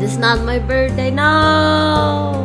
It's not my birthday. No!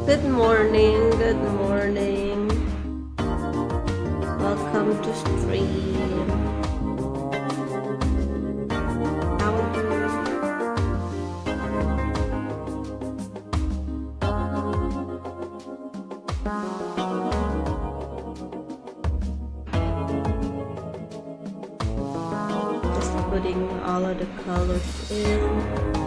Good morning, good morning. Welcome to stream. How are you? Just putting all of the colors in.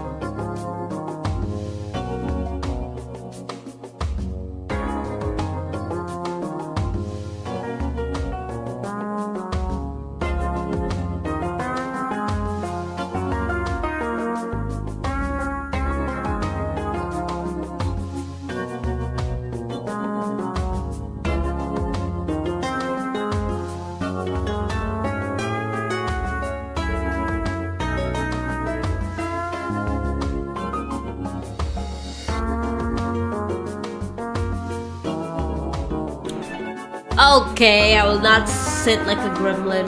Okay, I will not sit like a gremlin.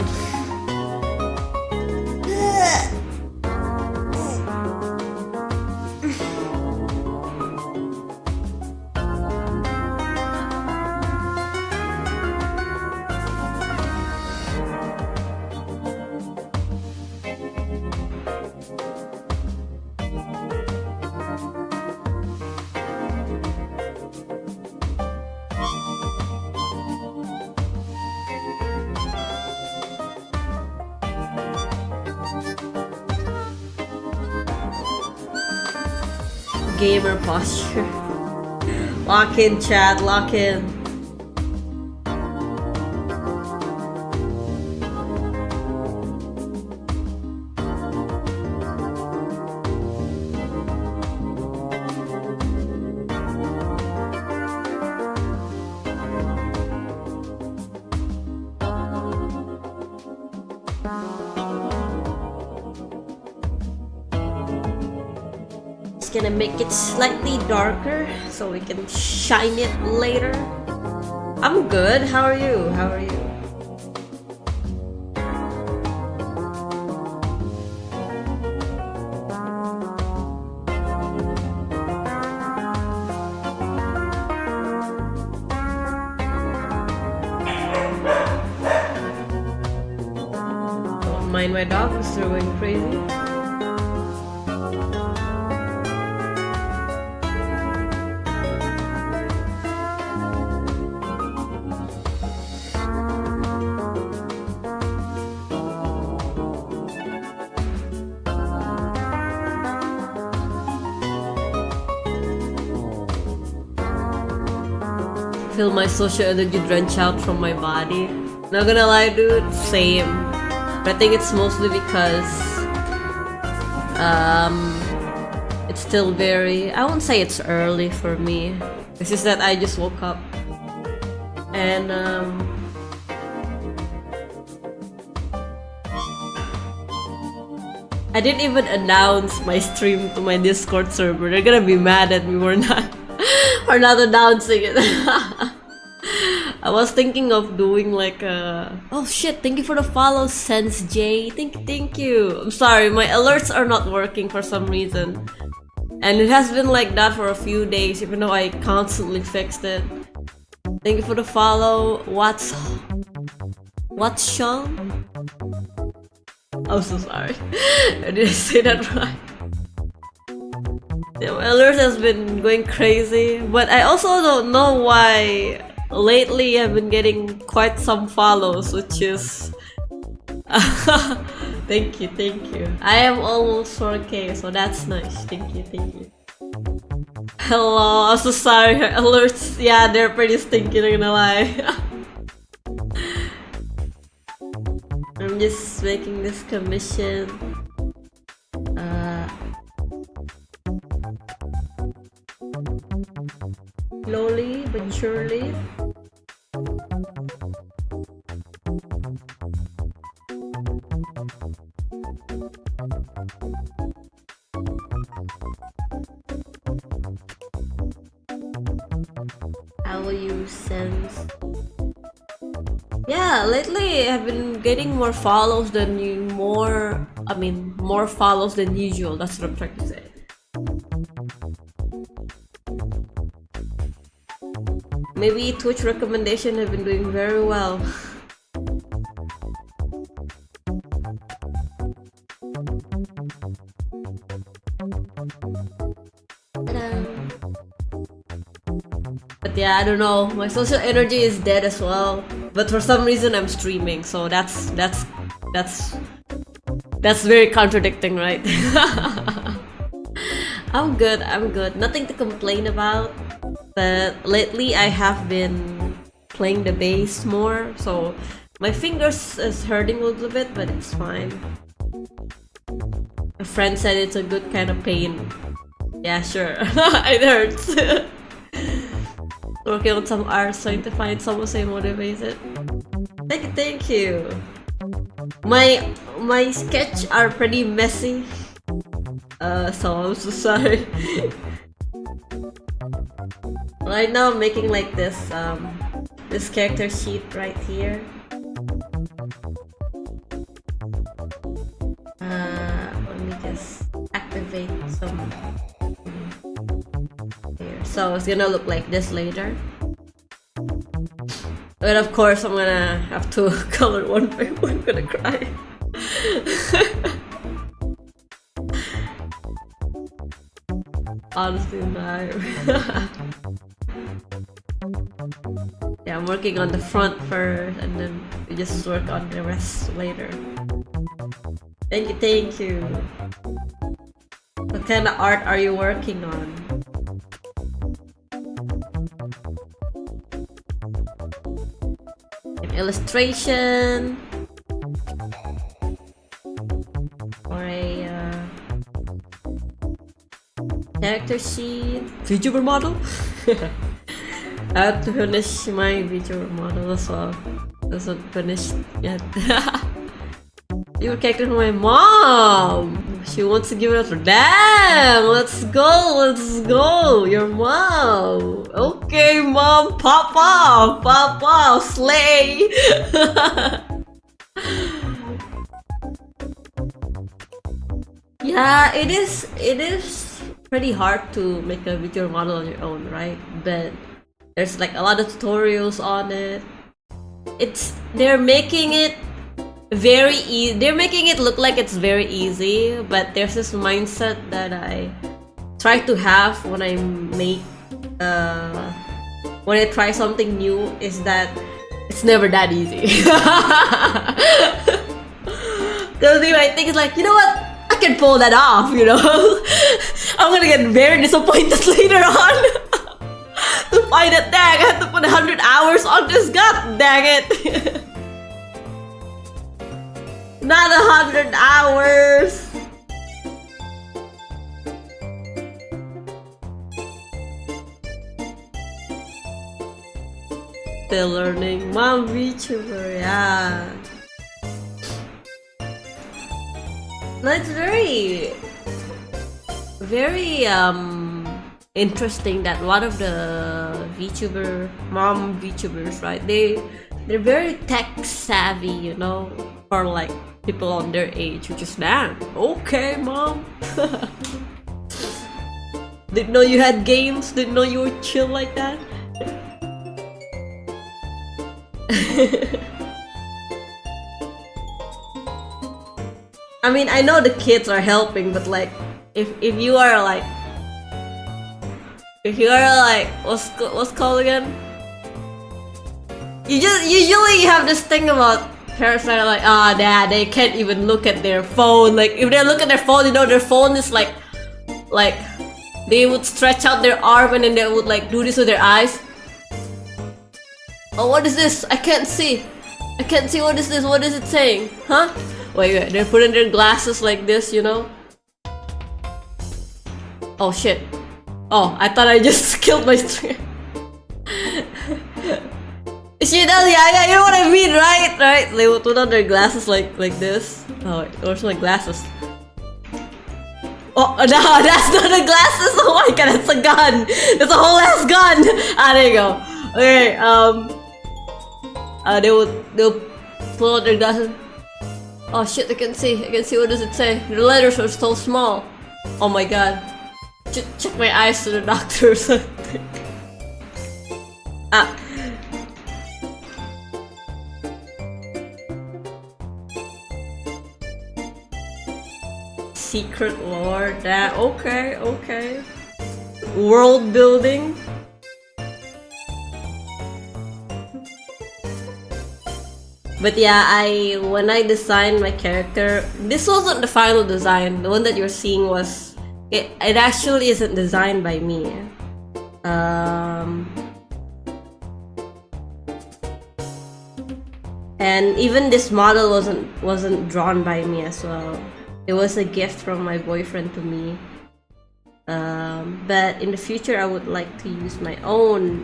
Gamer posture. Lock in, chat, lock in. Gonna make it slightly darker so we can shine it later. I'm good. How are you? How are you? Don't mind my dog is going crazy. Feel my social energy drench out from my body. Not gonna lie, dude, same. But I think it's mostly because it's still very, I won't say it's early for me. It's just that I just woke up and I didn't even announce my stream to my Discord server. They're gonna be mad at me. We're not announcing it. I was thinking of doing like a... Oh shit, thank you for the follow, Sense J. Thank you. I'm sorry, my alerts are not working for some reason. And it has been like that for a few days, even though I constantly fixed it. Thank you for the follow. What's Sean? I'm so sorry. Did I say that right? Yeah, my alert has been going crazy, but I also don't know why lately I've been getting quite some follows, which is... thank you. I am almost 4K, so that's nice. Thank you. Hello, I'm so sorry. Alerts, yeah, they're pretty stinky, not gonna lie. I'm just making this commission. Slowly but surely. How will you sense? Yeah, lately I've been getting more follows than more follows than usual. That's what I'm trying to say. maybe Twitch recommendation have been doing very well. Ta-da. But yeah, I don't know. My social energy is dead as well. But for some reason, I'm streaming, so that's very contradicting, right? I'm good. I'm good. Nothing to complain about. But lately, I have been playing the bass more, so my fingers is hurting a little bit, but it's fine. A friend said it's a good kind of pain. Yeah, sure. It hurts. Working on some art, trying to find someone say motivated. Thank you. My sketch are pretty messy. So I'm so sorry. Right now I'm making like this this character sheet right here. Let me just activate some here. So it's gonna look like this later. But of course I'm gonna have to color one by one. I'm gonna cry. Honestly, no. Yeah, I'm working on the front first and then we just work on the rest later. Thank you. What kind of art are you working on? An illustration or a character sheet, VTuber model. I have to finish my VTuber model as well. Doesn't finish yet. Your character from my mom. She wants to give it up for damn. Let's go. Your mom. Okay, mom. Pop off, slay. Yeah, it is pretty hard to make a video model on your own, right? But there's like a lot of tutorials on it. They're making it very easy. They're making it look like it's very easy, but there's this mindset that I try to have when I try something new, is that it's never that easy. Because I think it's like, you know what? I can pull that off, you know? I'm gonna get very disappointed later on to find that dang, I have to put 100 hours on this, god dang it. Not 100 hours. Still learning. Mom VTuber, yeah. No, it's very interesting that a lot of the mom VTubers, right? They're very tech savvy, you know, for like people on their age, which is damn okay, mom. Didn't know you had games. Didn't know you were chill like that. I mean, I know the kids are helping, but like, if you are like, what's called again? You just usually have this thing about parents that are like, dad, they can't even look at their phone. Like, if they look at their phone, you know, their phone is like they would stretch out their arm and then they would like do this with their eyes. Oh, what is this? I can't see. What is this? What is it saying? Huh? Wait, they're putting their glasses like this, you know? Oh shit. Oh, I thought I just killed my stream. She does, yeah, you know what I mean, right? Right? They would put on their glasses like this. Oh, wait, where's my glasses? Oh, no, that's not the glasses! Oh my god, that's a gun! That's a whole ass gun! There you go. Okay, they'll put on their glasses. Oh shit, I can see, what does it say? The letters are so small. Oh my god. Check my eyes to the doctor or something. secret lore. That okay, okay. World building. But yeah, when I designed my character, this wasn't the final design. The one that you're seeing was it actually isn't designed by me. And even this model wasn't drawn by me as well. It was a gift from my boyfriend to me. But in the future, I would like to use my own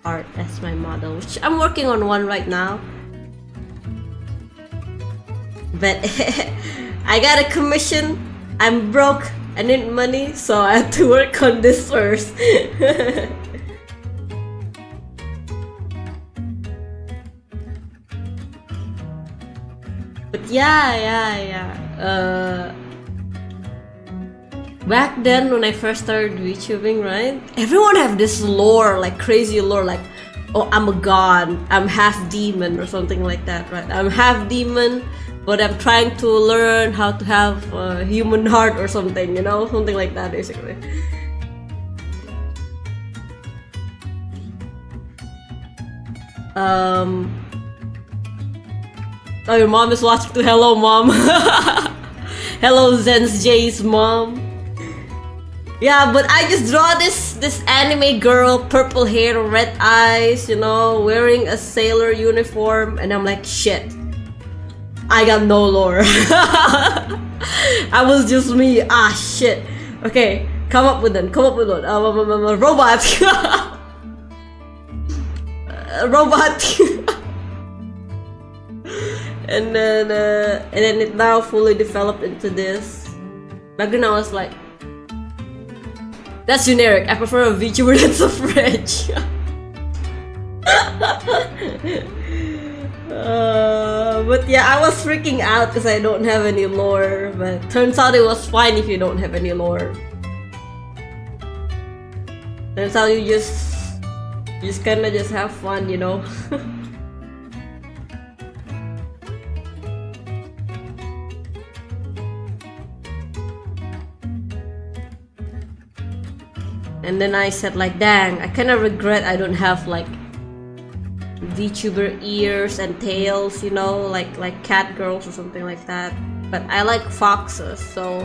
art as my model, which I'm working on one right now. But I got a commission. I'm broke. I need money, so I have to work on this first. But yeah. Back then when I first started VTubing, right? Everyone have this lore, like crazy lore, like, oh, I'm a god, I'm half demon or something like that, right? I'm half demon, but I'm trying to learn how to have a human heart or something, you know? Something like that, basically. Oh, your mom is watching too. Hello, mom. Hello, Zen's J's mom. Yeah, but I just draw this anime girl, purple hair, red eyes, you know, wearing a sailor uniform, and I'm like, shit. I got no lore. I was just me. Ah, shit. Okay, come up with one. Robot. Robot. and then it now fully developed into this. Back then I was like, that's generic. I prefer a VTuber that's a French. But yeah, I was freaking out because I don't have any lore. But turns out it was fine if you don't have any lore. Turns out you just kinda just have fun, you know. And then I said like, dang, I kinda regret I don't have like VTuber ears and tails, you know, like cat girls or something like that. But I like foxes, so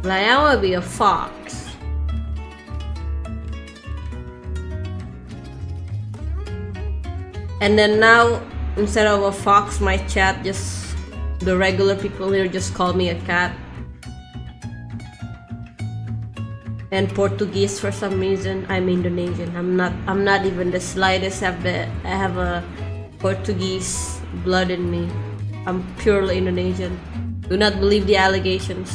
like I wanna be a fox. And then now, instead of a fox, my chat just, the regular people here just call me a cat. And Portuguese for some reason. I'm Indonesian. I'm not even the slightest I have a Portuguese blood in me. I'm purely Indonesian. Do not believe the allegations.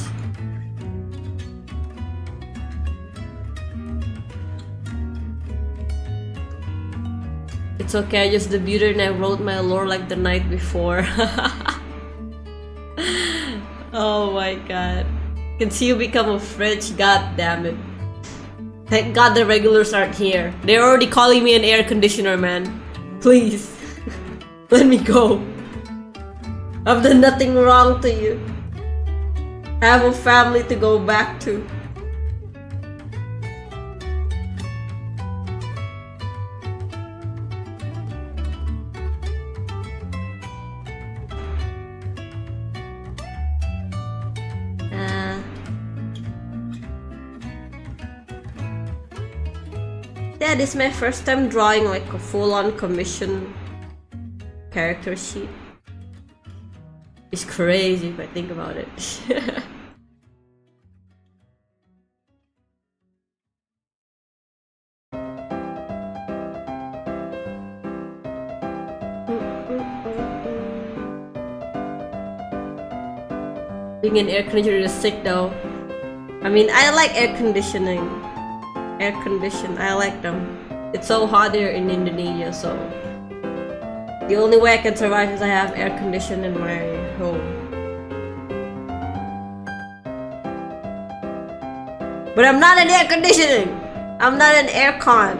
It's okay, I just debuted and I wrote my lore like the night before. Oh my god. Can see you become a French, god damn it. Thank god the regulars aren't here. They're already calling me an air conditioner, man. Please. Let me go. I've done nothing wrong to you. I have a family to go back to. Yeah, this is my first time drawing like a full-on commission character sheet. It's crazy if I think about it. Being an air conditioner is sick though. I mean, I like air conditioning. Air condition, I like them. It's so hot here in Indonesia, so the only way I can survive is I have air condition in my home. But I'm not an air conditioning. I'm not an aircon.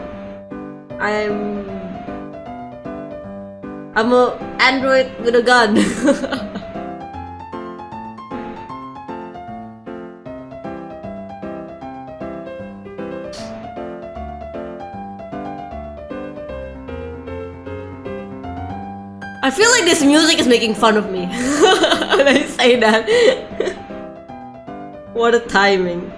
I'm a android with a gun. I feel like this music is making fun of me when I say that. What a timing.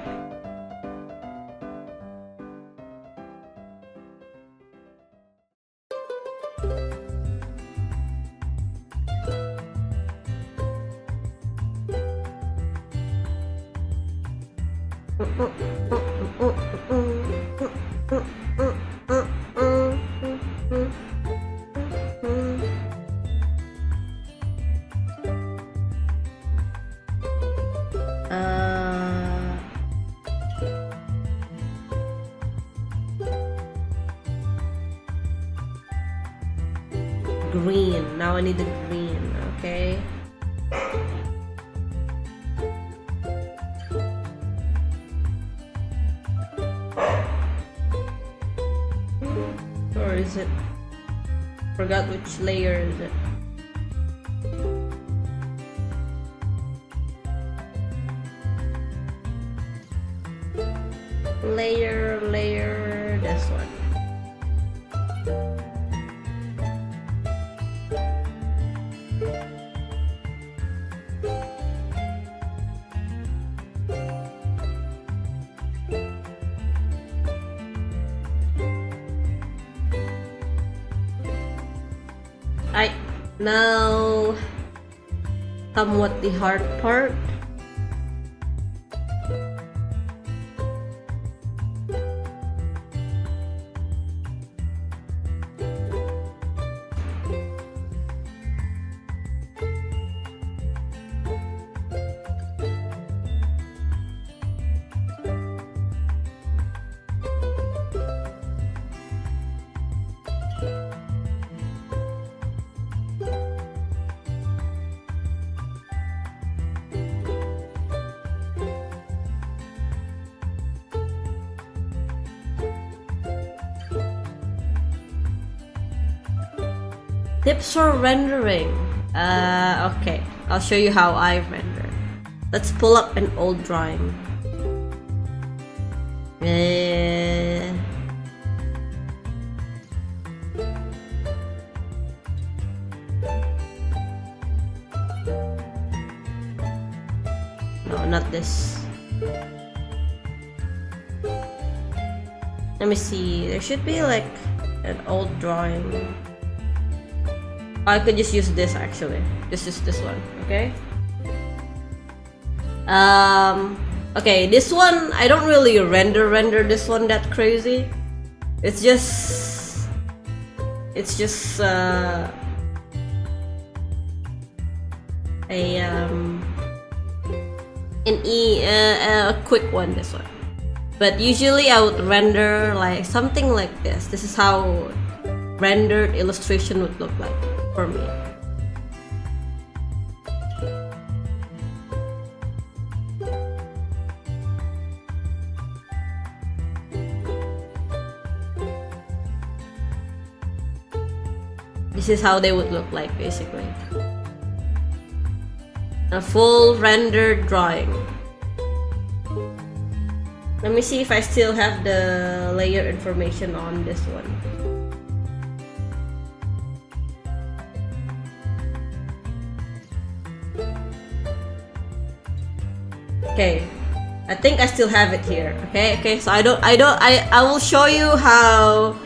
Green. Now I need the green, okay? Or is it? Forgot which layer is it. Layer, this one. Now, somewhat the hard part. Tips for rendering. Okay, I'll show you how I render. Let's pull up an old drawing. No, not this. Let me see. There should be like an old drawing. I could just use this actually. Just use this one, okay? Okay, this one I don't really render this one that crazy. It's just a quick one, this one. But usually I would render like something like this. This is how rendered illustration would look like for me. This is how they would look like basically. A full rendered drawing. Let me see if I still have the layer information on this one. Okay, I think I still have it here. Okay, so I will show you how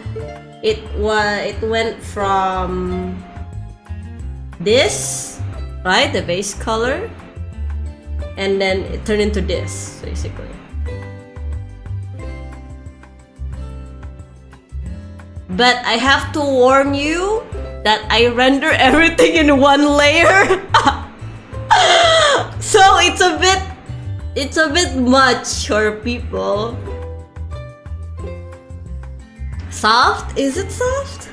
it went from this, right, the base color, and then it turned into this basically. But I have to warn you that I render everything in one layer. So it's a bit much for people. Soft? Is it soft?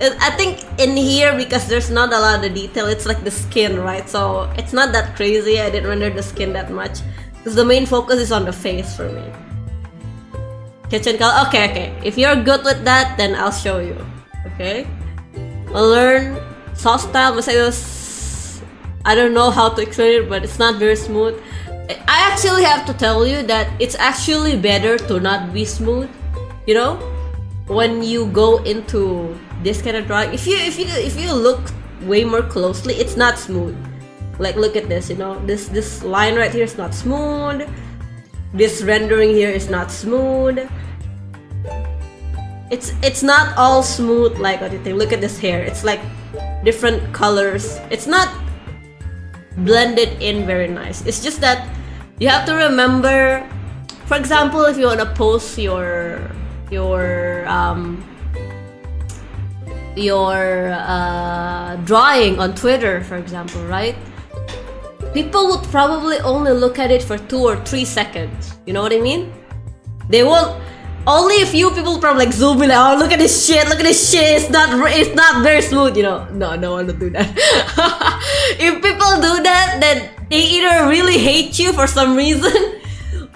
I think in here, because there's not a lot of detail, it's like the skin, right? So it's not that crazy. I didn't render the skin that much because the main focus is on the face for me. Kitchen color. Okay. If you're good with that, then I'll show you. Okay. I'll learn soft style. I don't know how to explain it, but it's not very smooth. I actually have to tell you that it's actually better to not be smooth. You know, when you go into this kind of drawing, if you look way more closely, it's not smooth. Like, look at this, you know, this line right here is not smooth. This rendering here is not smooth. It's not all smooth like what you think. Look at this hair. It's like different colors. It's not blended in very nice. It's just that you have to remember, for example, if you want to post your drawing on Twitter, for example, right? People would probably only look at it for 2 or 3 seconds. You know what I mean? They won't. Only a few people probably like zoom in, like, oh, look at this shit, look at this shit. It's not very smooth, you know. No, no one will do that. If people do that, then they either really hate you for some reason,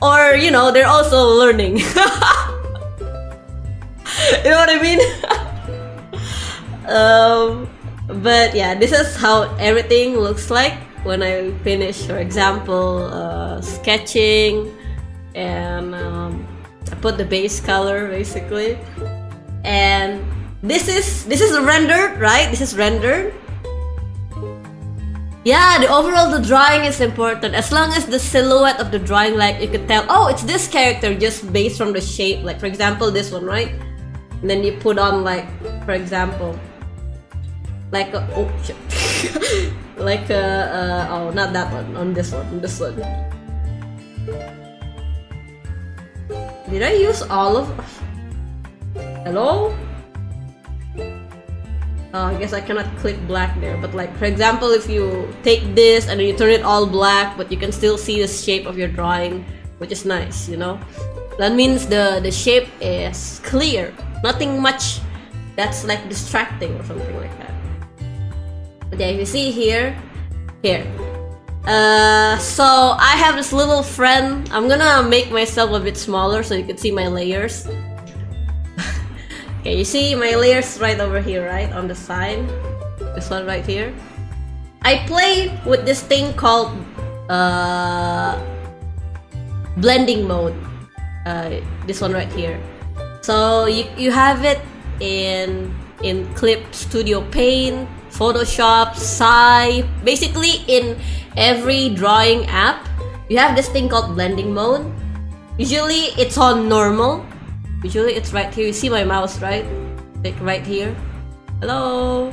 or you know, they're also learning. You know what I mean? But yeah, this is how everything looks like when I finish, for example, sketching, and I put the base color basically, and this is rendered, right? This is rendered. Yeah, the drawing is important. As long as the silhouette of the drawing, like you could tell, oh, it's this character just based from the shape. Like for example, this one, right? And then you put on, like, for example, like a, oh shit. Like a, oh, not that one, on this one, Did I use all of... Hello? Oh, I guess I cannot click black there, but like, for example, if you take this and then you turn it all black, but you can still see the shape of your drawing, which is nice, you know? That means the shape is clear. Nothing much that's like distracting or something like that. But yeah, if you see here. So I have this little friend. I'm gonna make myself a bit smaller so you can see my layers. Okay, you see my layers right over here, right? On the side. This one right here. I play with this thing called blending mode. This one right here. So you have it in Clip Studio Paint, Photoshop, Sai, basically in every drawing app. You have this thing called blending mode. Usually it's on normal. Usually it's right here. You see my mouse, right? Like right here. Hello.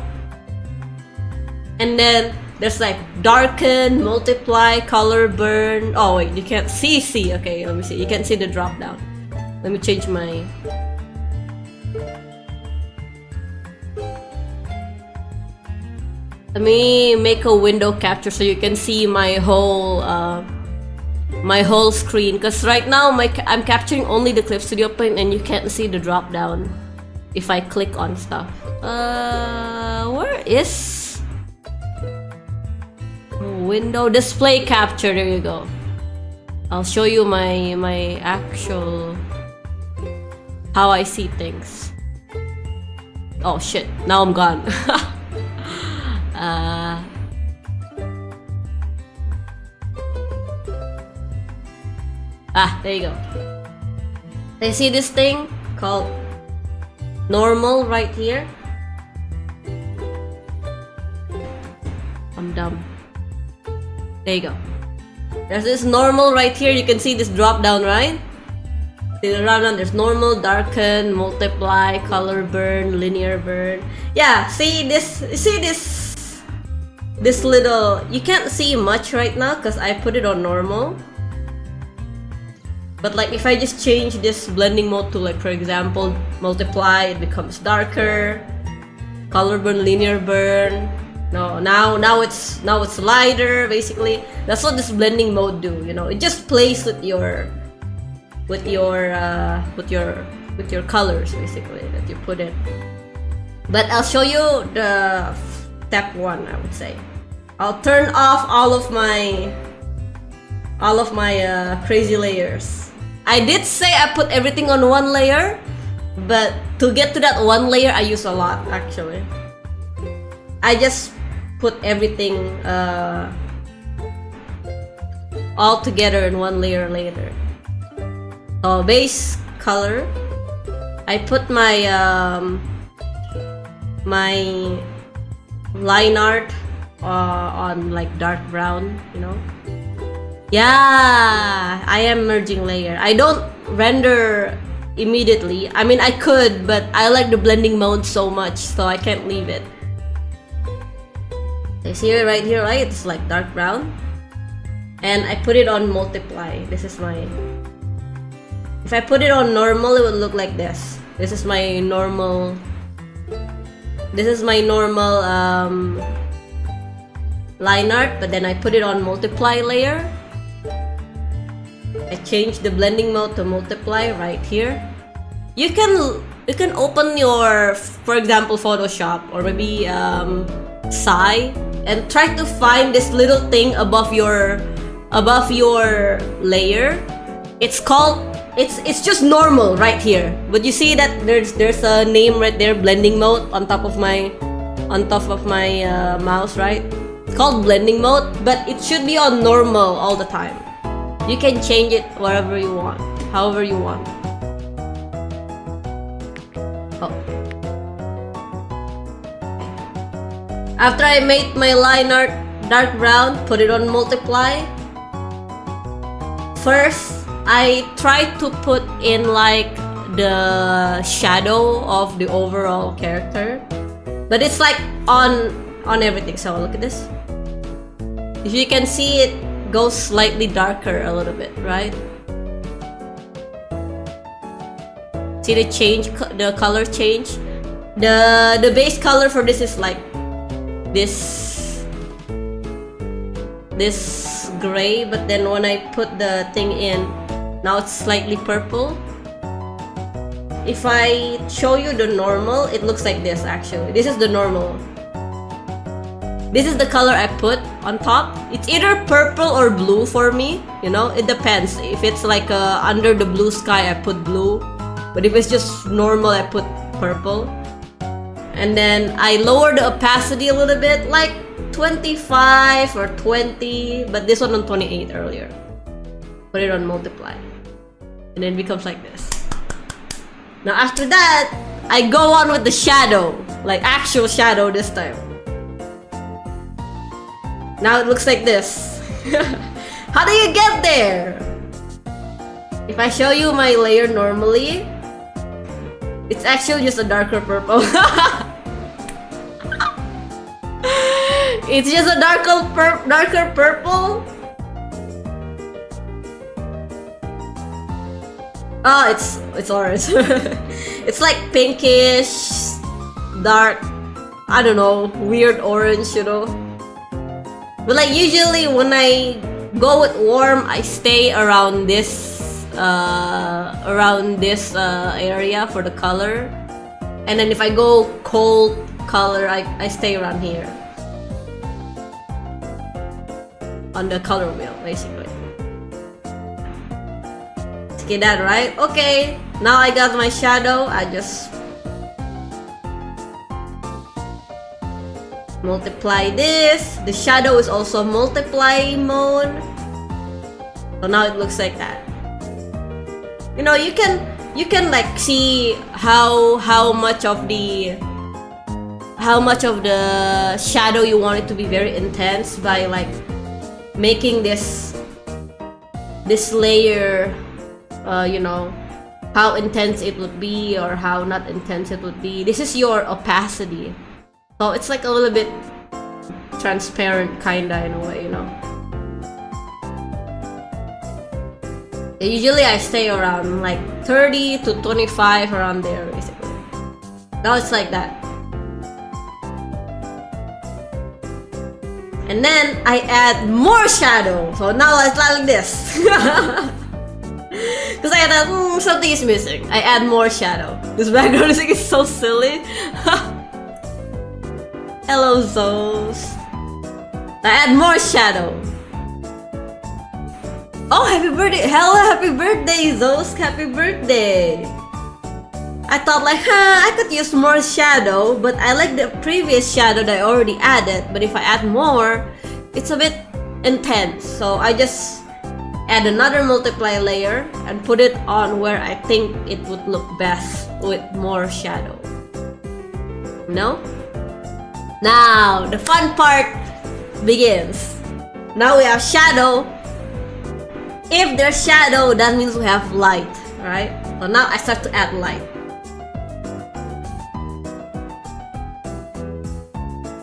And then there's like darken, multiply, color burn. Oh wait, you can't see. Okay, let me see. You can see the drop down. Let me change my... Let me make a window capture so you can see my whole screen. Because right now I'm capturing only the Clip Studio Paint and you can't see the drop down if I click on stuff. Where is window display capture? There you go. I'll show you my actual how I see things. Oh shit! Now I'm gone. There you go. You see this thing called normal right here? I'm dumb. There you go. There's this normal right here. You can see this drop down, right? See the drop down. There's normal, darken, multiply, color burn, linear burn. Yeah, see this? You see this little... You can't see much right now because I put it on normal. But like if I just change this blending mode to, like, for example, multiply, it becomes darker. Color burn, linear burn. No, now it's lighter. Basically, that's what this blending mode do. You know, it just plays with your colors basically that you put in. But I'll show you the step 1. I would say I'll turn off all of my crazy layers. I did say I put everything on one layer, but to get to that one layer I use a lot actually. I just put everything all together in one layer later. So base color, I put my my line art on like dark brown, you know. Yeah, I am merging layer. I don't render immediately. I mean, I could, but I like the blending mode so much, so I can't leave it. You see it right here, right? It's like dark brown. And I put it on multiply. This is my... If I put it on normal, it would look like this. This is my normal... This is my normal line art, but then I put it on multiply layer. I change the blending mode to multiply right here. You can open your, for example, Photoshop or maybe Sai, and try to find this little thing above your layer. It's called, it's just normal right here. But you see that there's a name right there, blending mode, on top of my mouse, right? It's called blending mode, but it should be on normal all the time. You can change it wherever you want, however you want. Oh. After I made my line art dark brown, put it on multiply. First, I tried to put in like the shadow of the overall character, but it's like on everything. So look at this. If you can see, it goes slightly darker a little bit, right? See the change, the color change. The base color for this is like this gray, but then when I put the thing in, now it's slightly purple. If I show you the normal, it looks like this actually. This is the normal. This is the color I put on top. It's either purple or blue for me, you know, it depends. If it's like under the blue sky, I put blue. But if it's just normal, I put purple. And then I lower the opacity a little bit, like 25 or 20, but this one on 28 earlier. Put it on multiply. And then it becomes like this. Now after that, I go on with the shadow, like actual shadow this time. Now it looks like this. How do you get there? If I show you my layer normally, it's actually just a darker purple. It's just a darker purple. Oh, it's orange. It's like pinkish, dark, I don't know, weird orange, you know. But like usually when I go with warm, I stay around this area for the color, and then if I go cold color, I stay around here on the color wheel, basically. Okay, that right? Okay, now I got my shadow. I just multiply this. The shadow is also multiply mode. So now it looks like that. You know, you can like see how much of the shadow you want it to be very intense by like making this layer, you know, how intense it would be or how not intense it would be. This is your opacity. So it's like a little bit transparent kinda in a way, you know. Usually I stay around like 30 to 25, around there basically. Now it's like that. And then I add more shadow. So now it's like this. Because I thought something is missing. I add more shadow. This background music is so silly. Hello, Zos. I add more shadow. Oh, happy birthday! Hello, happy birthday, Zos! Happy birthday! I thought like, I could use more shadow, but I like the previous shadow that I already added. But if I add more, it's a bit intense. So I just add another multiply layer and put it on where I think it would look best with more shadow. you know? Now, the fun part begins. Now we have shadow. If there's shadow, that means we have light, alright? So now I start to add light.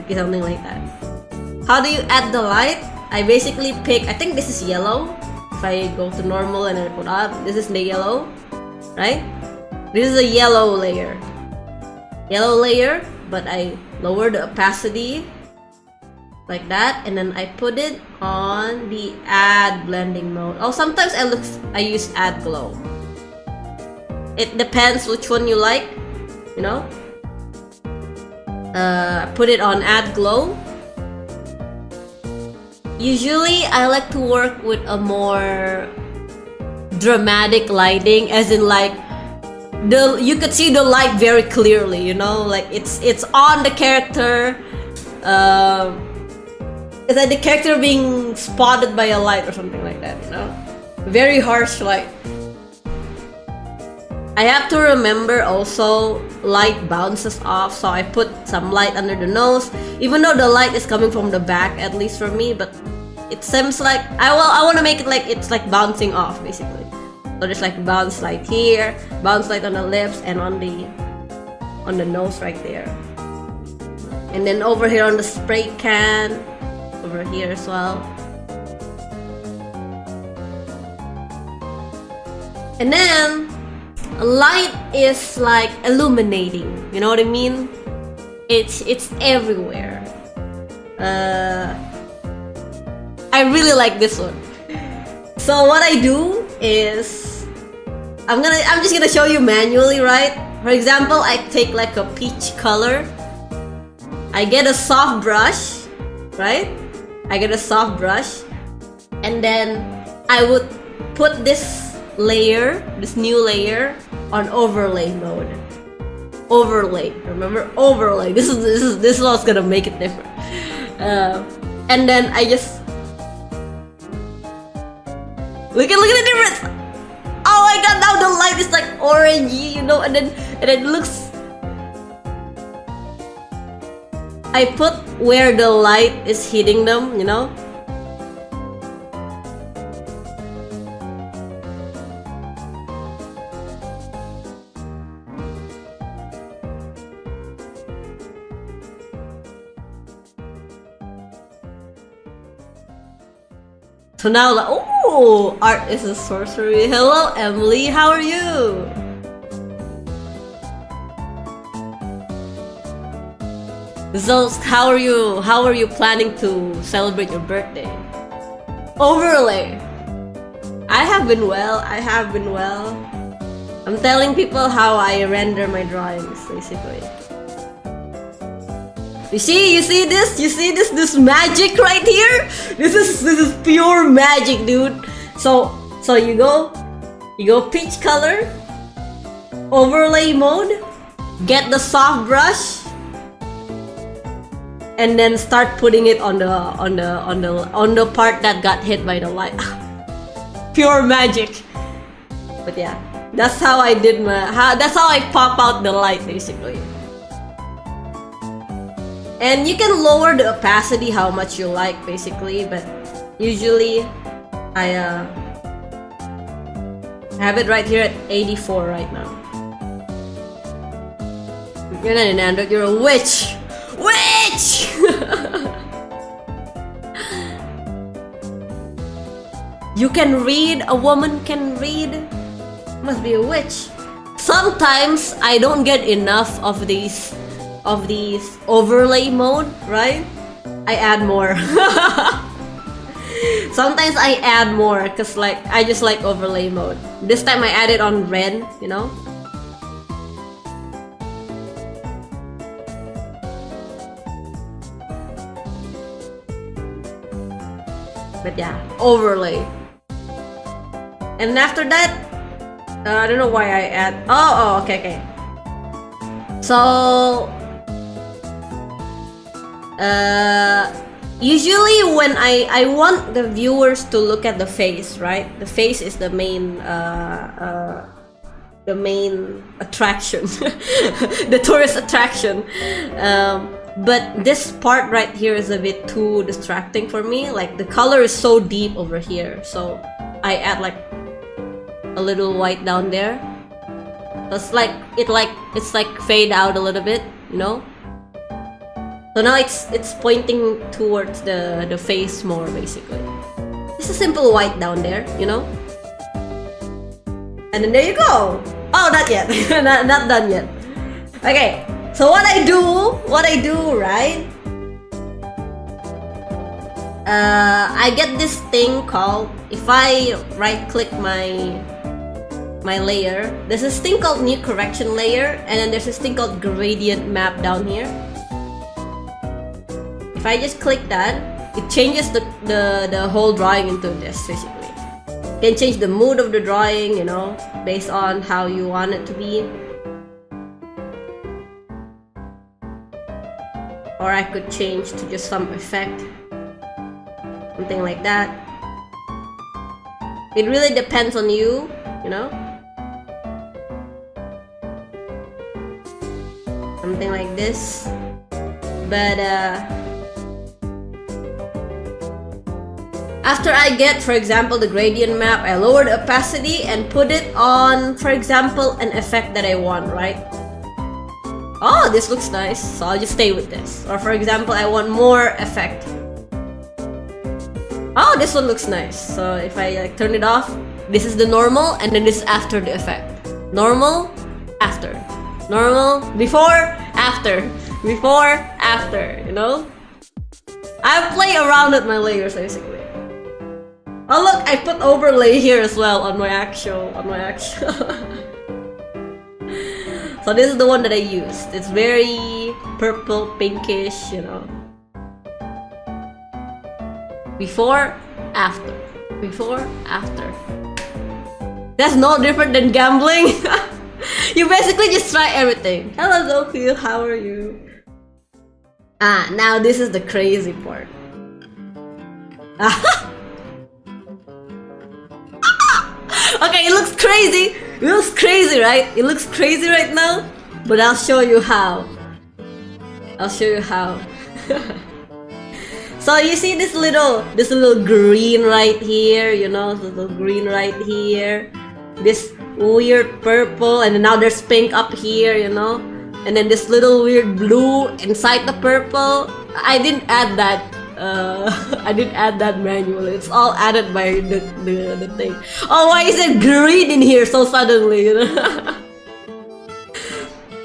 Okay, something like that. How do you add the light? I basically pick, I think this is yellow. If I go to normal and I put up, this is the yellow, right? This is a yellow layer. Yellow layer, but I lower the opacity like that, and then I put it on the add blending mode. Oh, sometimes I use add glow. It depends which one you like, you know. Put it on add glow. Usually I like to work with a more dramatic lighting, as in like you could see the light very clearly, you know, like it's on the character. It's like the character being spotted by a light or something like that, you know? Very harsh light. I have to remember also light bounces off, so I put some light under the nose, even though the light is coming from the back, at least for me, but it seems like I want to make it like it's like bouncing off basically. So there's like bounce light here, bounce light on the lips, and on the nose right there. And then over here on the spray can, over here as well. And then light is like illuminating, you know what I mean? It's everywhere. I really like this one. So what I do is I'm just gonna show you manually, right? For example, I take like a peach color. I get a soft brush, right? I get a soft brush, and then I would put this layer, this new layer, on overlay mode. Overlay, remember? Overlay. This is what's gonna make it different. And then I just look at the difference. Oh my god! Now the light is like orangey, you know, and then it looks. I put where the light is hitting them, you know. So now, like, oh, art is a sorcery. Hello, Emily. How are you? So, how are you? How are you planning to celebrate your birthday? Overlay. I have been well. I have been well. I'm telling people how I render my drawings, basically. You see this? You see this magic right here? This is pure magic, dude. So you go peach color, overlay mode, get the soft brush, and then start putting it on the part that got hit by the light. Pure magic. But yeah, that's how I did that's how I pop out the light, basically. And you can lower the opacity how much you like, basically, but usually I have it right here at 84 right now. You're not an android, you're a witch! Witch! You can read, a woman can read, must be a witch. Sometimes I don't get enough of these overlay mode, right? I add more. Sometimes I add more because like I just like overlay mode. This time I added on red, you know. But yeah, overlay. And after that, I don't know why I add. Oh, okay. So usually when I want the viewers to look at the face, right? The face is the the main attraction, the tourist attraction. But this part right here is a bit too distracting for me. Like the color is so deep over here, so I add like a little white down there. It's like it's like fade out a little bit, you know. So now it's pointing towards the face more, basically. Just a simple white down there, you know. And then there you go. Oh, not yet. not done yet. Okay. So what I do, right? I get this thing called, if I right-click my layer, there's this thing called new correction layer, and then there's this thing called gradient map down here. If I just click that, it changes the whole drawing into this, basically. You can change the mood of the drawing, you know, based on how you want it to be. Or I could change to just some effect, something like that. It really depends on you, you know. Something like this. But after I get, for example, the gradient map, I lower the opacity and put it on, for example, an effect that I want, right? Oh, this looks nice, so I'll just stay with this. Or for example, I want more effect. Oh, this one looks nice. So if I like turn it off, this is the normal, and then this is after the effect. Normal, after. Normal, before, after. Before, after, you know? I play around with my layers, basically. Oh look, I put overlay here as well on my actual. So this is the one that I used. It's very purple, pinkish, you know. Before, after. Before, after. That's no different than gambling. You basically just try everything. Hello, Goku, how are you? Ah, now this is the crazy part. Okay, it looks crazy. It looks crazy, right? It looks crazy right now, but I'll show you how. I'll show you how. So you see this little green right here, you know, this little green right here. This weird purple, and then now there's pink up here, you know, and then this little weird blue inside the purple. I didn't add that. I didn't add that manually. It's all added by the thing. Oh, why is it green in here so suddenly? You know?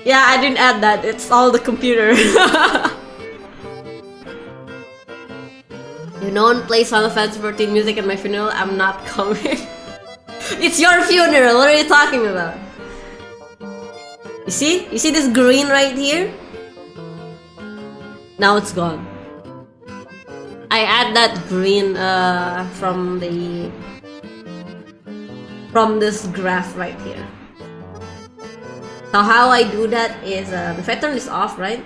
Yeah, I didn't add that. It's all the computer. You no one plays Final Fantasy 14 music at my funeral. I'm not coming. It's your funeral. What are you talking about? You see? You see this green right here? Now it's gone. I add that green from this graph right here. So how I do that is if I turn this off, right?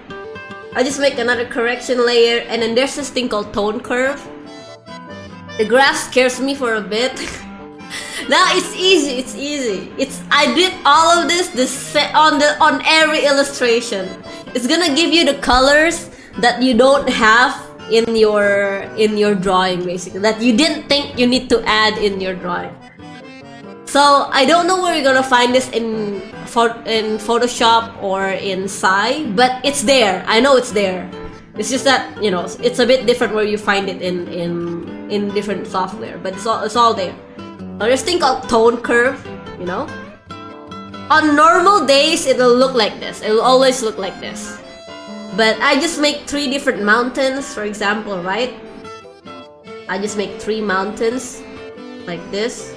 I just make another correction layer, and then there's this thing called tone curve. The graph scares me for a bit. Now it's easy. It's easy. I did all of this on every illustration. It's gonna give you the colors that you don't have in your drawing, basically, that you didn't think you need to add in your drawing. So I don't know where you're gonna find this in Photoshop or in Sai, but it's there. I know it's there. It's just that, you know, it's a bit different where you find it in different software, but it's all there. So there's a thing called tone curve, you know. On normal days, it'll look like this. It'll always look like this. But I just make 3 different mountains, for example, right? I just make 3 mountains like this.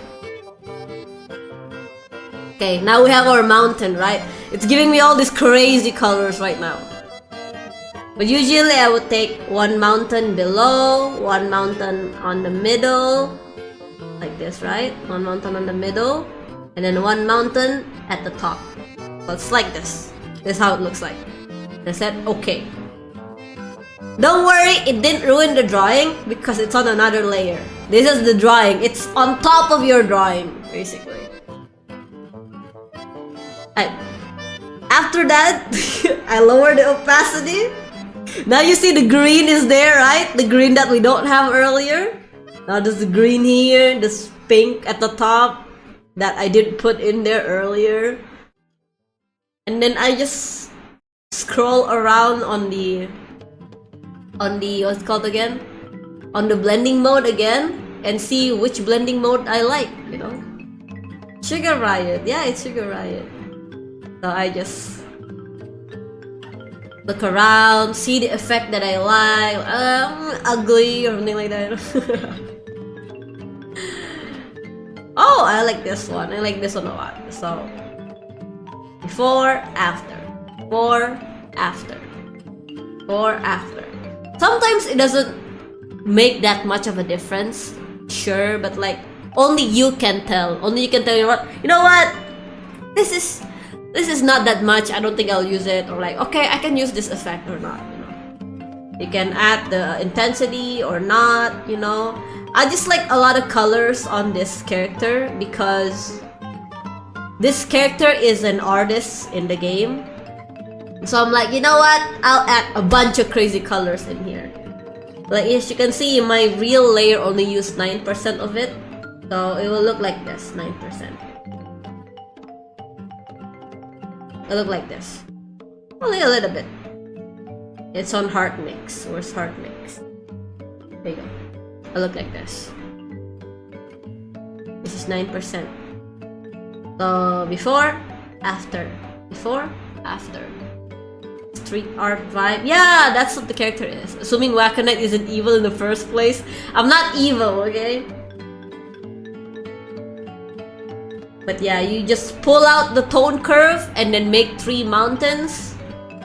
Okay, now we have our mountain, right? It's giving me all these crazy colors right now. But usually I would take 1 mountain below, 1 mountain on the middle, like this, right? 1 mountain on the middle, and then 1 mountain at the top. So it's like this. This is how it looks like. I said, okay. Don't worry, it didn't ruin the drawing because it's on another layer. This is the drawing. It's on top of your drawing, basically. After that, I lower the opacity. Now you see the green is there, right? The green that we don't have earlier. Now there's the green here, this pink at the top that I didn't put in there earlier. And then I just scroll around on the what's it called again? On the blending mode again and see which blending mode I like, you know? Sugar Riot, yeah, it's Sugar Riot. So I just look around, see the effect that I like, ugly or something like that. Oh, I like this one. I like this one a lot. So before, after, before, after, before, after. Sometimes it doesn't make that much of a difference, sure, but like only you can tell. Only you can tell. You know what? This is not that much. I don't think I'll use it. Or like, okay, I can use this effect or not. You know, you can add the intensity or not. You know, I just like a lot of colors on this character because this character is an artist in the game. So I'm like, you know what? I'll add a bunch of crazy colors in here. Like as you can see, my real layer only used 9% of it. So it will look like this, 9%. It'll look like this. Only a little bit. It's on Heart Mix. Where's Heart Mix? There you go. It'll look like this. This is 9%. So before, after. Before, after. Street art vibe. Yeah, that's what the character is. Assuming Wackonite isn't evil in the first place. I'm not evil, okay? But yeah, you just pull out the tone curve and then make 3 mountains.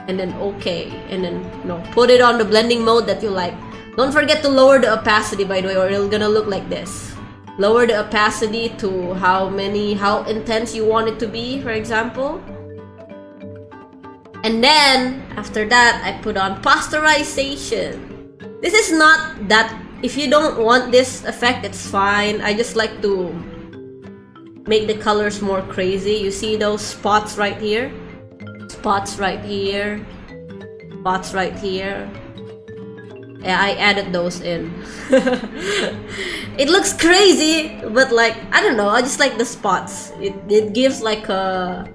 And then okay. And then, you know, put it on the blending mode that you like. Don't forget to lower the opacity, by the way, or it's gonna look like this. Lower the opacity to how intense you want it to be, for example. And then, after that, I put on pasteurization. This is not that, if you don't want this effect, it's fine. I just like to make the colors more crazy. You see those spots right here? Spots right here. Spots right here. Yeah, I added those in. It looks crazy, but like, I don't know, I just like the spots. It gives like a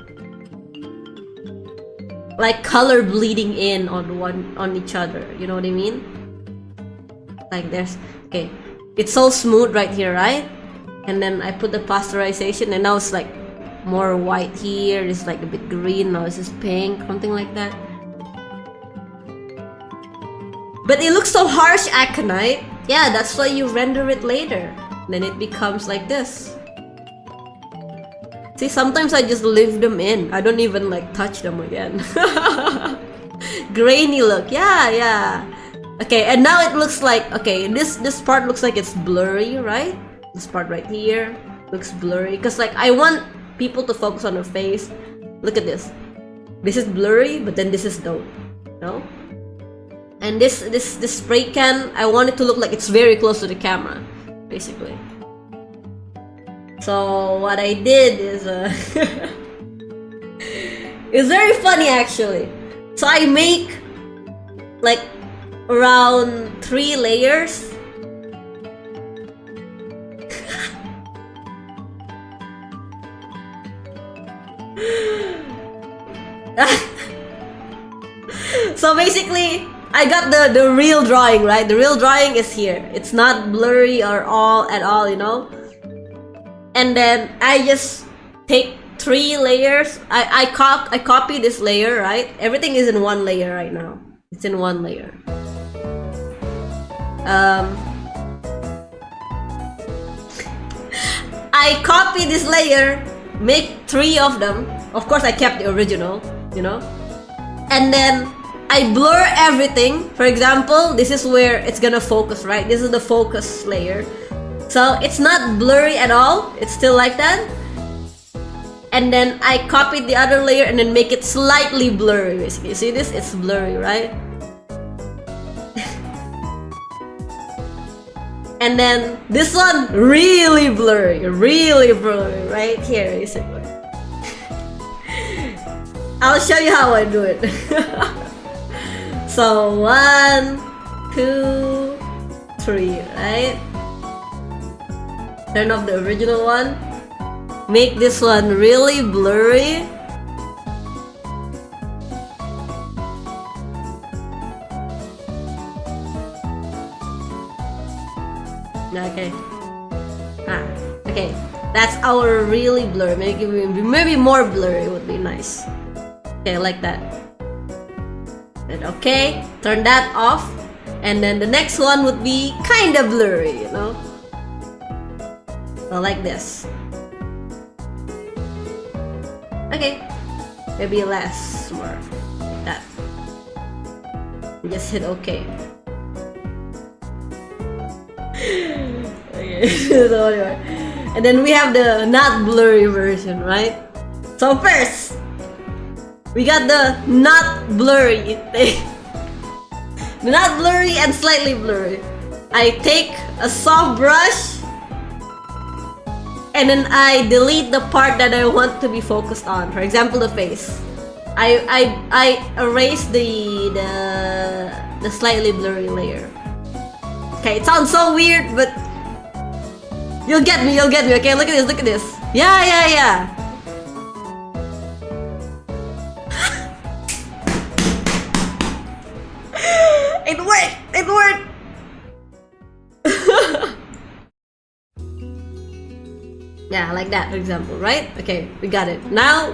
color bleeding in on each other, you know what I mean? Like there's, okay, it's so smooth right here, right? And then I put the pasteurization and now it's like more white here, it's like a bit green, now it's just pink, something like that. But it looks so harsh, Aconite. Yeah, that's why you render it later. Then it becomes like this. See, sometimes I just leave them in. I don't even like touch them again. Grainy look, yeah. Okay, and now it looks like, okay, this part looks like it's blurry, right? This part right here looks blurry. Because like, I want people to focus on her face. Look at this. This is blurry, but then this is don't, you know? And this spray can, I want it to look like it's very close to the camera, basically. So what I did is, it's very funny actually. So I make like around 3 layers. So basically, I got the real drawing, right? The real drawing is here. It's not blurry or at all, you know? And then I just take 3 layers. I copy this layer, right? Everything is in 1 layer right now. It's in 1 layer. I copy this layer, make 3 of them. Of course, I kept the original, you know? And then I blur everything. For example, this is where it's gonna focus, right? This is the focus layer. So it's not blurry at all. It's still like that. And then I copied the other layer and then make it slightly blurry, basically. You see this? It's blurry, right? And then this one, really blurry, right here, basically. I'll show you how I do it. So 1, 2, 3, right? Turn off the original one. Make this one really blurry. Okay. Okay. That's our really blurry. Maybe more blurry would be nice. Okay, like that. And okay, turn that off. And then the next one would be kind of blurry, you know? So like this. Okay, maybe less, more like that. Just hit OK. Okay, so anyway. And then we have the not blurry version, right? So first, we got the not blurry thing. Not blurry and slightly blurry. I take a soft brush and then I delete the part that I want to be focused on. For example, the face. I erase the slightly blurry layer. Okay, it sounds so weird, but you'll get me. Okay, look at this. Yeah. It worked. Yeah, like that, for example, right? Okay, we got it. Now,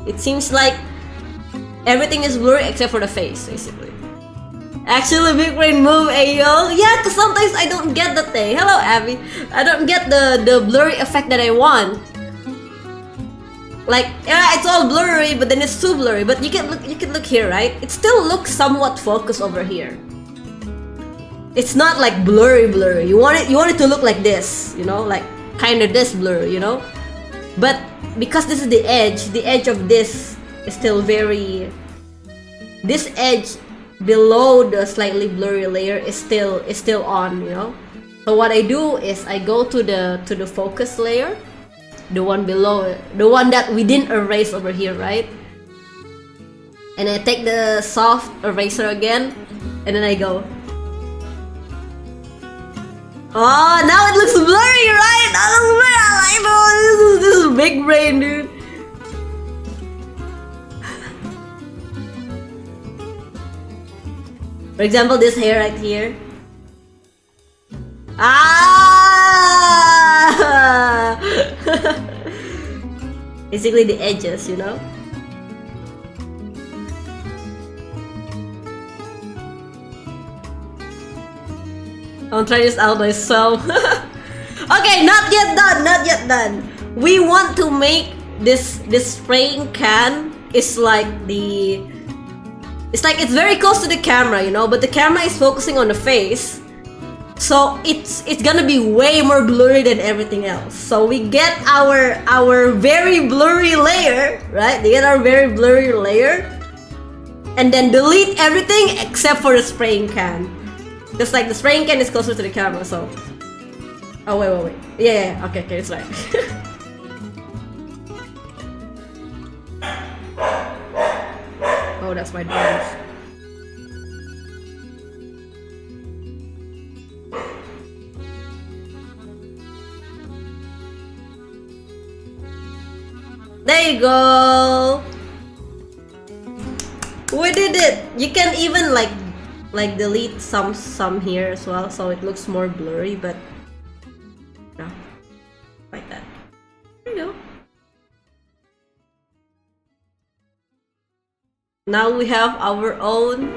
it seems like everything is blurry except for the face, basically. Actually, big brain move, ayo. Yeah, cause sometimes I don't get the thing. Hello, Abby. I don't get the blurry effect that I want. Like, yeah, it's all blurry, but then it's too blurry. But you can look here, right? It still looks somewhat focused over here. It's not like blurry. You want it to look like this, you know, like kind of this blurry, you know. But because this is the edge of this is still very. This edge below the slightly blurry layer is still on, you know. So what I do is I go to the focus layer, the one below, the one that we didn't erase over here, right? And I take the soft eraser again, and then I go. Oh, now it looks blurry, right? That looks blurry. I know this is big brain, dude. For example, this hair right here. Ah! Basically the edges, you know? I'll try this out myself. Okay, not yet done. We want to make this spraying can is like it's very close to the camera, you know, but the camera is focusing on the face. So it's gonna be way more blurry than everything else. So we get our very blurry layer, right? They get our very blurry layer, and then delete everything except for the spraying can. Just like the spraying can is closer to the camera, so. Oh wait. Yeah. Okay, it's right. Oh, that's my drums. There you go. We did it. You can even like delete some here as well, so it looks more blurry, but no, like that. There you go. Now we have our own.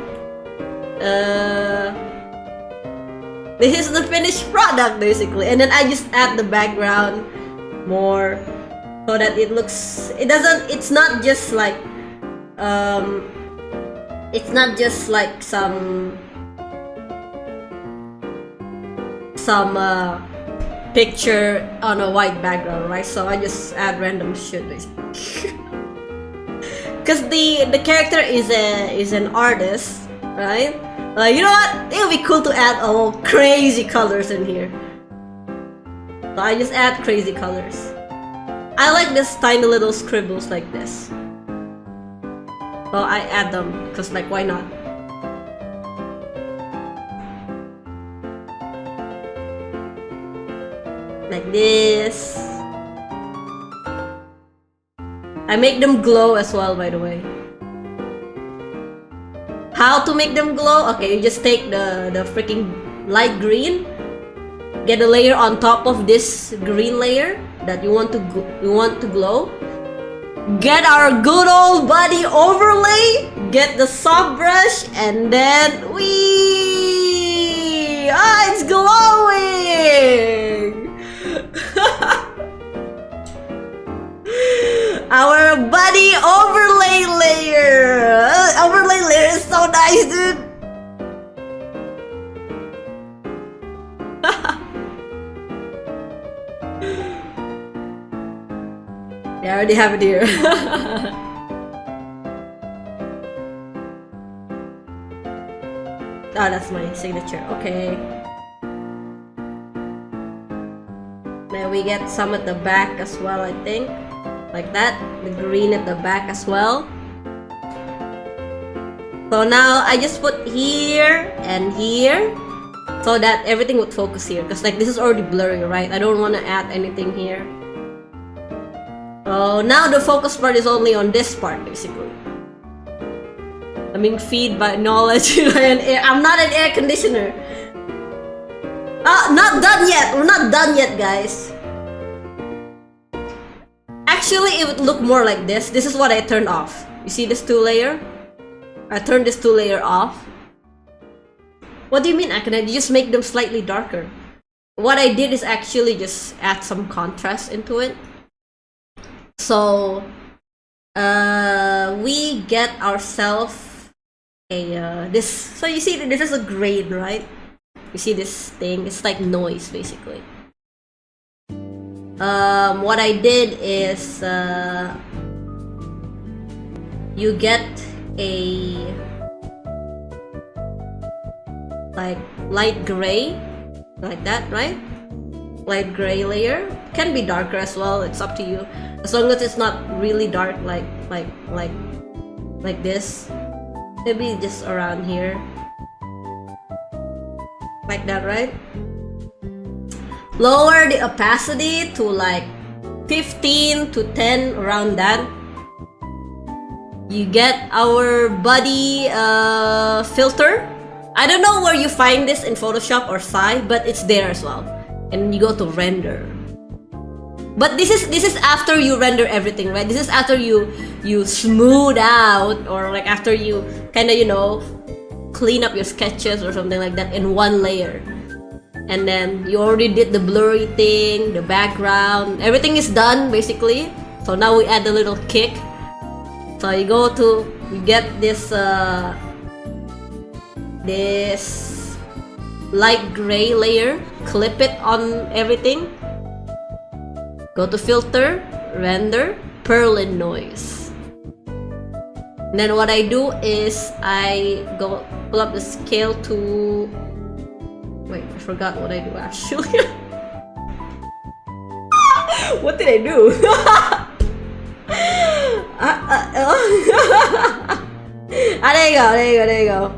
This is the finished product basically, and then I just add the background more so that it looks. It's not just like it's not just like some picture on a white background, right? So I just add random shit basically. Because the character is an artist, right? You know what? It would be cool to add all crazy colors in here. So I just add crazy colors. I like this tiny little scribbles like this. Well, I add them, because like, why not? Like this. I make them glow as well, by the way. How to make them glow? Okay, you just take the freaking light green, get a layer on top of this green layer that you want to glow. Get our good old body overlay, get the soft brush, and then it's glowing! Our body overlay layer! Overlay layer is so nice, dude! Yeah, I already have it here. Oh, that's my signature. Okay. Now we get some at the back as well, I think. Like that. The green at the back as well. So now I just put here and here so that everything would focus here. Because like this is already blurry, right? I don't want to add anything here. So now the focus part is only on this part, basically. I'm being fed by knowledge. I'm not an air conditioner. Not done yet. We're not done yet, guys. Actually, it would look more like this. This is what I turned off. You see this 2-layer? I turned this 2-layer off. What do you mean, Akane? You just make them slightly darker. What I did is actually just add some contrast into it. So, we get ourselves this. So you see, this is a grain, right? You see this thing? It's like noise, basically. What I did is you get a like light gray, like that, right? Light gray layer. Can be darker as well. It's up to you. As long as it's not really dark, like this. Maybe just around here, like that, right? Lower the opacity to like 15 to 10, around that. You get our body filter. I don't know where you find this in Photoshop or Sai, but it's there as well. And you go to render. But this is after you render everything, right? This is after you smooth out, or like after you kind of, you know, clean up your sketches or something like that in one layer. And then you already did the blurry thing, the background, everything is done basically. So now we add a little kick. So you get this this light gray layer, clip it on everything. Go to filter, render, Perlin noise. And then what I do is I go pull up the scale to. Wait, I forgot what I do actually. What did I do? There you go.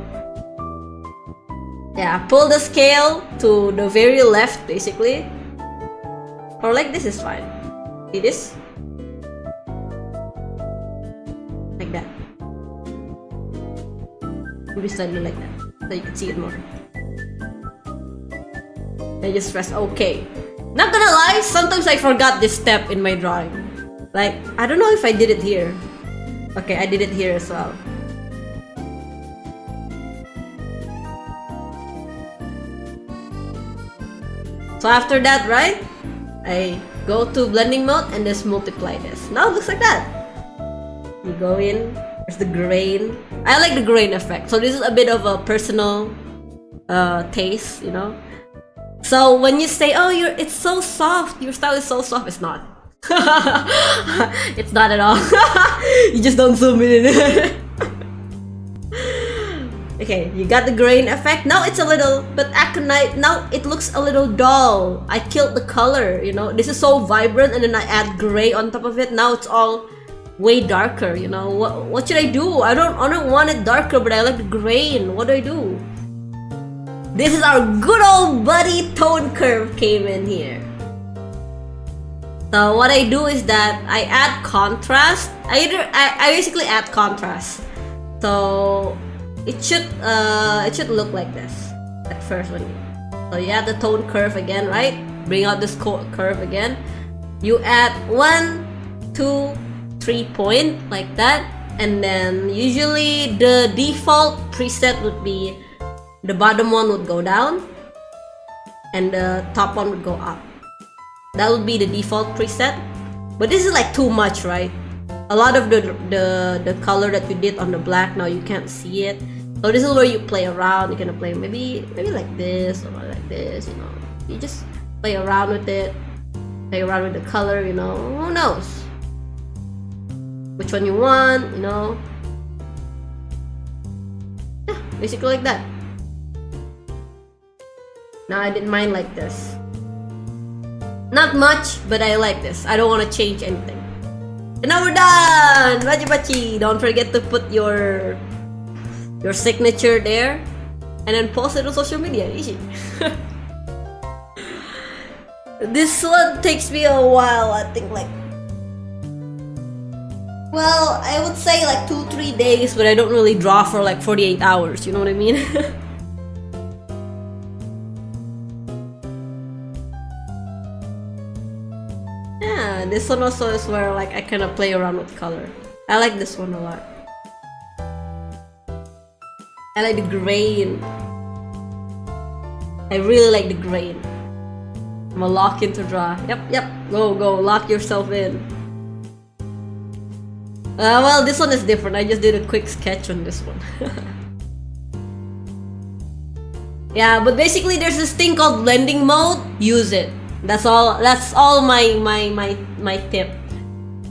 Yeah, pull the scale to the very left, basically. Or like this is fine. See this? Like that. Maybe slightly like that, so you can see it more. I just press OK. Not gonna lie, sometimes I forgot this step in my drawing. Like, I don't know if I did it here. Okay, I did it here as well. So after that, right? I go to blending mode and just multiply this. Now it looks like that. You go in, there's the grain. I like the grain effect. So this is a bit of a personal taste, you know. So when you say, oh, it's so soft, your style is so soft, it's not. It's not at all. You just don't zoom in. Okay, you got the grain effect. Now it's a little, but Aconite, now it looks a little dull. I killed the color, you know. This is so vibrant, and then I add gray on top of it. Now it's all way darker, you know. What should I do? I don't want it darker, but I like the grain. What do I do? This is our good old buddy tone curve came in here. So what I do is that I add contrast. I basically add contrast. So it should look like this at first when you. So you add the tone curve again, right? Bring out this curve again. You add 1, 2, 3 point like that, and then usually the default preset would be the bottom one would go down and the top one would go up. That would be the default preset, but this is like too much, right? A lot of the color that you did on the black, now you can't see it. So this is where you play around. You're gonna play maybe like this or like this, you know. You just play around with it, play around with the color, you know. Who knows which one you want, you know. Yeah, basically like that. Now I did mine like this. Not much, but I like this. I don't want to change anything. And now we're done! Bachi bachi! Don't forget to put your signature there and then post it on social media. Easy. This one takes me a while, I think like, well, I would say like 2-3 days, but I don't really draw for like 48 hours, you know what I mean? Yeah, this one also is where like I kind of play around with color. I like this one a lot. I like the grain. I really like the grain. I'm gonna lock in to draw. Yep. Go. Lock yourself in. Well, this one is different. I just did a quick sketch on this one. Yeah, but basically there's this thing called blending mode. Use it. That's all my tip.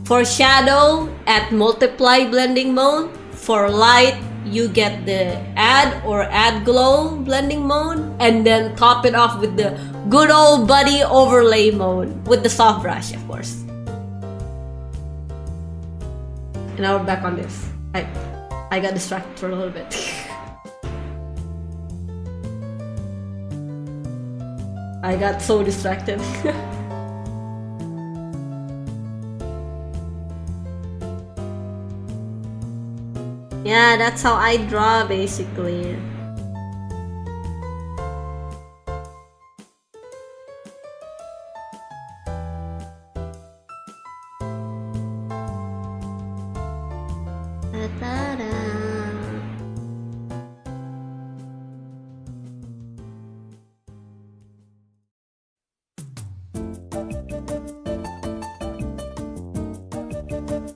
For shadow, add multiply blending mode. For light, you get the add or add glow blending mode, and then top it off with the good old buddy overlay mode with the soft brush, of course. And now we're back on this. I got distracted for a little bit. I got so distracted. Yeah, that's how I draw basically. Ta-da-da.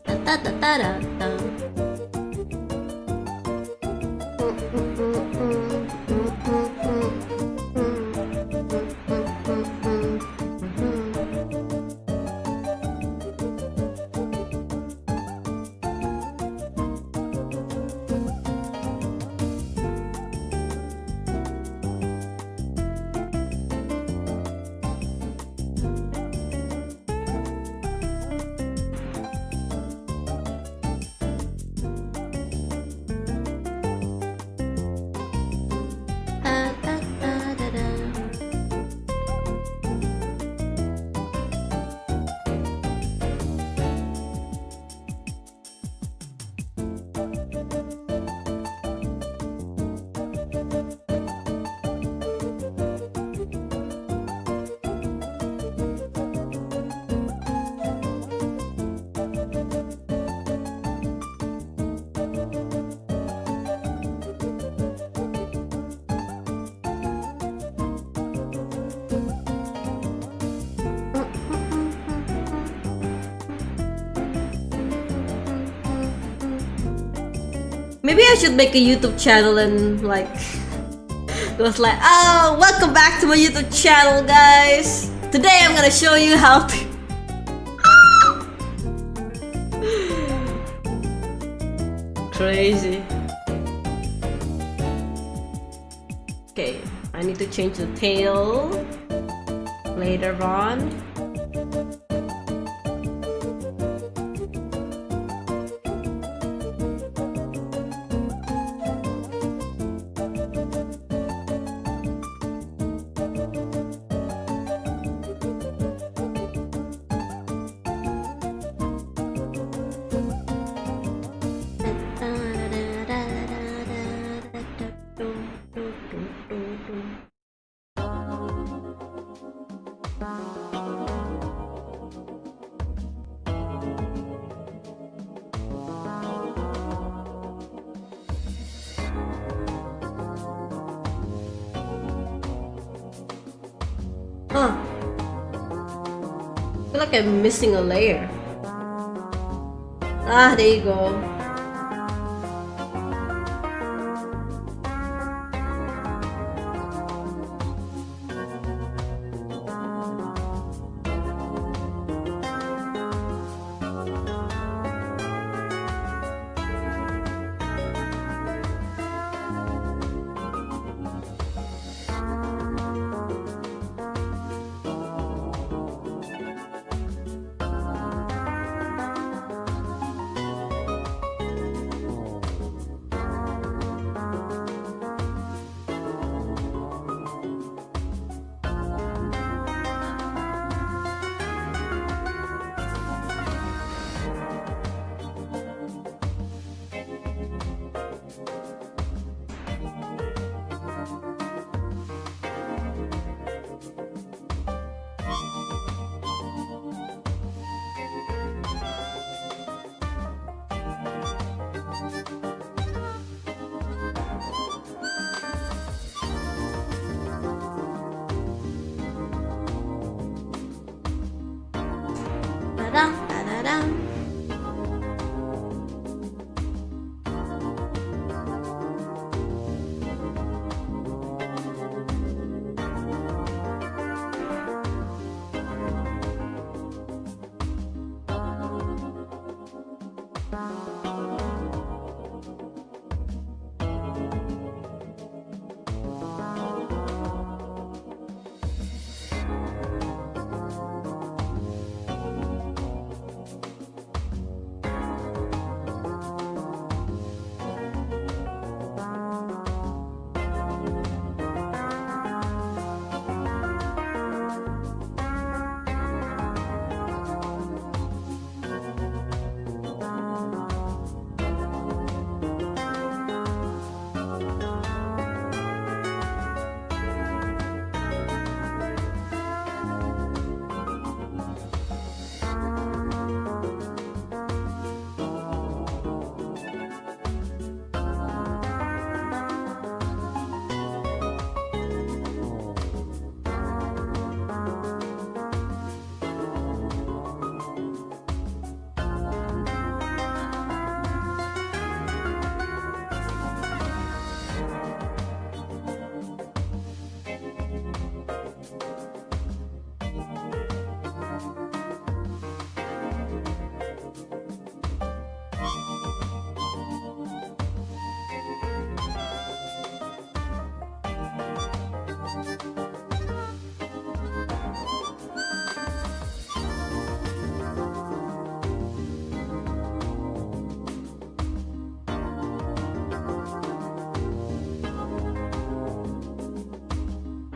Ta-ta-ta-ta-ta. Maybe I should make a YouTube channel and like goes like, oh, welcome back to my YouTube channel, guys. Today I'm gonna show you how to crazy. Okay, I need to change the tail later on. feel like I'm missing a layer. Ah, there you go. Da-dum.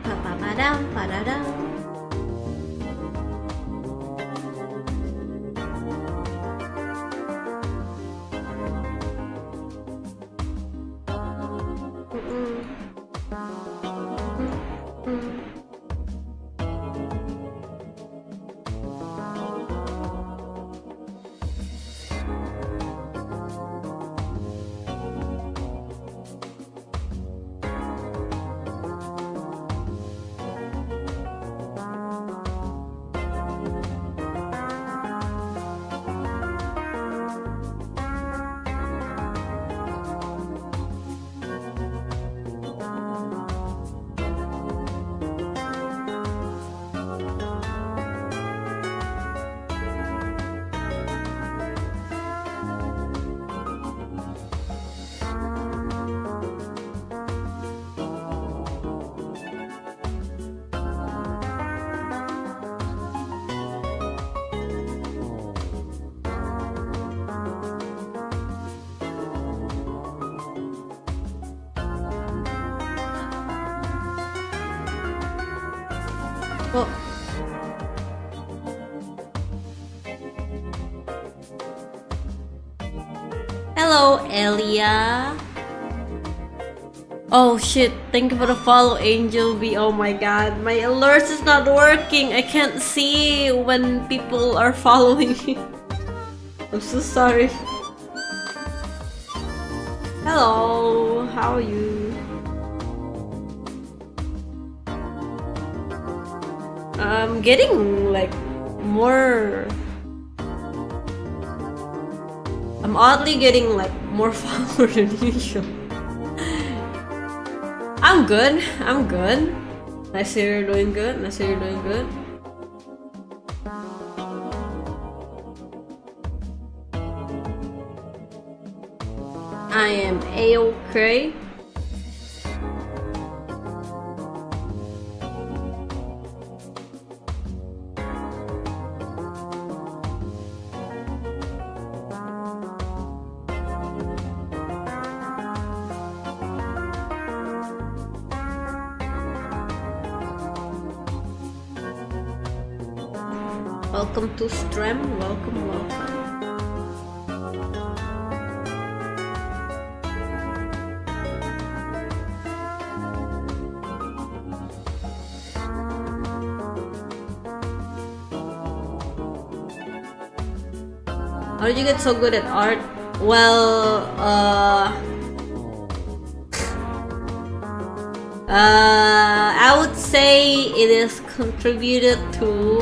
Pa-pa-pa-dum, pa-da-dum. Oh. Hello, Elia. Oh shit, thank you for the follow, Angel V. Oh my god, my alerts is not working. I can't see when people are following me. I'm so sorry. Hello, how are you? I'm getting like more. I'm oddly getting like more followers than usual. I'm good. I'm good. I say you're doing good. I say you're doing good. I am A-okay. Welcome to Strem. Welcome, welcome. How did you get so good at art? Well, I would say it is contributed to.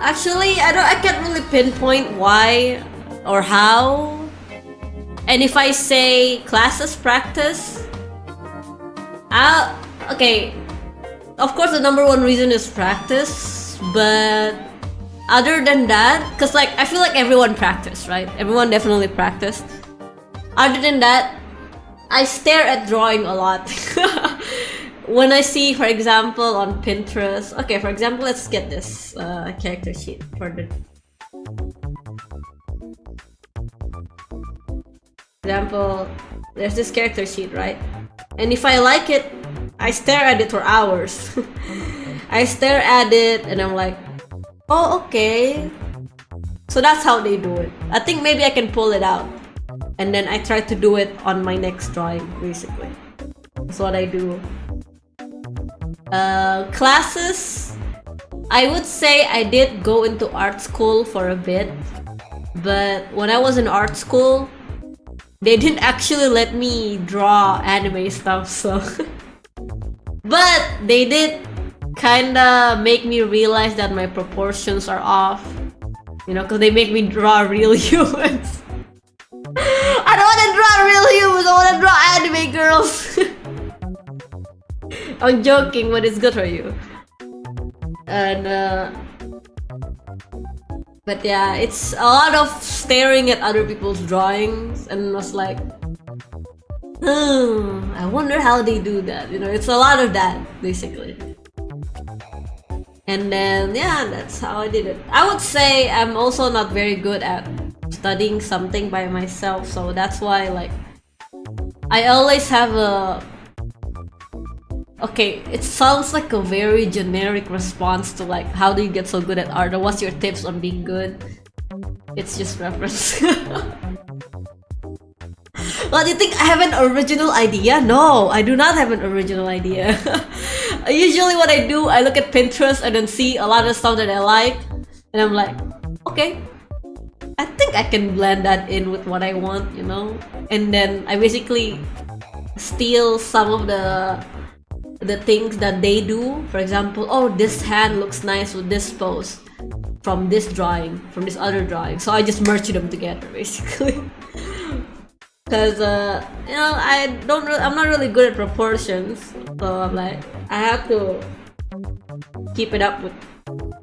Actually, I can't really pinpoint why or how. And if I say classes practice, okay. Of course, the number one reason is practice, but other than that, because like I feel like everyone practiced, right? Everyone definitely practiced. Other than that, I stare at drawing a lot. When I see, for example, on Pinterest. Okay, for example, let's get this character sheet for the. Example, there's this character sheet, right? And if I like it, I stare at it for hours. I stare at it and I'm like, oh, okay. So that's how they do it. I think maybe I can pull it out. And then I try to do it on my next drawing, basically. That's what I do. Classes, I would say I did go into art school for a bit. But when I was in art school, they didn't actually let me draw anime stuff, so... But they did kinda make me realize that my proportions are off. You know, because they make me draw real humans. I don't want to draw real humans, I want to draw anime girls. I'm joking, but it's good for you. And but yeah, it's a lot of staring at other people's drawings and was like, I wonder how they do that. You know, it's a lot of that, basically. And then, yeah, that's how I did it. I would say I'm also not very good at studying something by myself, so that's why, like, I always have a... Okay, it sounds like a very generic response to, like, how do you get so good at art, or what's your tips on being good? It's just reference. Well, do you think I have an original idea? No, I do not have an original idea. Usually what I do, I look at Pinterest and then see a lot of stuff that I like, and I'm like, okay, I think I can blend that in with what I want, you know? And then I basically steal some of the things that they do. For example, oh, this hand looks nice with this pose from this drawing, from this other drawing. So I just merge them together, basically. Because you know, I'm not really good at proportions, so I'm like, I have to keep it up with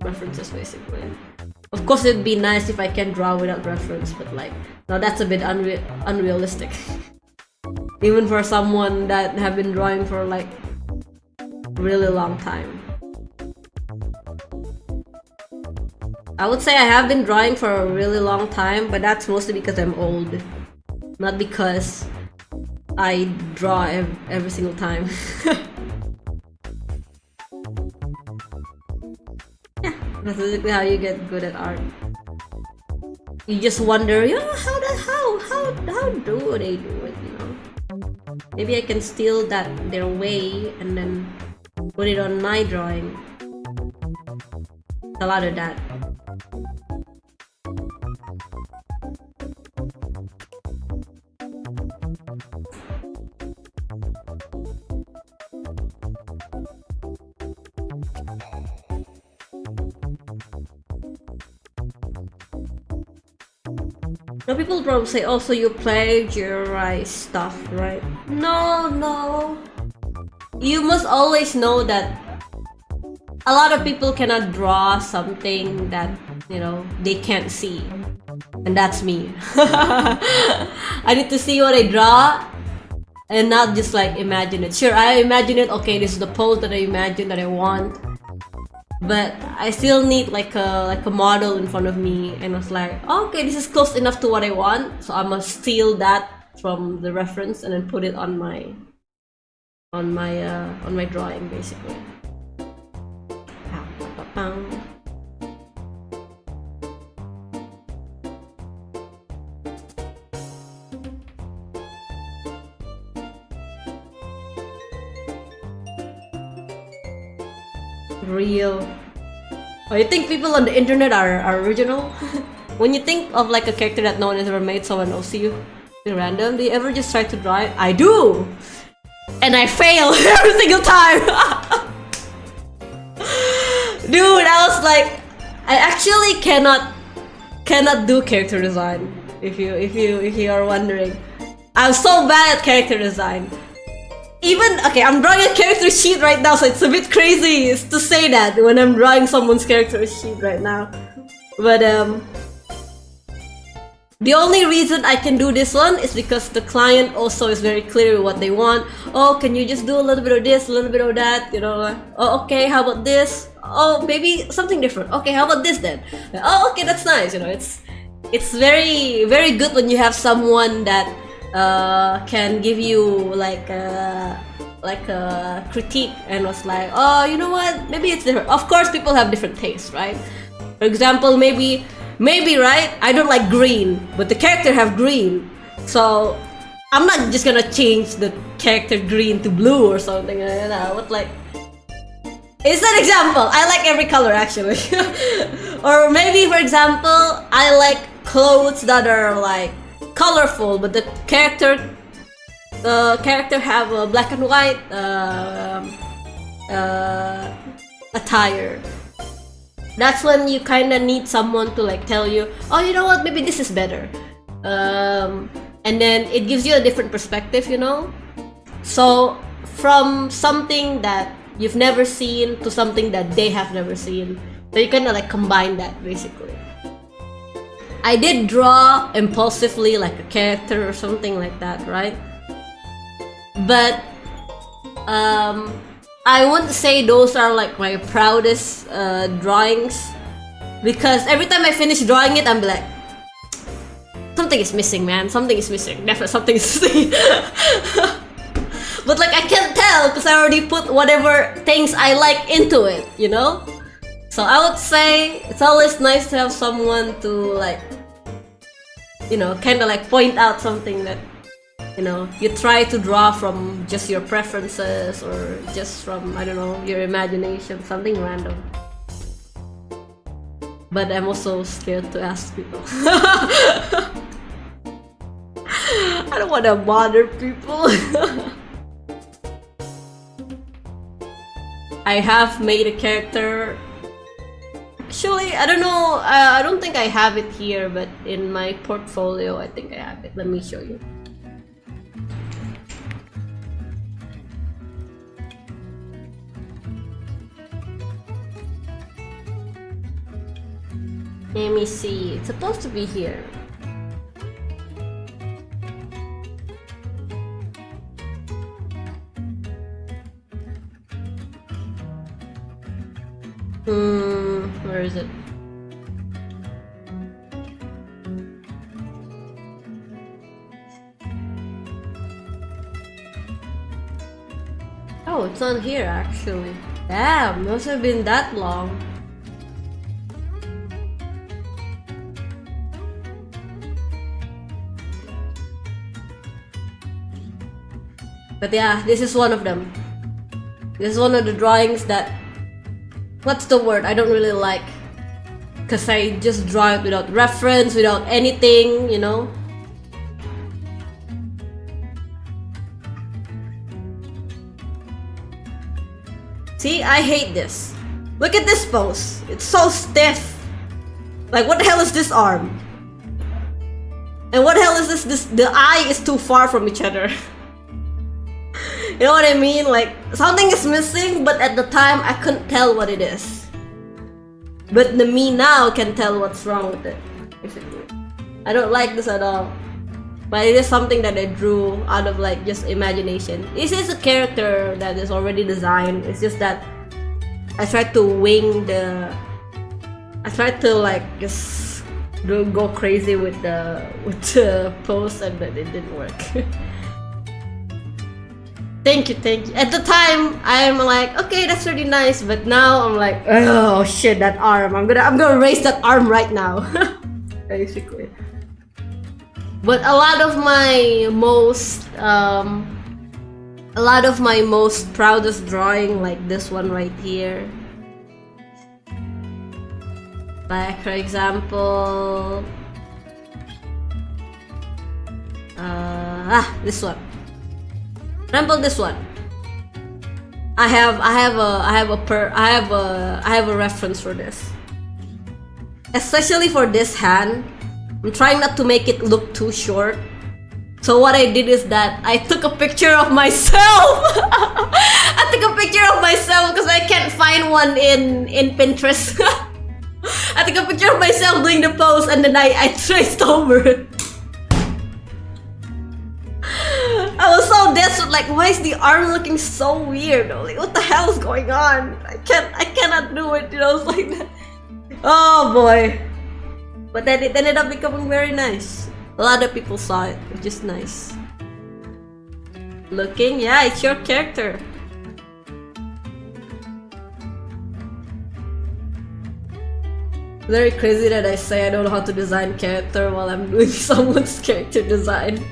references, basically. Of course, it'd be nice if I can draw without reference, but like, no, that's a bit unrealistic. Even for someone that have been drawing for like really long time. I would say I have been drawing for a really long time, but that's mostly because I'm old. Not because I draw every single time. Yeah, that's basically how you get good at art. You just wonder, you know, how do they do it, you know? Maybe I can steal their way and then put it on my drawing. A lot of that. Now people probably say, oh, so you plagiarize stuff, right? No, no. You must always know that a lot of people cannot draw something that, you know, they can't see. And that's me. I need to see what I draw and not just like imagine it. Sure, I imagine it, okay, this is the pose that I imagine that I want. But I still need like a model in front of me, and I was like, oh, okay, this is close enough to what I want, so I must steal that from the reference and then put it on my drawing, basically. Real. Oh, you think people on the internet are original? When you think of like a character that no one has ever made, someone else see you be random, do you ever just try to draw it? I do! And I fail every single time! Dude, I was like, I actually cannot do character design. If you are wondering, I'm so bad at character design. Even, okay, I'm drawing a character sheet right now, so it's a bit crazy to say that when I'm drawing someone's character sheet right now. But the only reason I can do this one is because the client also is very clear with what they want. Oh, can you just do a little bit of this, a little bit of that, you know? Oh, okay, how about this? Oh, maybe something different. Okay, how about this then? Oh, okay, that's nice, you know, it's very, very good when you have someone that can give you like a critique and was like, oh, you know what, maybe it's different. Of course people have different tastes, right? For example, maybe right, I don't like green, but the character have green, so I'm not just gonna change the character green to blue or something, you know, what, like, it's an example. I like every color actually. Or maybe, for example, I like clothes that are like colorful, but the character have a black and white attire. That's when you kind of need someone to like tell you, oh, you know what, maybe this is better, and then it gives you a different perspective, you know. So from something that you've never seen to something that they have never seen, so you kind of like combine that, basically. I did draw impulsively like a character or something like that, right? But I wouldn't say those are like my proudest drawings, because every time I finish drawing it, I'm like, something is missing, man. Something is missing. Definitely something is missing. But like I can't tell because I already put whatever things I like into it, you know? So I would say it's always nice to have someone to like, you know, kind of like point out something that, you know, you try to draw from just your preferences or just from, I don't know, your imagination, something random. But I'm also scared to ask people. I don't want to bother people. I have made a character. Actually, I don't know. I don't think I have it here, but in my portfolio, I think I have it. Let me show you. Let me see. It's supposed to be here. Where is it? Oh, it's on here actually. Damn, must have been that long. But yeah, this is one of them. This is one of the drawings that, what's the word, I don't really like, because I just draw it without reference, without anything, you know. See, I hate this. Look at this pose. It's so stiff. Like, what the hell is this arm? And what the hell is this? The eye is too far from each other. You know what I mean? Like, something is missing, but at the time I couldn't tell what it is. But the me now can tell what's wrong with it, basically. I don't like this at all. But it is something that I drew out of like just imagination. This is a character that is already designed. It's just that I tried to wing the... I tried to like just go crazy with the pose, and then it didn't work. Thank you. At the time, I'm like, okay, that's really nice. But now I'm like, oh shit, that arm. I'm gonna raise that arm right now. Basically. But a lot of my most proudest drawing, like this one right here. Like, for example, this one. For example, this one. I have a reference for this. Especially for this hand, I'm trying not to make it look too short. So what I did is that I took a picture of myself. I took a picture of myself because I can't find one in Pinterest. I took a picture of myself doing the pose, and then I traced over it. I was so desperate, like, why is the arm looking so weird? Like, what the hell is going on? I cannot do it, you know, it's like that. Oh boy. But then it ended up becoming very nice. A lot of people saw it, which is nice. Looking, yeah, it's your character. Very crazy that I say I don't know how to design character while I'm doing someone's character design.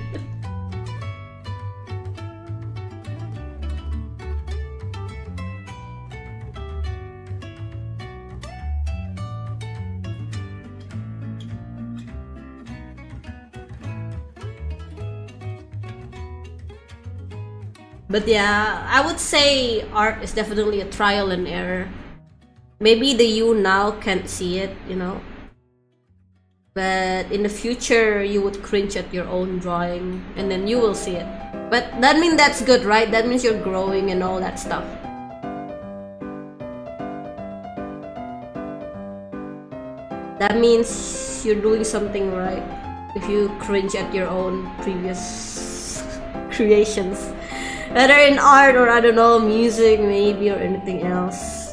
But yeah, I would say art is definitely a trial and error. Maybe the you now can't see it, you know. But in the future, you would cringe at your own drawing, and then you will see it. But that means that's good, right? That means you're growing and all that stuff. That means you're doing something right if you cringe at your own previous creations. Whether in art or, I don't know, music maybe, or anything else.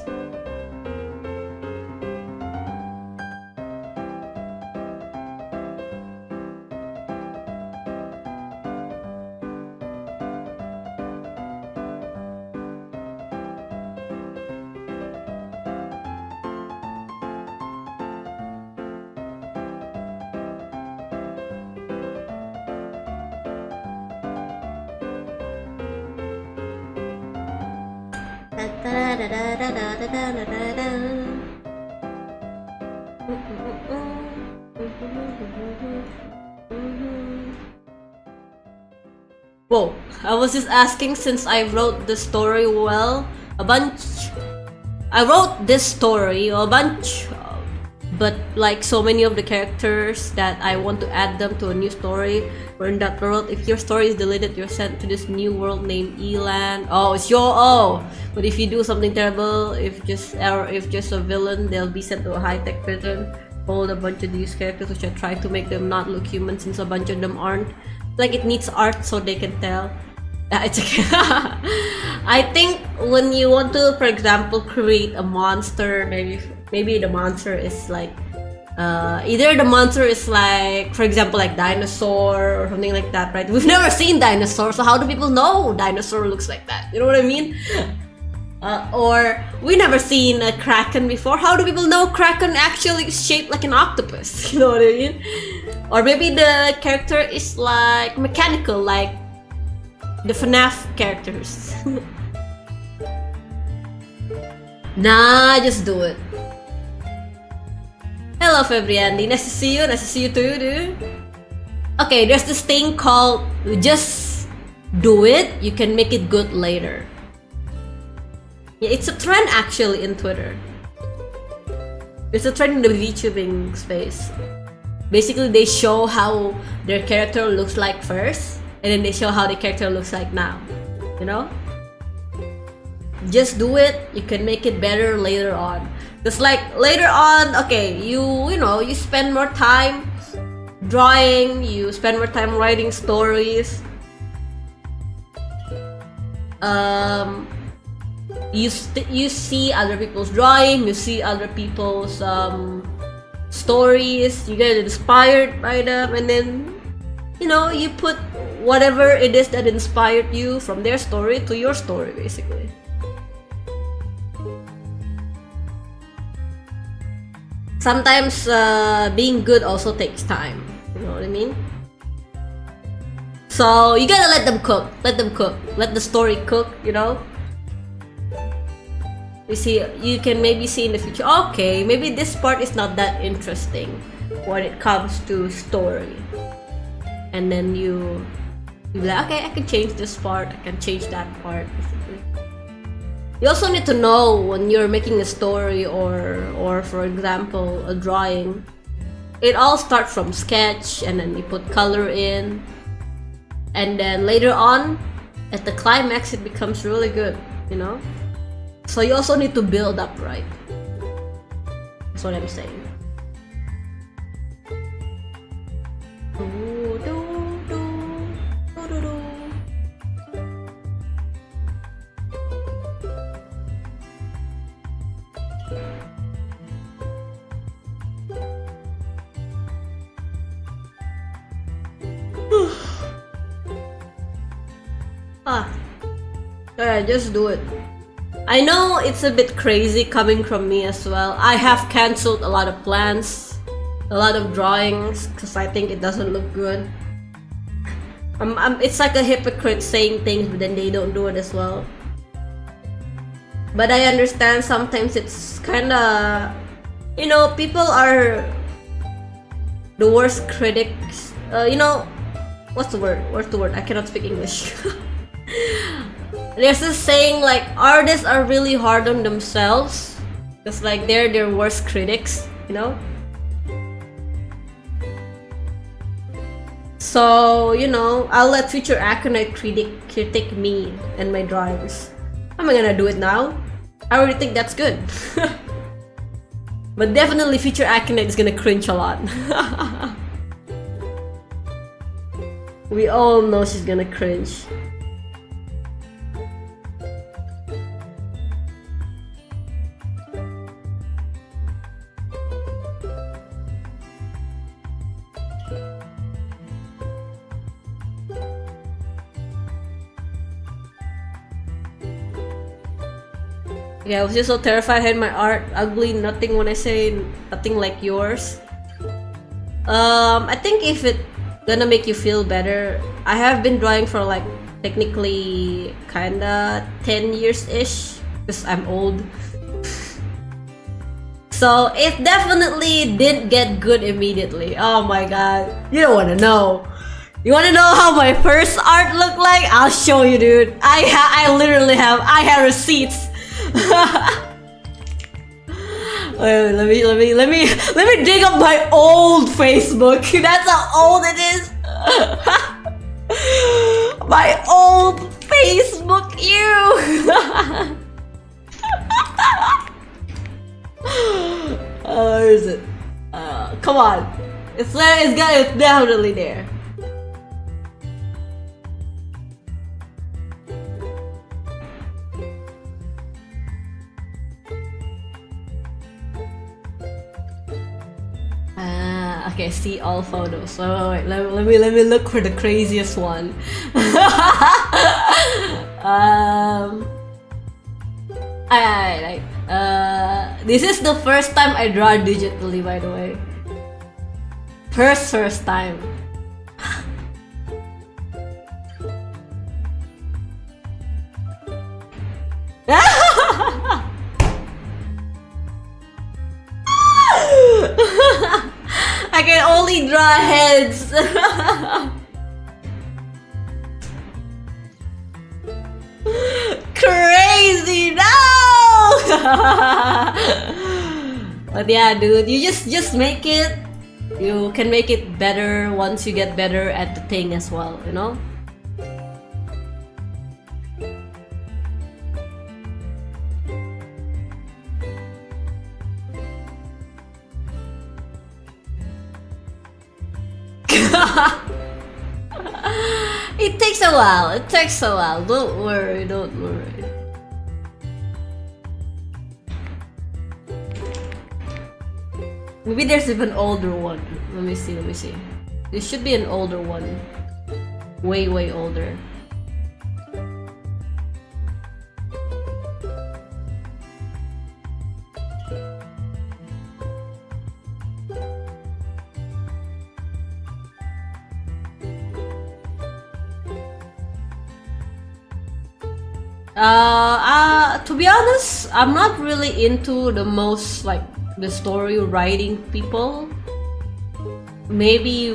Whoa, I was just asking since I wrote the story I wrote this story a bunch, but like so many of the characters that I want to add them to a new story were in that world. If your story is deleted, you're sent to this new world named Elan. Oh, it's your But if you do something terrible, if just a villain, they'll be sent to a high-tech prison. Hold a bunch of these characters, which I try to make them not look human since a bunch of them aren't. Like, it needs art so they can tell. It's okay. I think when you want to, for example, create a monster, maybe the monster is like either the monster is like, for example, like dinosaur or something like that, right? We've never seen dinosaur, so how do people know dinosaur looks like that? You know what I mean? Or we never seen a kraken before. How do people know kraken actually is shaped like an octopus? You know what I mean? Or maybe the character is like mechanical, like the FNAF characters. Nah, just do it. Hello, Febriandi. Nice to see you. Nice to see you too, dude. Okay, there's this thing called just do it. You can make it good later. Yeah, it's a trend actually in Twitter. It's a trend in the VTubing space. basically they show how their character looks like first, and then they show how the character looks like now, you know. Just do it, you can make it better later on. Just like later on, okay, you know, you spend more time drawing, you spend more time writing stories, you see other people's drawing, you see other people's stories, you get inspired by them, and then, you know, you put whatever it is that inspired you from their story to your story, basically. Sometimes being good also takes time, you know what I mean? So you gotta let them cook, let the story cook, you know? You can maybe see in the future, okay, maybe this part is not that interesting when it comes to story. And then you be like, okay, I can change this part, I can change that part, basically. You also need to know when you're making a story or for example, a drawing. It all starts from sketch, and then you put color in, and then later on, at the climax, it becomes really good, you know? So you also need to build up, right? That's what I'm saying. Yeah, just do it. I know it's a bit crazy coming from me as well. I have cancelled a lot of plans, a lot of drawings, because I think it doesn't look good. It's like a hypocrite saying things, but then they don't do it as well. But I understand sometimes it's kinda, you know, people are the worst critics. You know, what's the word? I cannot speak English. There's this saying like artists are really hard on themselves, because like they're their worst critics, you know. So, you know, I'll let future Aconite critique me and my drawings. How am I gonna do it now? I already think that's good. But definitely future Aconite is gonna cringe a lot. We all know she's gonna cringe. Yeah, I was just so terrified. I had my art ugly, nothing when I say nothing like yours. I think if it gonna make you feel better, I have been drawing for like technically kinda 10 years-ish, because I'm old. So it definitely didn't get good immediately. Oh my god, you don't wanna know. You wanna know how my first art looked like? I'll show you, dude. I literally have receipts. Wait, let me dig up my old Facebook. That's how old it is. My old Facebook, you. Where is it? Come on, it's definitely there. Okay, see all photos. So wait, let me look for the craziest one. This is the first time I draw digitally, by the way. First time. I can only draw heads. Crazy, no. But yeah, dude, you just make it. You can make it better once you get better at the thing as well, you know? It takes a while. It takes a while. Don't worry. Don't worry. Maybe there's even an older one. Let me see. Let me see. There should be an older one. Way, way older. To be honest, I'm not really into the most like the story writing people. Maybe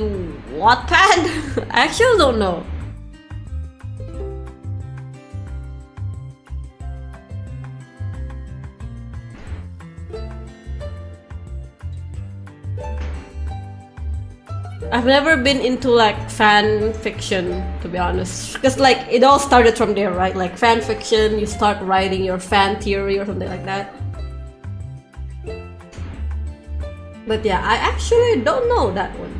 Wattpad? I actually don't know. I've never been into like fan fiction, to be honest, because like it all started from there, right? Like fan fiction, you start writing your fan theory or something like that. But yeah, I actually don't know that one.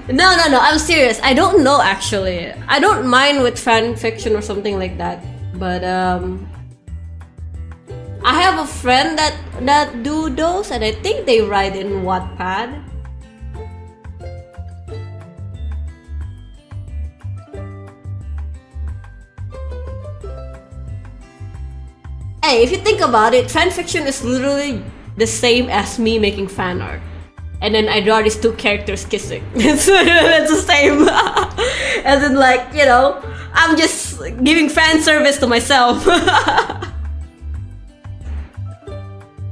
No, no, no, I'm serious. I don't know actually. I don't mind with fan fiction or something like that, but I have a friend that do those, and I think they write in Wattpad. Hey, if you think about it, fanfiction is literally the same as me making fan art. And then I draw these two characters kissing. It's the same. As in like, you know, I'm just giving fan service to myself.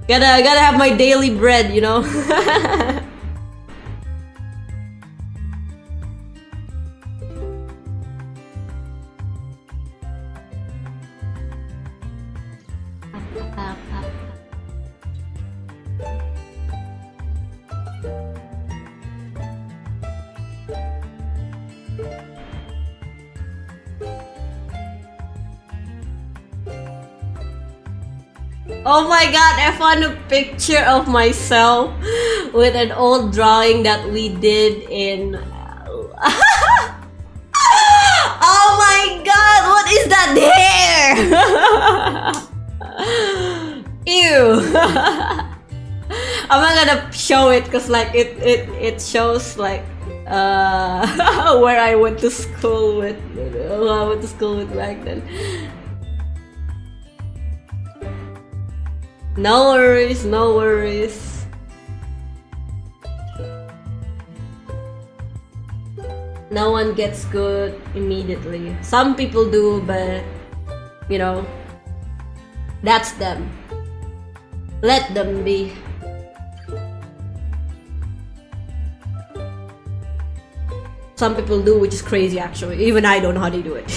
Gotta have my daily bread, you know? Oh my god, I found a picture of myself with an old drawing that we did in... Oh my god, what is that hair? Ew. I'm not gonna show it because like it shows like where I went to school with, who I went to school with back then. No worries, no worries. No one gets good immediately. Some people do, but you know, that's them. Let them be. Some people do, which is crazy actually. Even I don't know how they do it.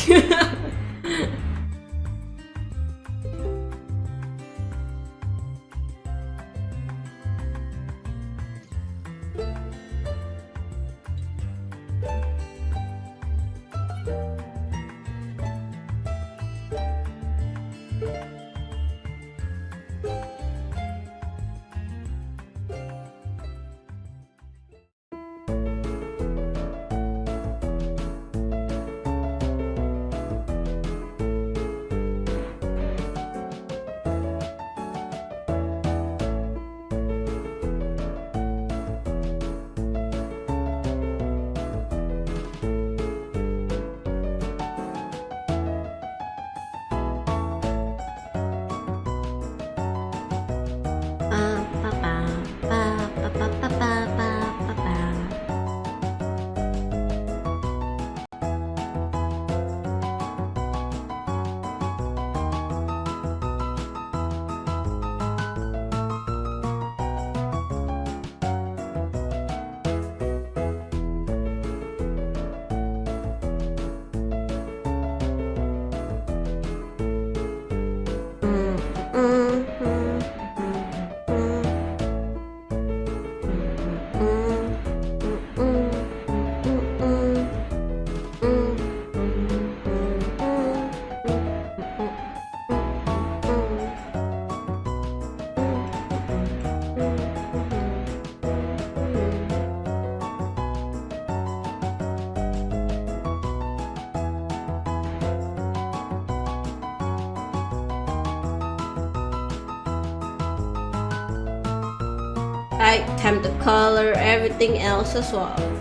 Right, time to color everything else as well.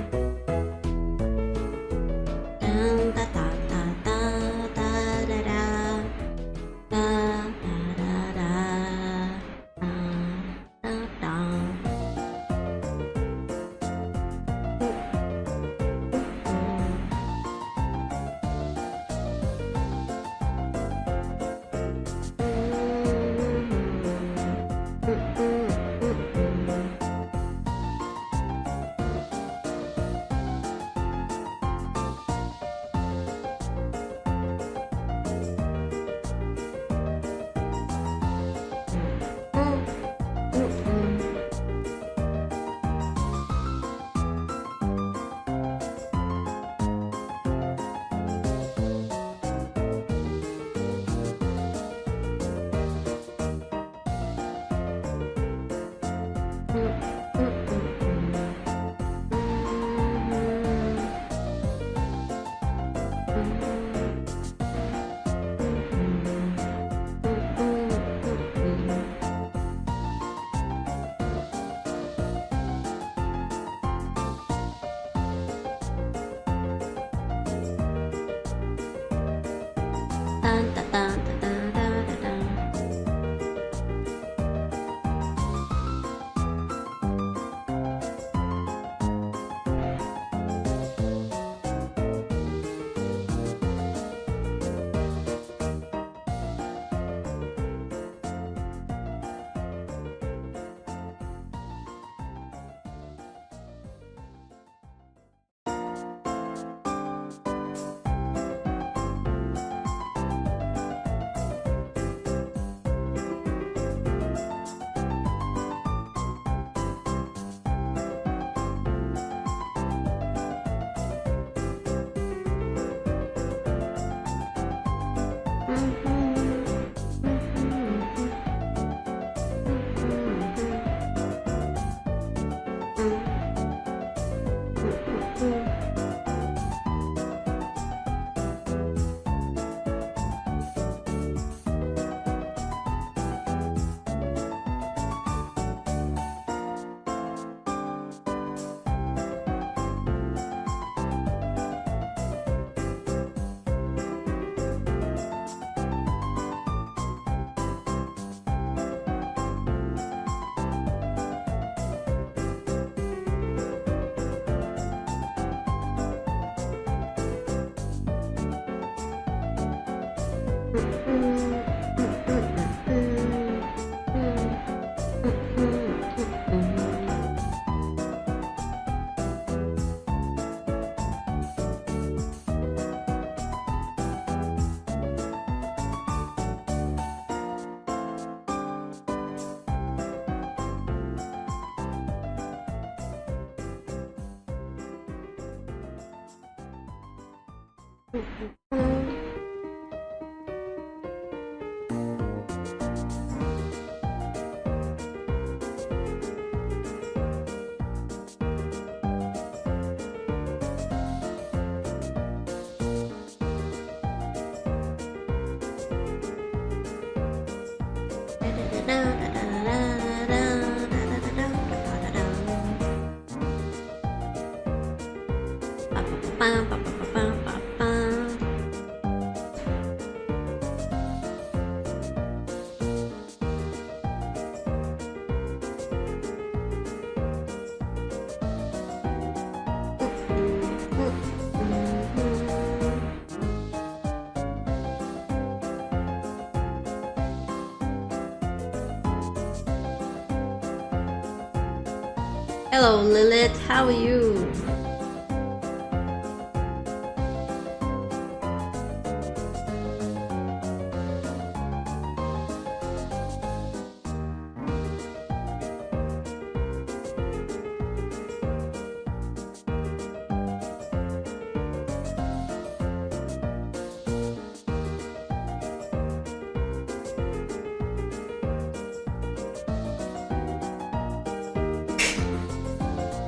Hello Lilith, how are you?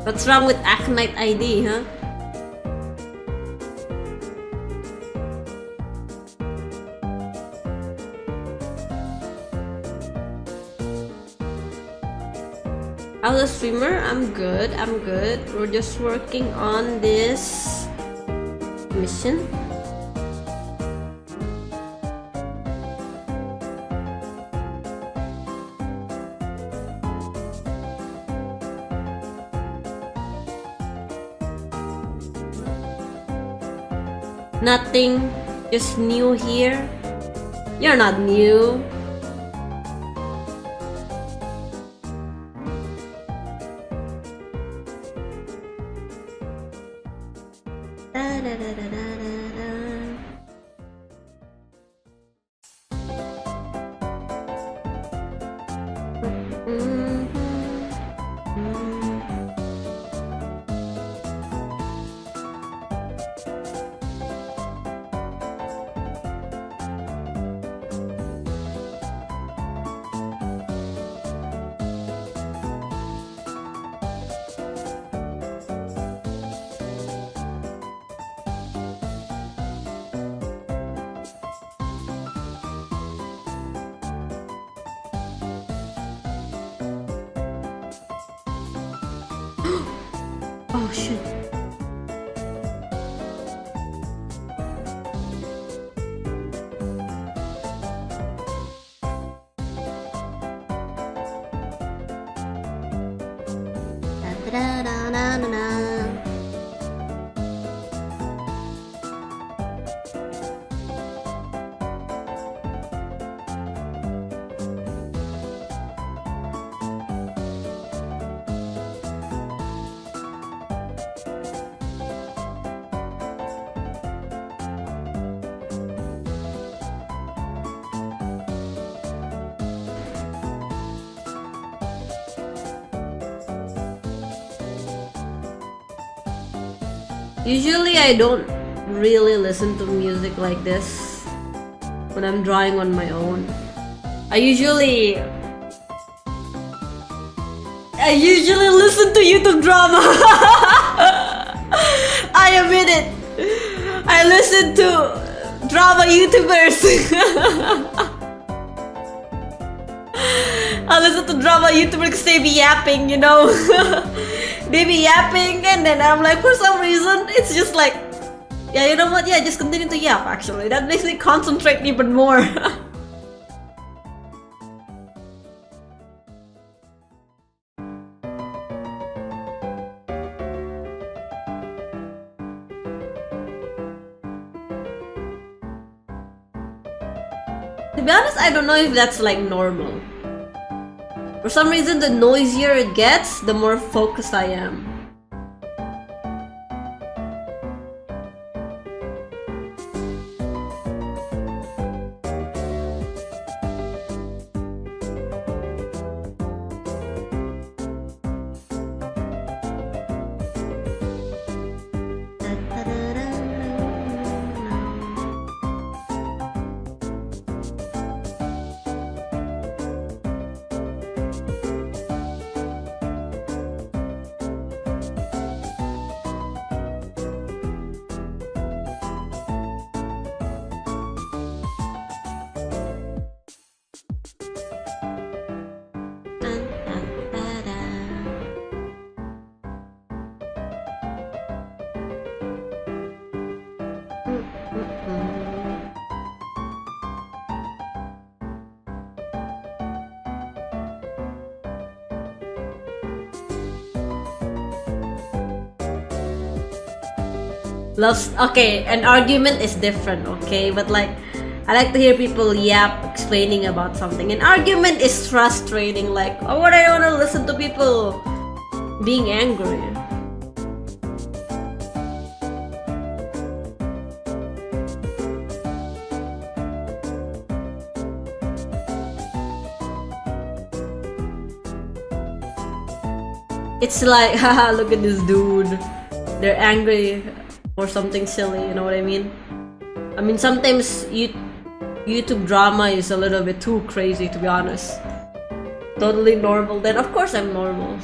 What's wrong with Aconite ID, huh? As a streamer, I'm good. I'm good. We're just working on this mission. Nothing, just new here. You're not new. Oh shit. Usually I don't really listen to music like this when I'm drawing on my own. I usually listen to YouTube drama. I admit it. I listen to drama YouTubers. I listen to drama YouTubers because they be yapping, you know. They be yapping and then I'm like, for some reason, it's just like, yeah, you know what? Yeah, just continue to yap actually. That makes me concentrate even more. To be honest, I don't know if that's like normal. For some reason, the noisier it gets, the more focused I am. Loves, okay, an argument is different, okay, but like I like to hear people yap explaining about something. An argument is frustrating, like, oh, what, I don't want to listen to people being angry. It's like, haha, look at this dude, they're angry or something silly, you know what I mean? I mean, sometimes YouTube drama is a little bit too crazy, to be honest. Totally normal, then of course I'm normal.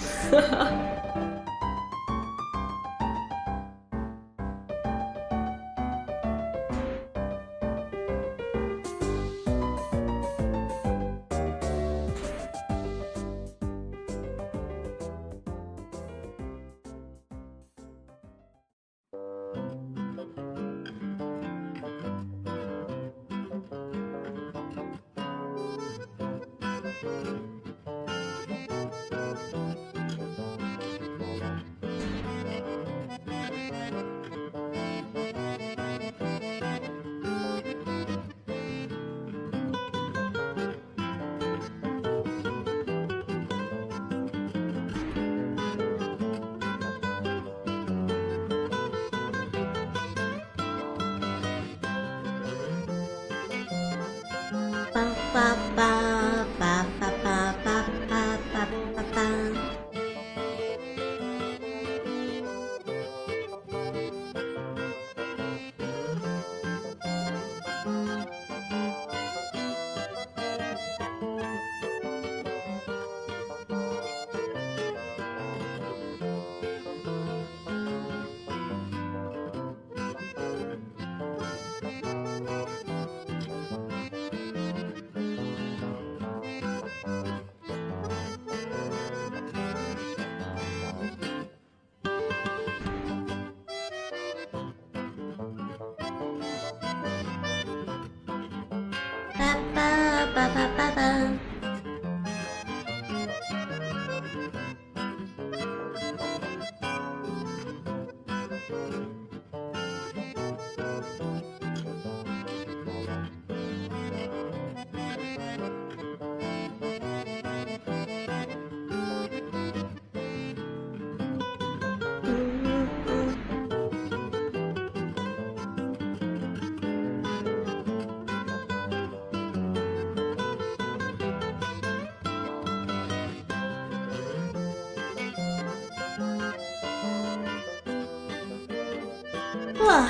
우와.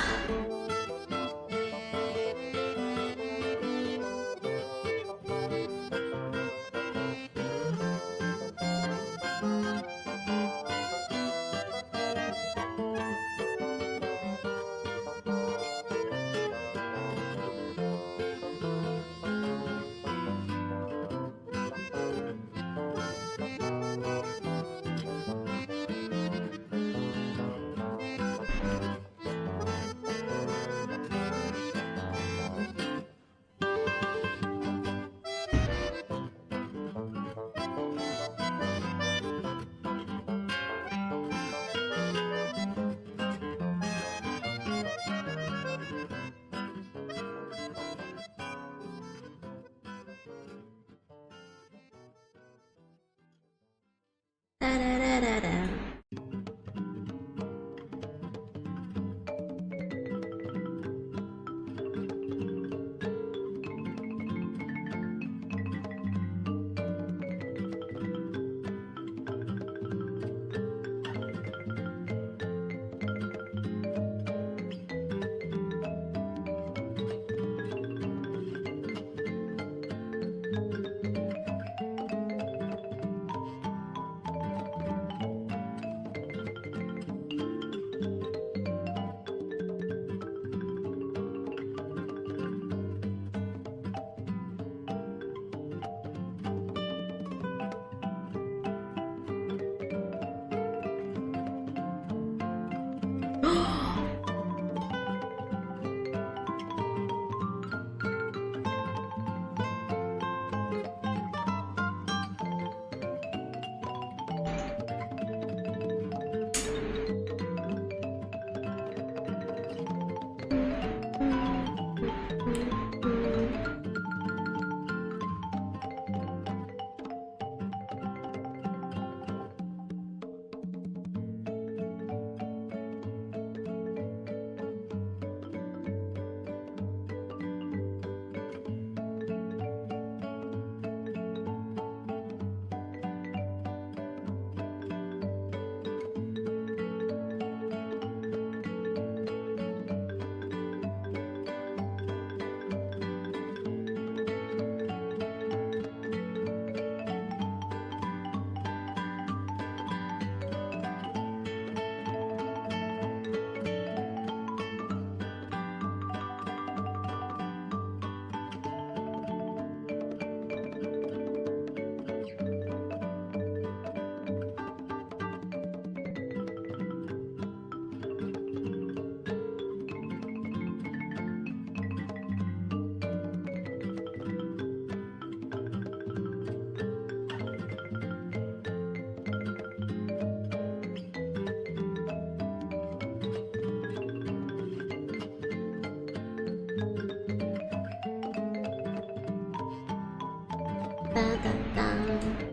따라라라라. 따다단.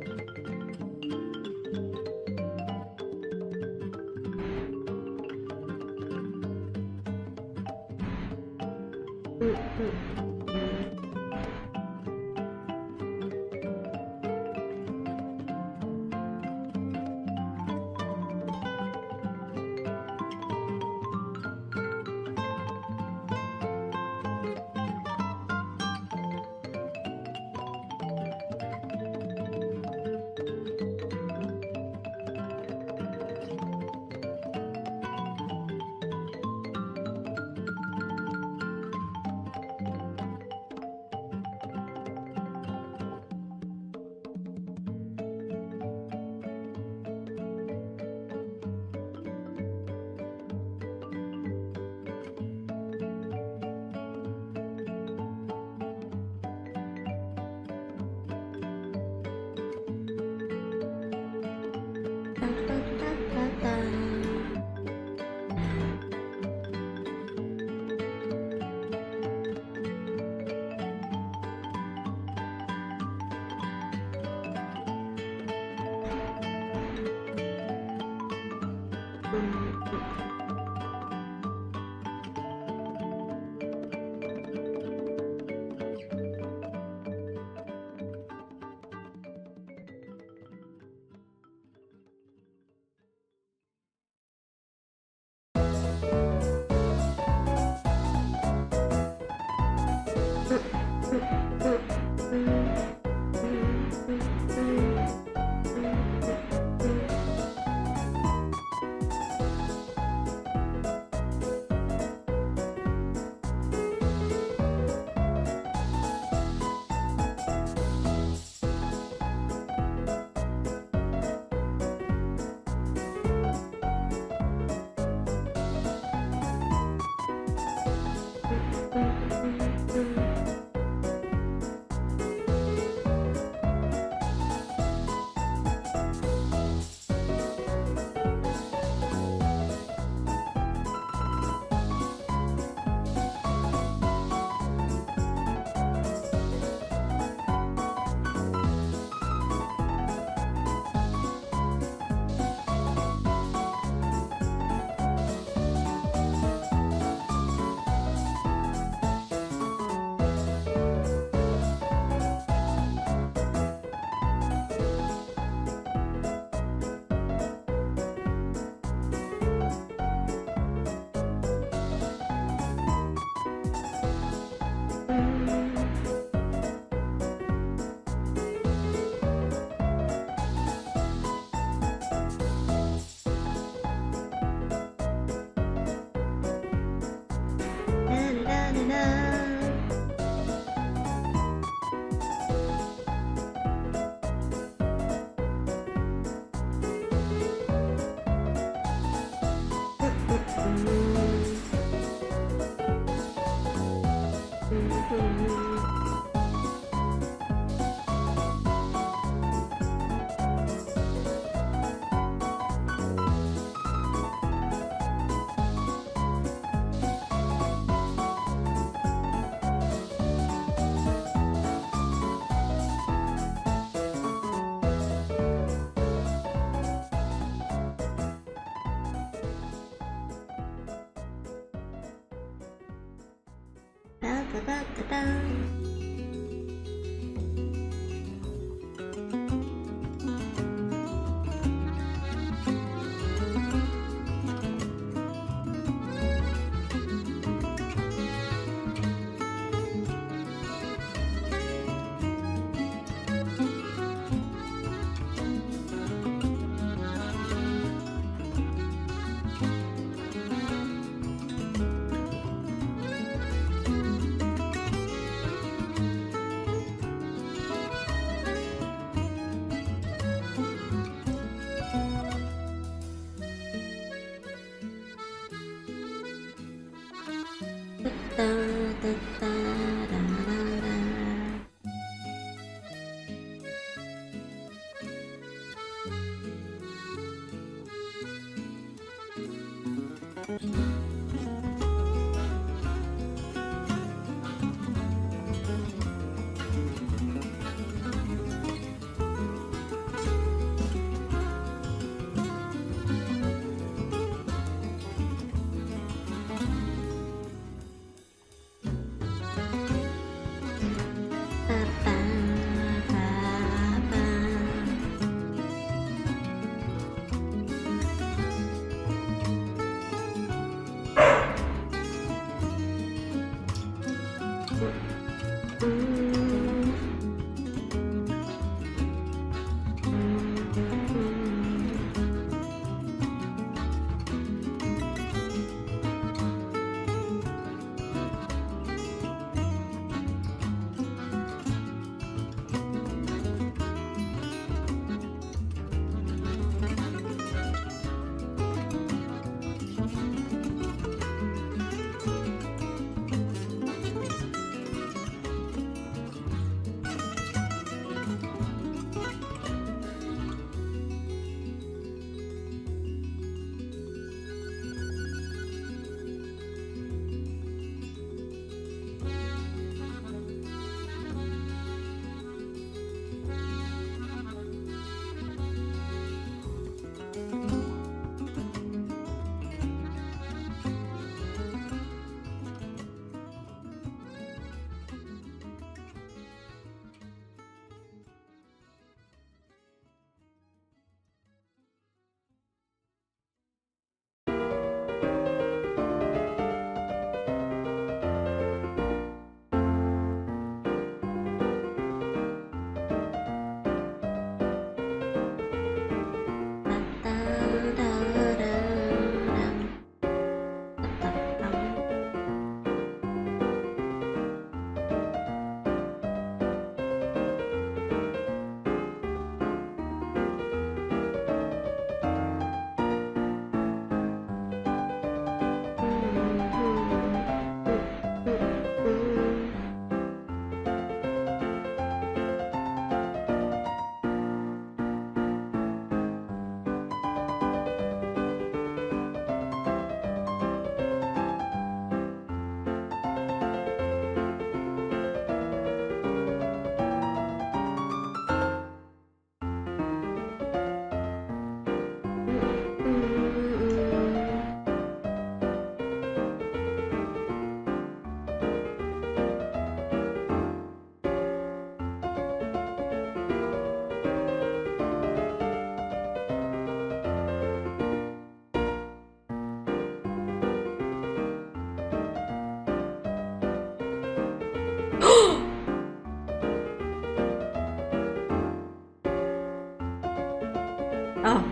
Oh.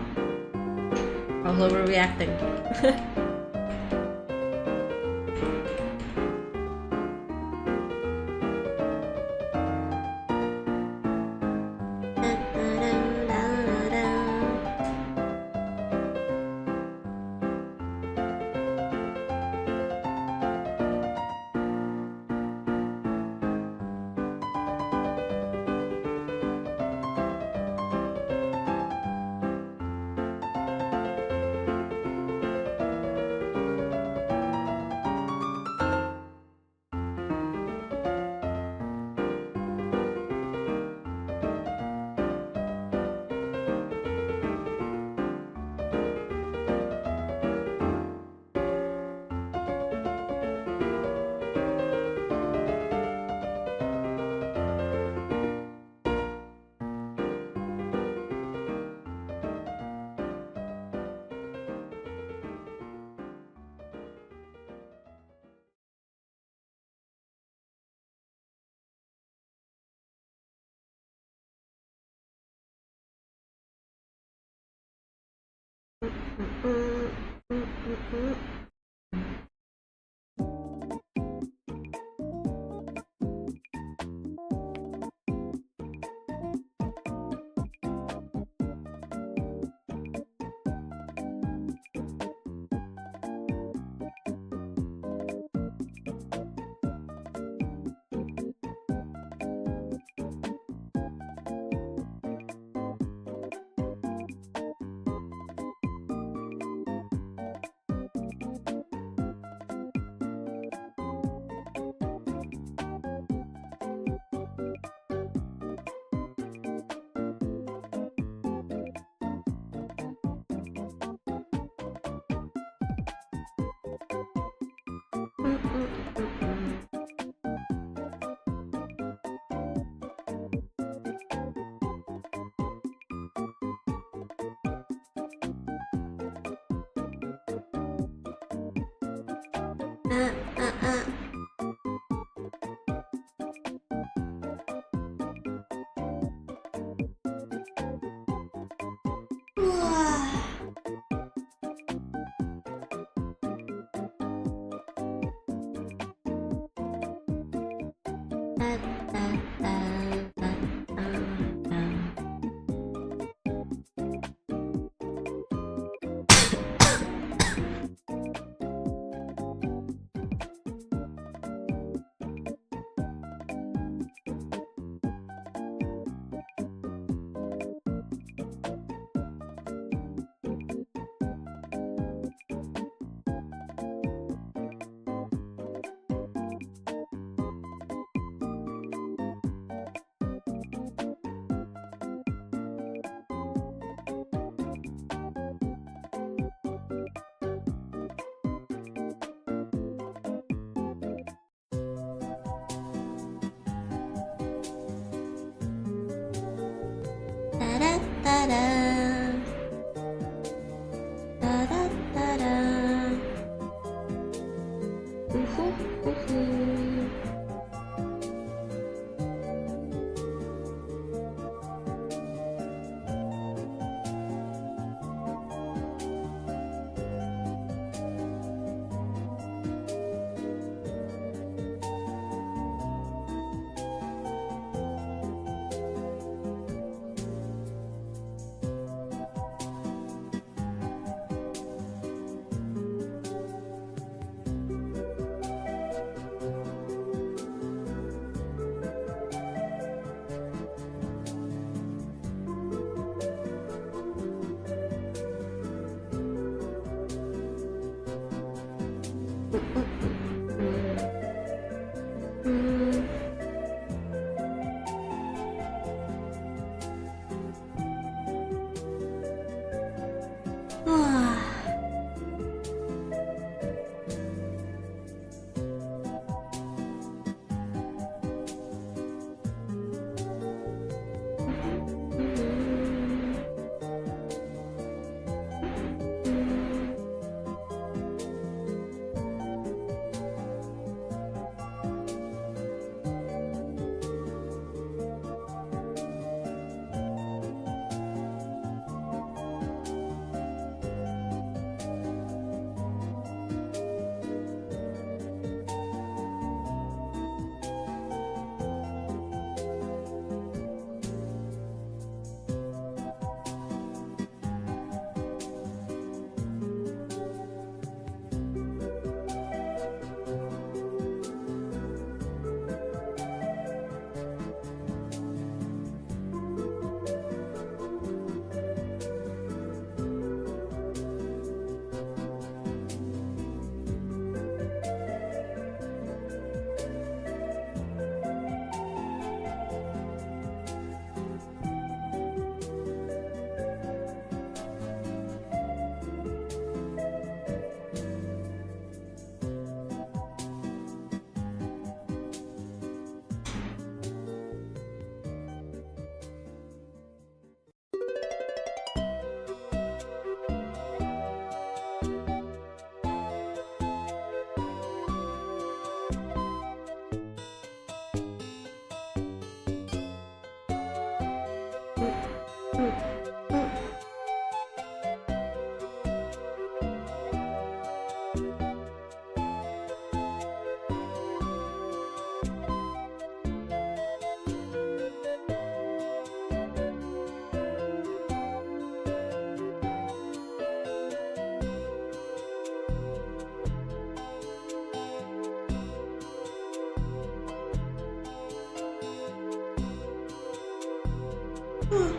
I was overreacting.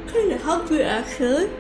Kind of hungry actually.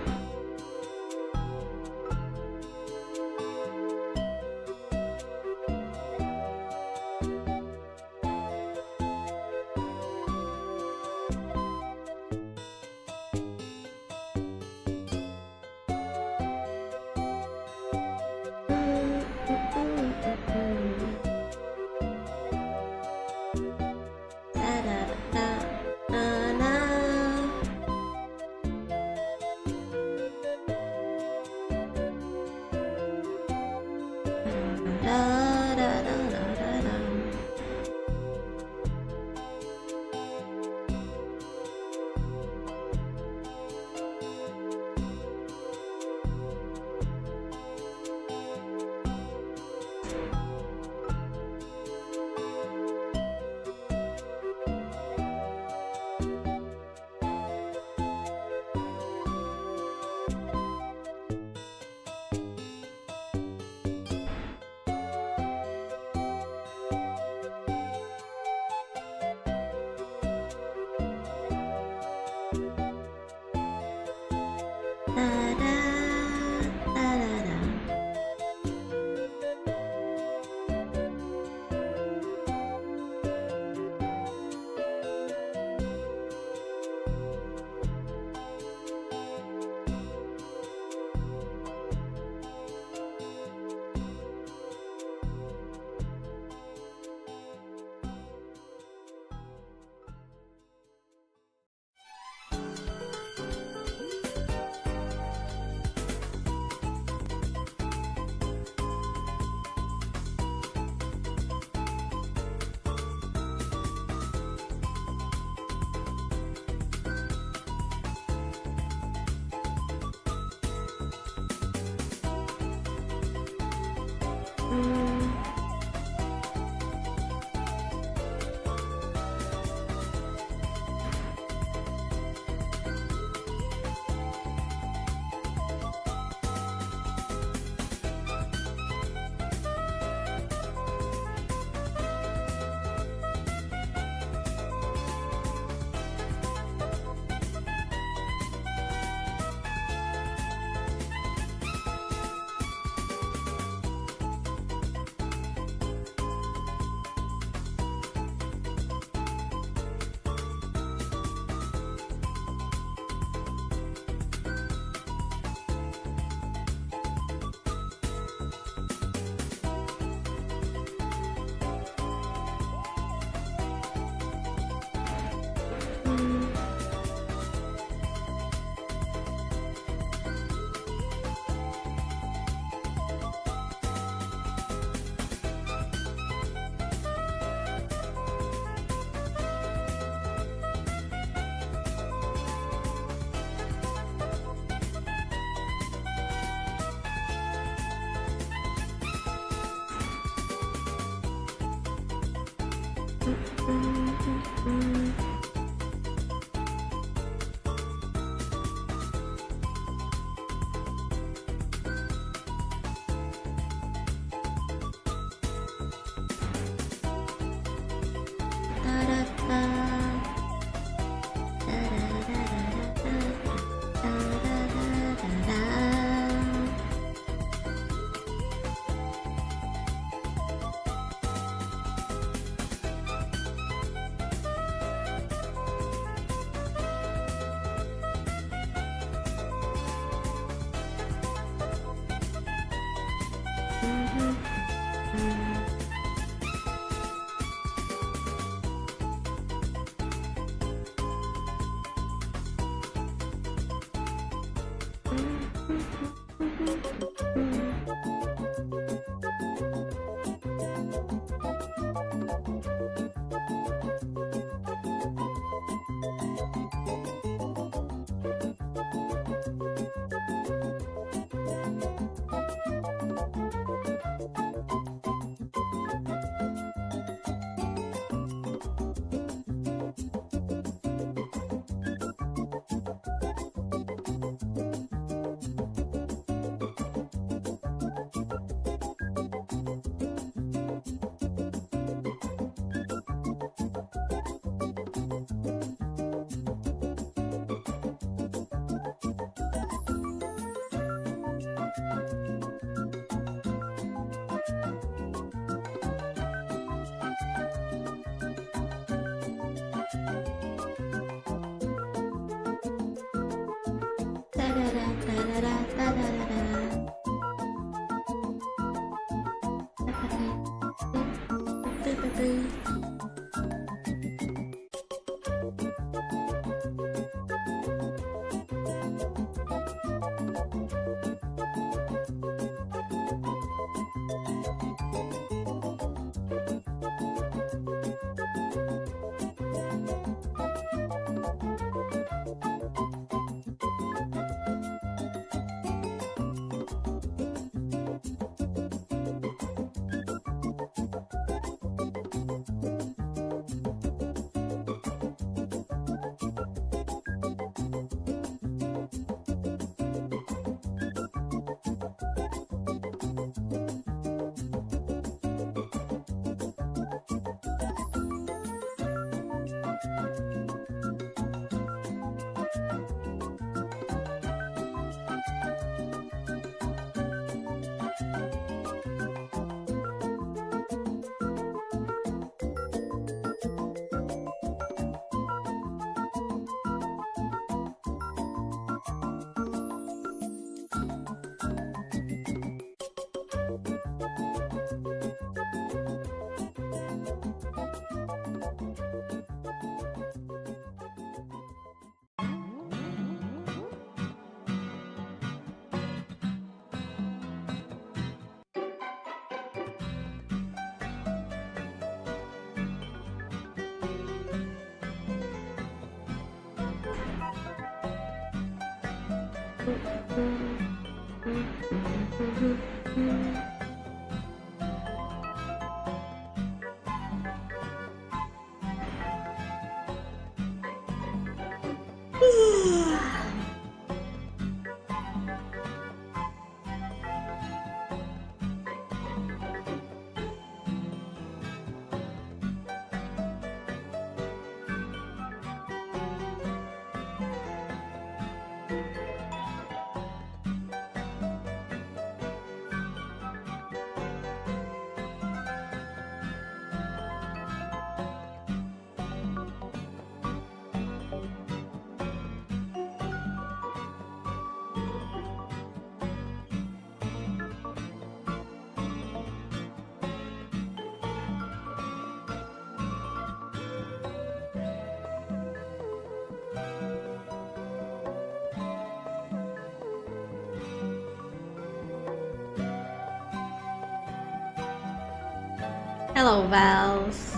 Hello, Vals.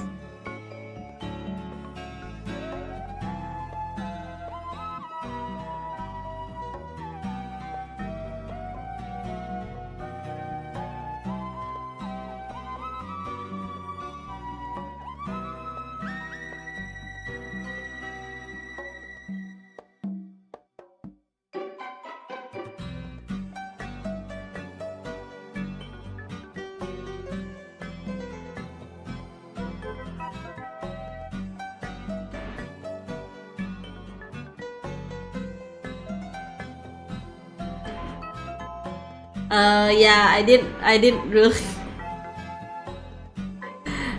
Yeah, I didn't really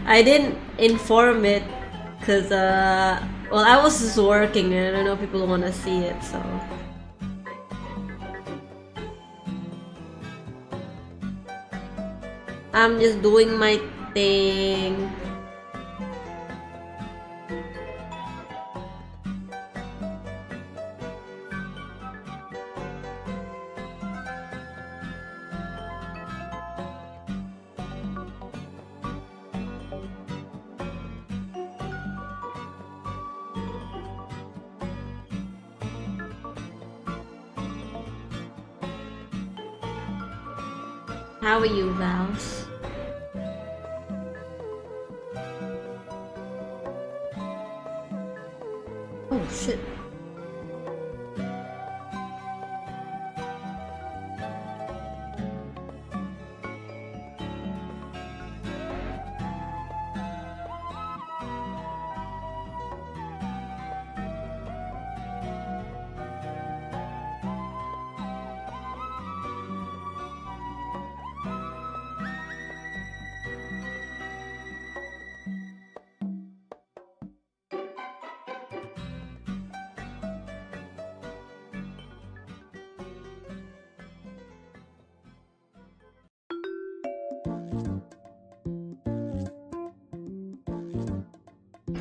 I didn't inform it because well, I was just working and I don't know if people want to see it, so I'm just doing my thing. How are you, Vals? Oh shit.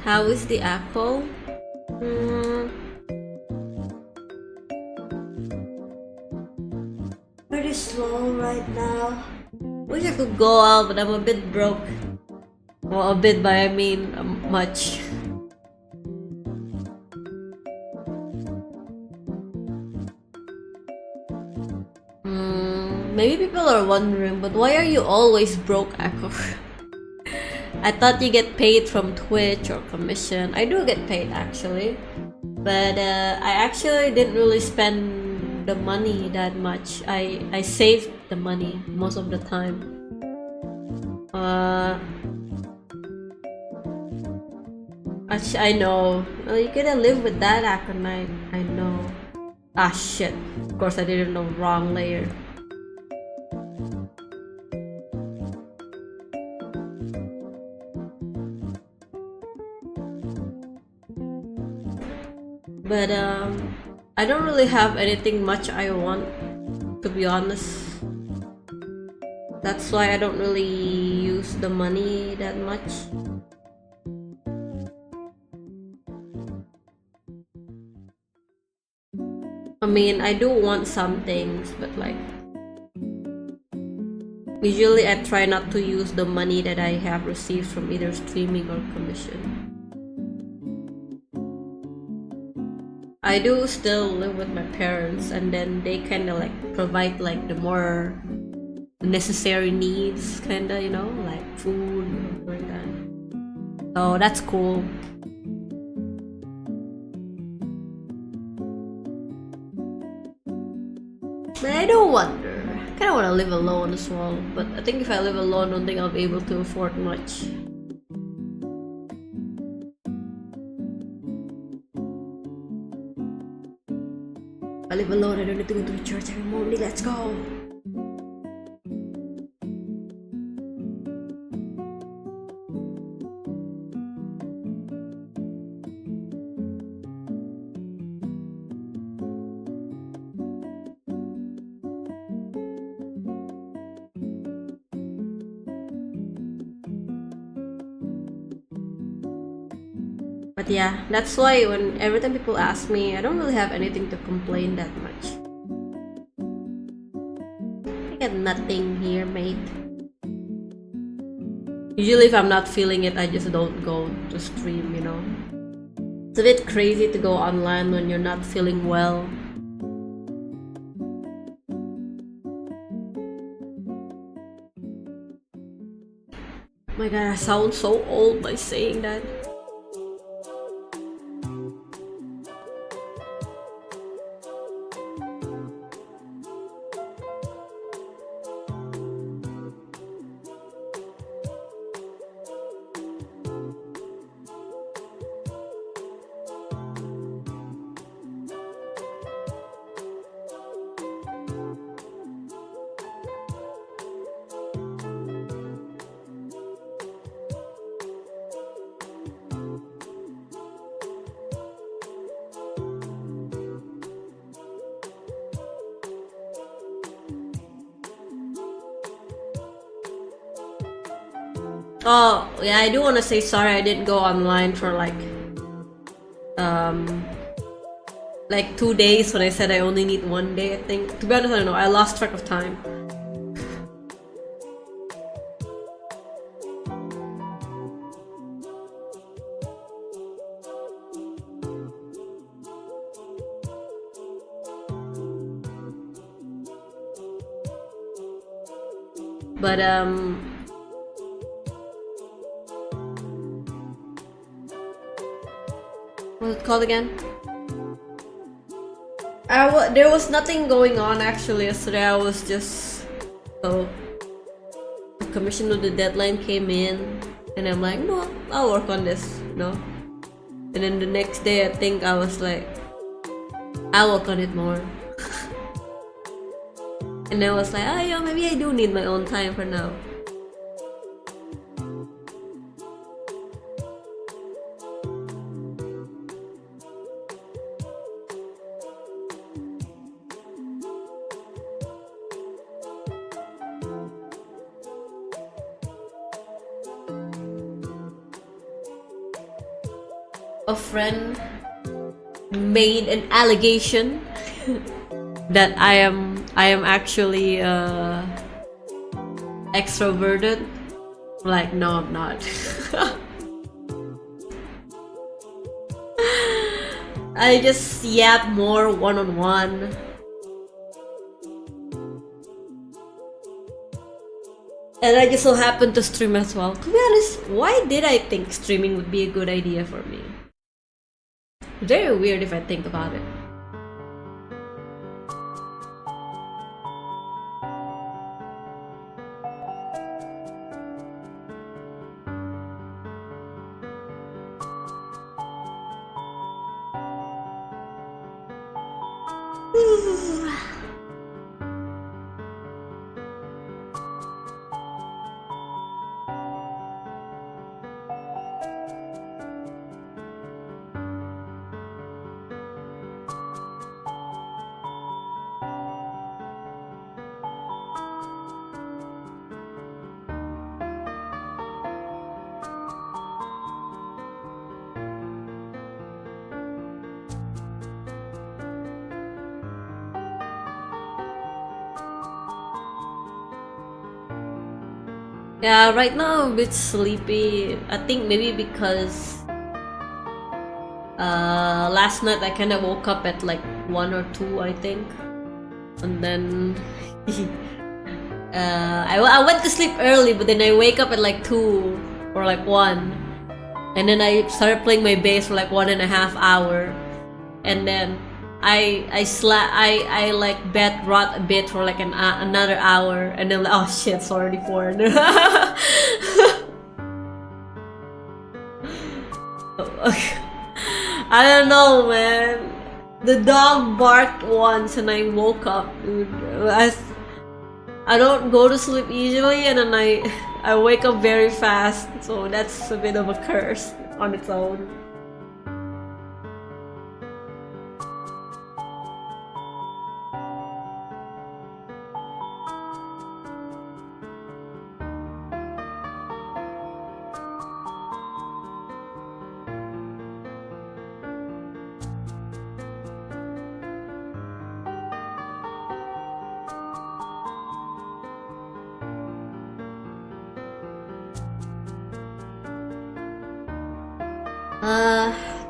How is the apple? Pretty slow right now. Wish I could go out, but I'm a bit broke. Well, a bit by I mean much. Maybe people are wondering, but why are you always broke, Echo? I thought you get paid from Twitch or commission. I do get paid actually, but I actually didn't really spend the money that much. I saved the money most of the time. Actually, I know. Well, you gotta live with that, Aconite. I know. Ah shit. Of course I didn't know wrong layer. But I don't really have anything much I want, to be honest. That's why I don't really use the money that much. I mean, I do want some things, but like usually I try not to use the money that I have received from either streaming or commission. I do still live with my parents, and then they kind of like provide like the more necessary needs, kind of, you know, like food and like that. So that's cool. But I do wonder. I kind of want to live alone as well, but I think if I live alone, I don't think I'll be able to afford much. If I live alone, I don't need to go to church every morning. Let's go! But yeah, that's why when every time people ask me, I don't really have anything to complain that much. I got nothing here, mate. Usually if I'm not feeling it, I just don't go to stream, you know. It's a bit crazy to go online when you're not feeling well. Oh my god, I sound so old by saying that. Oh, yeah, I do want to say sorry I didn't go online for like 2 days when I said I only need 1 day, I think. To be honest, I don't know, I lost track of time. But what's it called again? There was nothing going on actually yesterday. I was just the commission of the deadline came in, and I'm like, no, I'll work on this, you know. And then the next day, I think I was like, I'll work on it more. And I was like, oh yeah, maybe I do need my own time for now. A friend made an allegation that I am actually extroverted. Like, no, I'm not. I just yap more one-on-one. And I just so happened to stream as well. To be honest, why did I think streaming would be a good idea for me? Very weird if I think about it. Yeah, right now I'm a bit sleepy. I think maybe because Last night I kind of woke up at like 1 or 2, I think, and then I went to sleep early, but then I wake up at like 2 or like 1, and then I started playing my bass for like 1.5 hours, and then I like bet rot a bit for like another hour, and then like, oh shit, it's already 4. I don't know, man. The dog barked once and I woke up, dude. I don't go to sleep easily, and then I wake up very fast, so that's a bit of a curse on its own.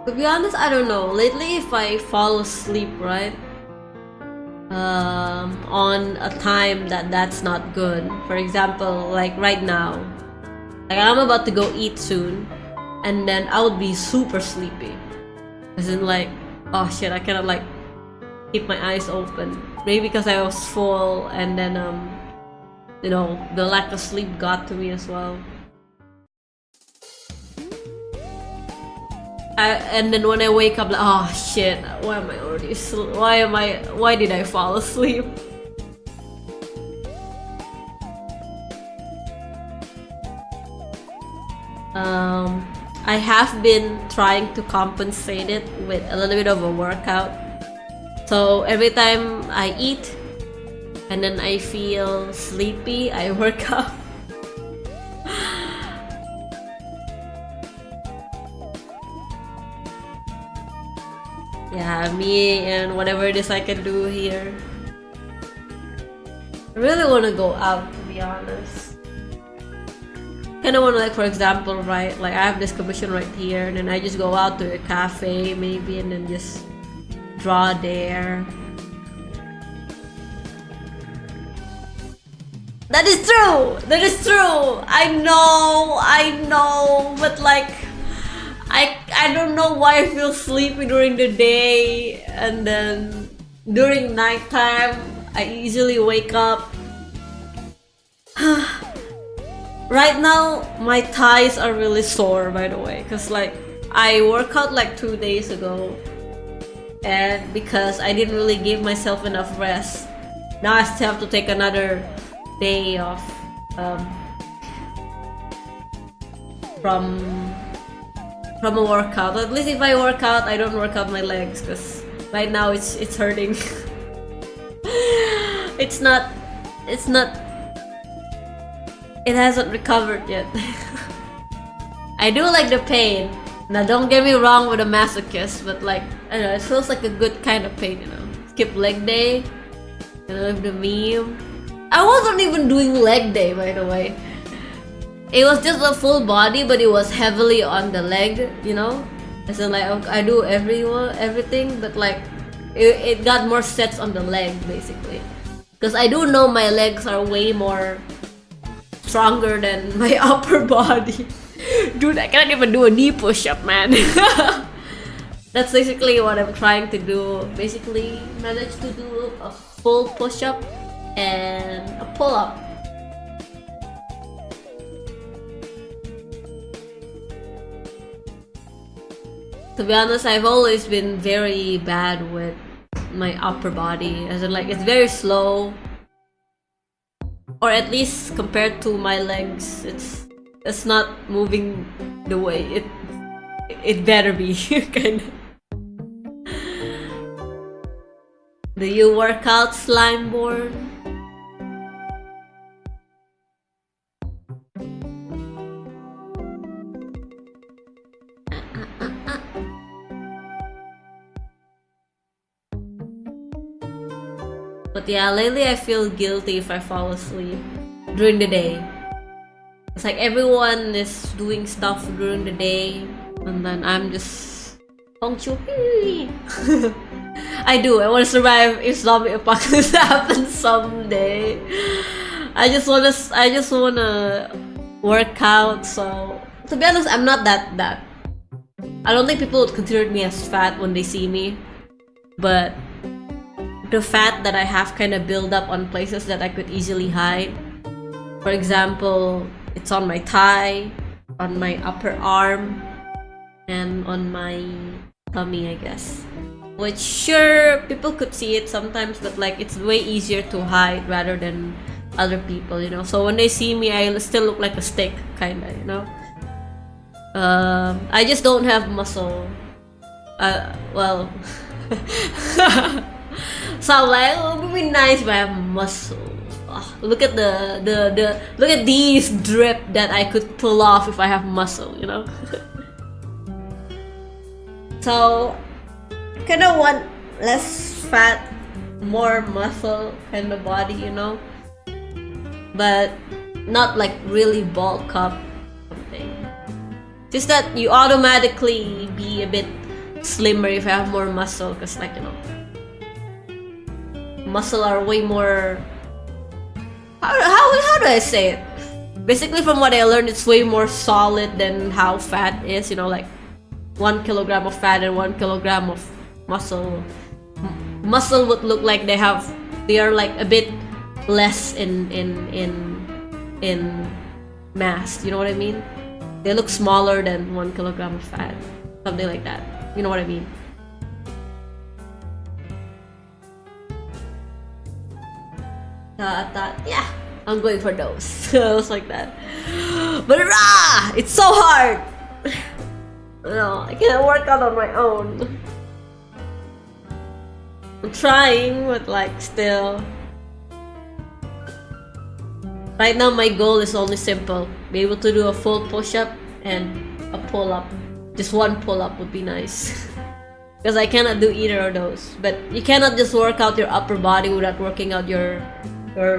To be honest, I don't know. Lately, if I fall asleep, right, on a time that's not good. For example, like right now, like I'm about to go eat soon, and then I would be super sleepy. As in like, oh shit, I cannot like keep my eyes open. Maybe because I was full, and then you know, the lack of sleep got to me as well. And then when I wake up, like, oh shit, why am I already why did I fall asleep? I have been trying to compensate it with a little bit of a workout. So every time I eat and then I feel sleepy, I work out. Yeah, me and whatever it is I can do here. I really want to go out, to be honest. Kind of want to, like, for example, right, like I have this commission right here, and then I just go out to a cafe maybe, and then just draw there. That is true! That is true! I know, but like, I don't know why I feel sleepy during the day, and then during nighttime I easily wake up. Right now my thighs are really sore, by the way, because like I worked out like 2 days ago, and because I didn't really give myself enough rest, now I still have to take another day off from a workout. At least if I work out, I don't work out my legs, because right now it's hurting. It's not it hasn't recovered yet. I do like the pain. Now don't get me wrong with a masochist, but like, I don't know, it feels like a good kind of pain, you know. Skip leg day, you know, the meme. I wasn't even doing leg day, by the way. It was just a full body, but it was heavily on the leg, you know? So like, I do everything, but like, it got more sets on the leg, basically. Because I do know my legs are way more stronger than my upper body. Dude, I can't even do a knee push-up, man. That's basically what I'm trying to do. Basically, manage to do a full push-up and a pull-up. To be honest, I've always been very bad with my upper body, as in like it's very slow, or at least compared to my legs, it's not moving the way it better be. Kind of. Do you work out, Slimeborn? But yeah, lately I feel guilty if I fall asleep during the day. It's like everyone is doing stuff during the day, and then I'm just Hong Chu. I do. I want to survive if zombie apocalypse happens someday. I just wanna work out. So to be honest, I'm not that. I don't think people would consider me as fat when they see me, but the fat that I have kind of build up on places that I could easily hide. For example, it's on my thigh, on my upper arm, and on my tummy, I guess. Which sure, people could see it sometimes, but like it's way easier to hide rather than other people, you know. So when they see me, I still look like a stick, kinda, you know. I just don't have muscle. Well, so I'm like, oh, it would be nice if I have muscle. Oh, look at look at these drip that I could pull off if I have muscle, you know. So, kind of want less fat, more muscle kind of body, you know. But not like really bulk up something. Just that you automatically be a bit slimmer if you have more muscle, cause like, you know, muscle are way more. How do I say it? Basically, from what I learned, it's way more solid than how fat is. You know, like 1 kilogram of fat and 1 kilogram of muscle. Muscle would look like they are like a bit less in mass. You know what I mean? They look smaller than 1 kilogram of fat, something like that. You know what I mean? Yeah, I'm going for those. Those like that. But it's so hard. No, I can't work out on my own. I'm trying, but like still. Right now my goal is only simple. Be able to do a full push-up and a pull-up. Just one pull-up would be nice. Because I cannot do either of those. But you cannot just work out your upper body without working out your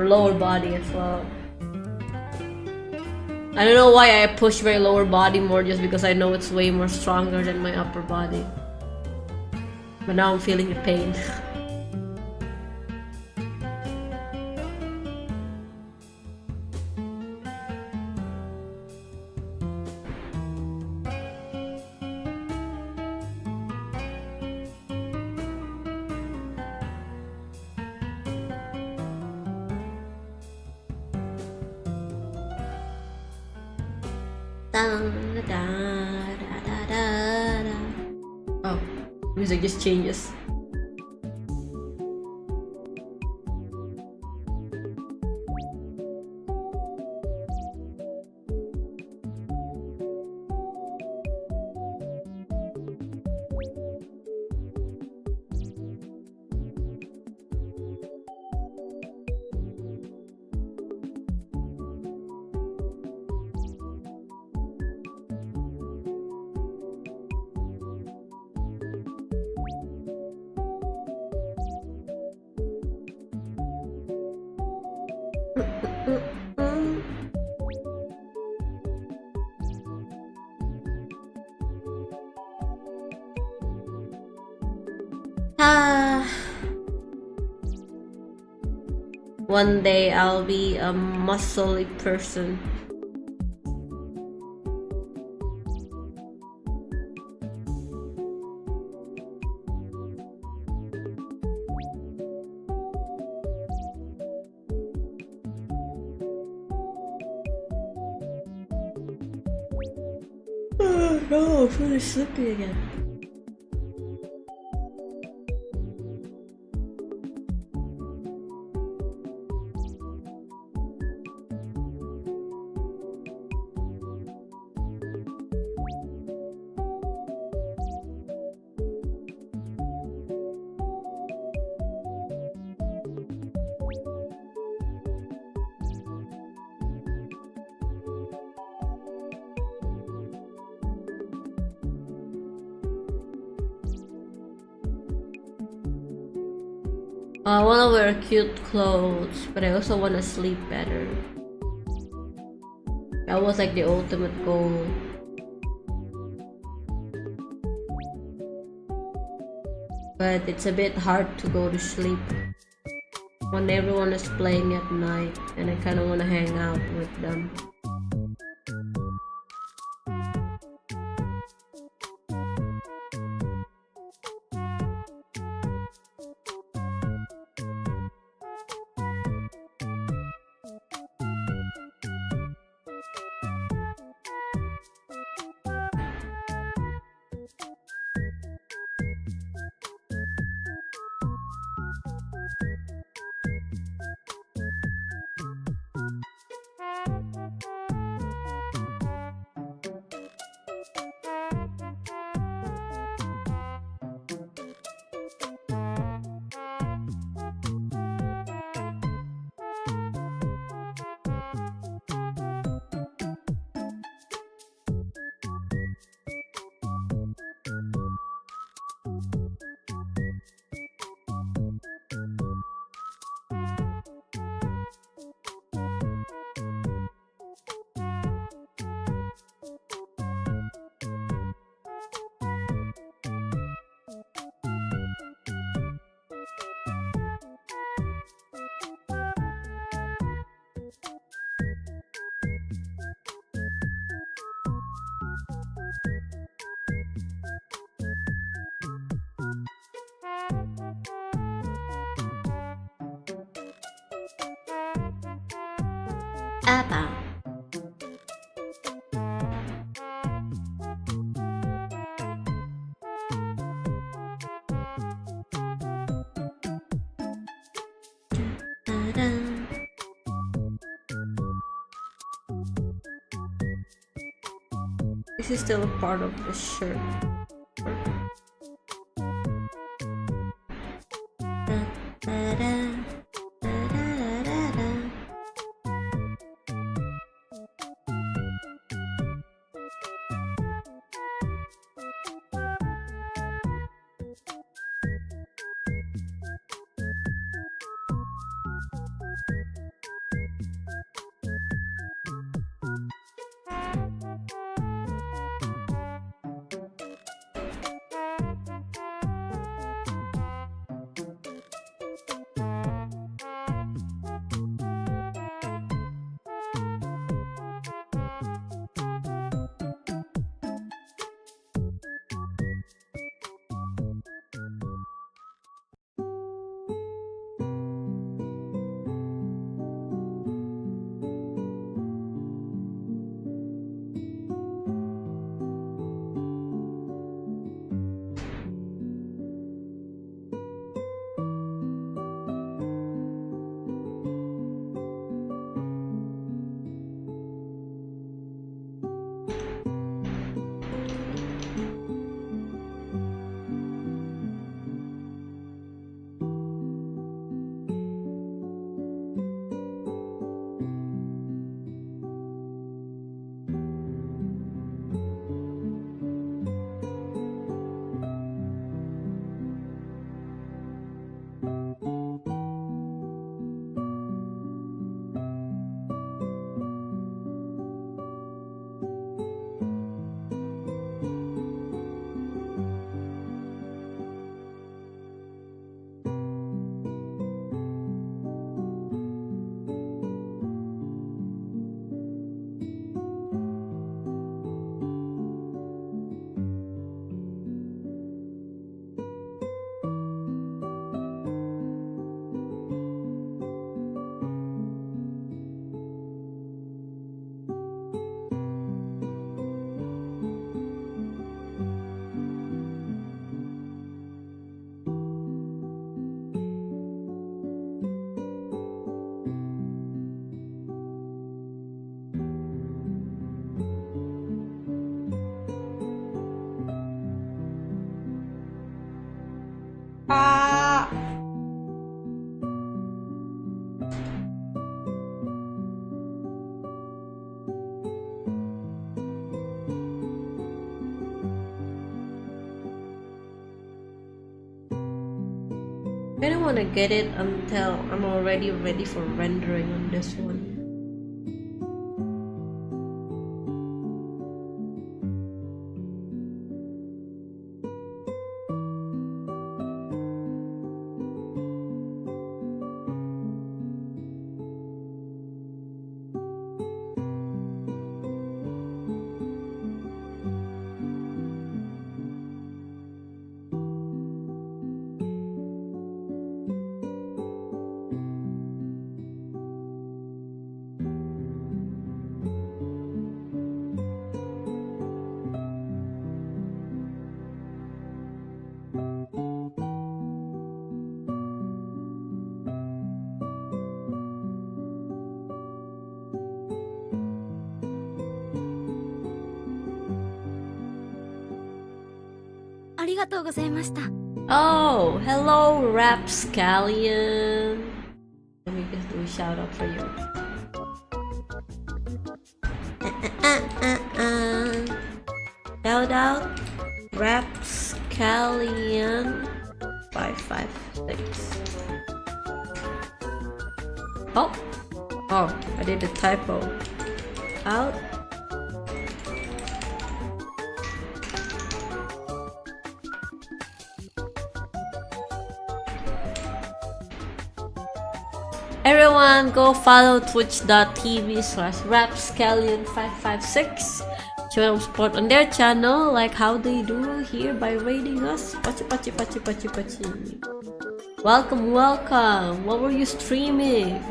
lower body as well. I don't know why I push my lower body more, just because I know it's way more stronger than my upper body. But now I'm feeling the pain. Oh, music just changes. One day I'll be a muscly person. Oh no, I'm feeling sleepy again. I wanna wear cute clothes, but I also wanna sleep better. That was like the ultimate goal. but it's a bit hard to go to sleep when everyone is playing at night and I kind of want to hang out with them. Apa? This is still a part of the shirt. I don't want to get it until I'm already ready for rendering on this one. がとうございました。Oh, hello, Rapscallion. Let me just do a shout out for you. Shout out, Rapscallion 556. Oh, I did a typo. Out. Everyone go follow twitch.tv/rapscallion556. Show them support on their channel like how they do here by raiding us. Pachi pachi pachi pachi pachi. Welcome, welcome. What were you streaming?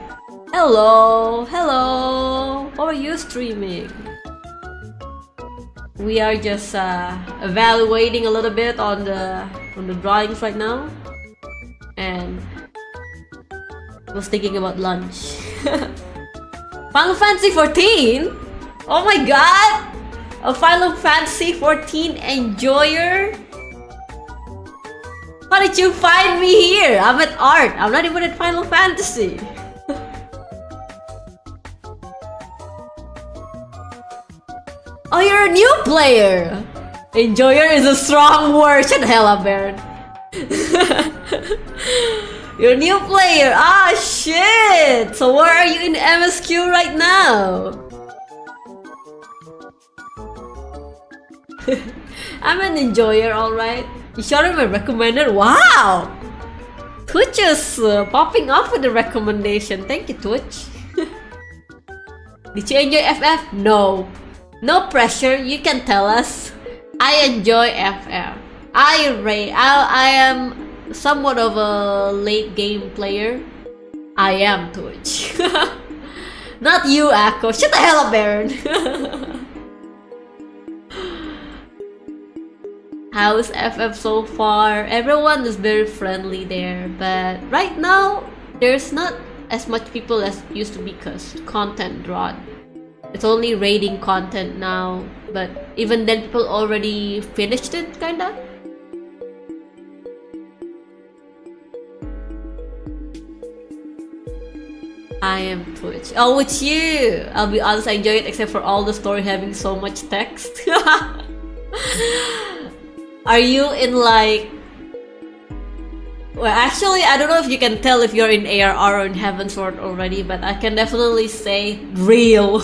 Hello, hello. What were you streaming? We are just evaluating a little bit on the drawings right now, and I was thinking about lunch. Final Fantasy 14? Oh my god! A Final Fantasy 14 enjoyer? How did you find me here? I'm at art. I'm not even at Final Fantasy. Oh, you're a new player! Enjoyer is a strong word. Shut the hell up, Baron. You're a new player! Ah, shit! So where are you in MSQ right now? I'm an enjoyer, alright. You showed him a recommended. Wow! Twitch is popping off with the recommendation. Thank you, Twitch. Did you enjoy FF? No. No pressure, you can tell us. I enjoy FF. I am somewhat of a late game player. I am Twitch. Not you, Akko. Shut the hell up, Baron. How's FF so far? Everyone is very friendly there, but right now there's not as much people as used to be because content dropped. It's only raiding content now, but even then people already finished it, kinda. I am Twitch. Oh, it's you! I'll be honest, I enjoy it except for all the story having so much text. Are you in like... Well, actually, I don't know if you can tell if you're in ARR or in Heavensward already, but I can definitely say real.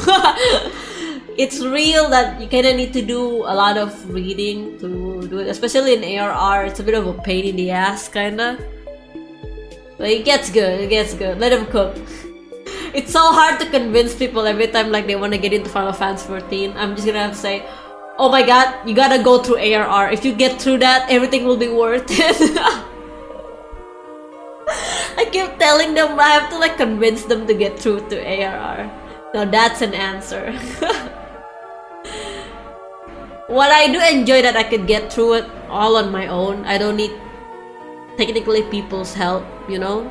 It's real that you kinda need to do a lot of reading to do it, especially in ARR. It's a bit of a pain in the ass, kinda. But it gets good, it gets good. Let him cook. It's so hard to convince people every time like they want to get into Final Fantasy 14. I'm just gonna have to say, oh my god, you gotta go through ARR. If you get through that, everything will be worth it. I keep telling them I have to like convince them to get through to ARR. Now that's an answer. What I do enjoy that I could get through it all on my own. I don't need technically people's help, you know?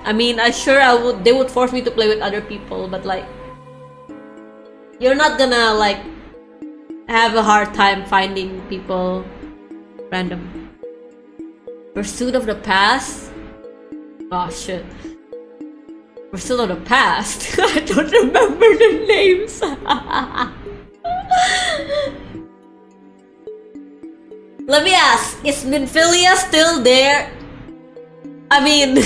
I mean, they would force me to play with other people, but like, you're not gonna like have a hard time finding people random. Pursuit of the Past? Oh shit. Pursuit of the Past? I don't remember the names. Let me ask, is Minfilia still there? I mean... No!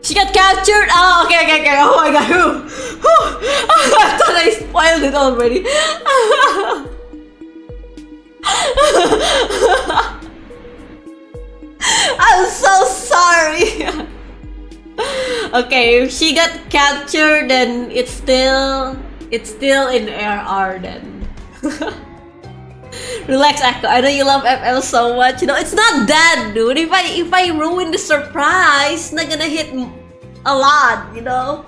She got captured? Oh, okay. Oh my god. I thought I spoiled it already. I'm so sorry. Okay, if she got captured, then it's still in ARR then. Relax, Akko. I know you love FL so much. You know, it's not that, dude. If I ruin the surprise, it's not gonna hit a lot, you know?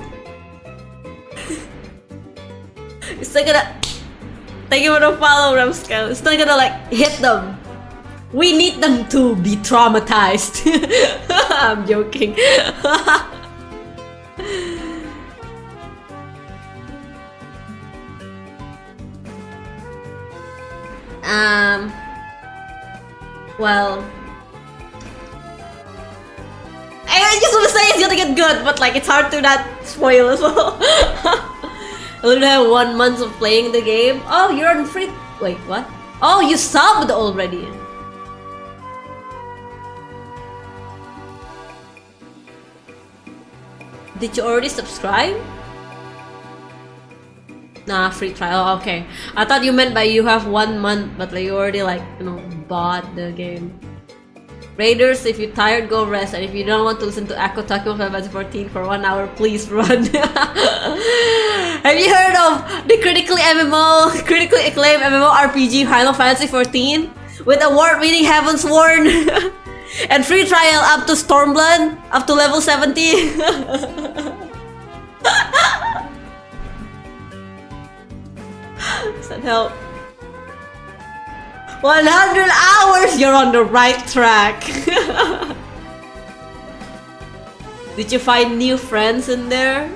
It's not gonna... Thank you for the follow, Ramscale. It's not gonna, like, hit them. We need them to be traumatized. I'm joking. Well, I just want to say it's gonna get good, but like it's hard to not spoil as well. I only have 1 month of playing the game. Oh, you're on free. Wait, what? Oh, you subbed already. Did you already subscribe? Nah, free trial. Oh, okay. I thought you meant by you have 1 month, but like you already like, you know, bought the game. Raiders, if you're tired, go rest. And if you don't want to listen to Akko talking about Final Fantasy 14 for 1 hour, please run. Have you heard of the critically acclaimed MMORPG Final Fantasy 14? With award-winning Heavensworn and free trial up to Stormblood, up to level 70. Does that help? 100 hours! You're on the right track! Did you find new friends in there?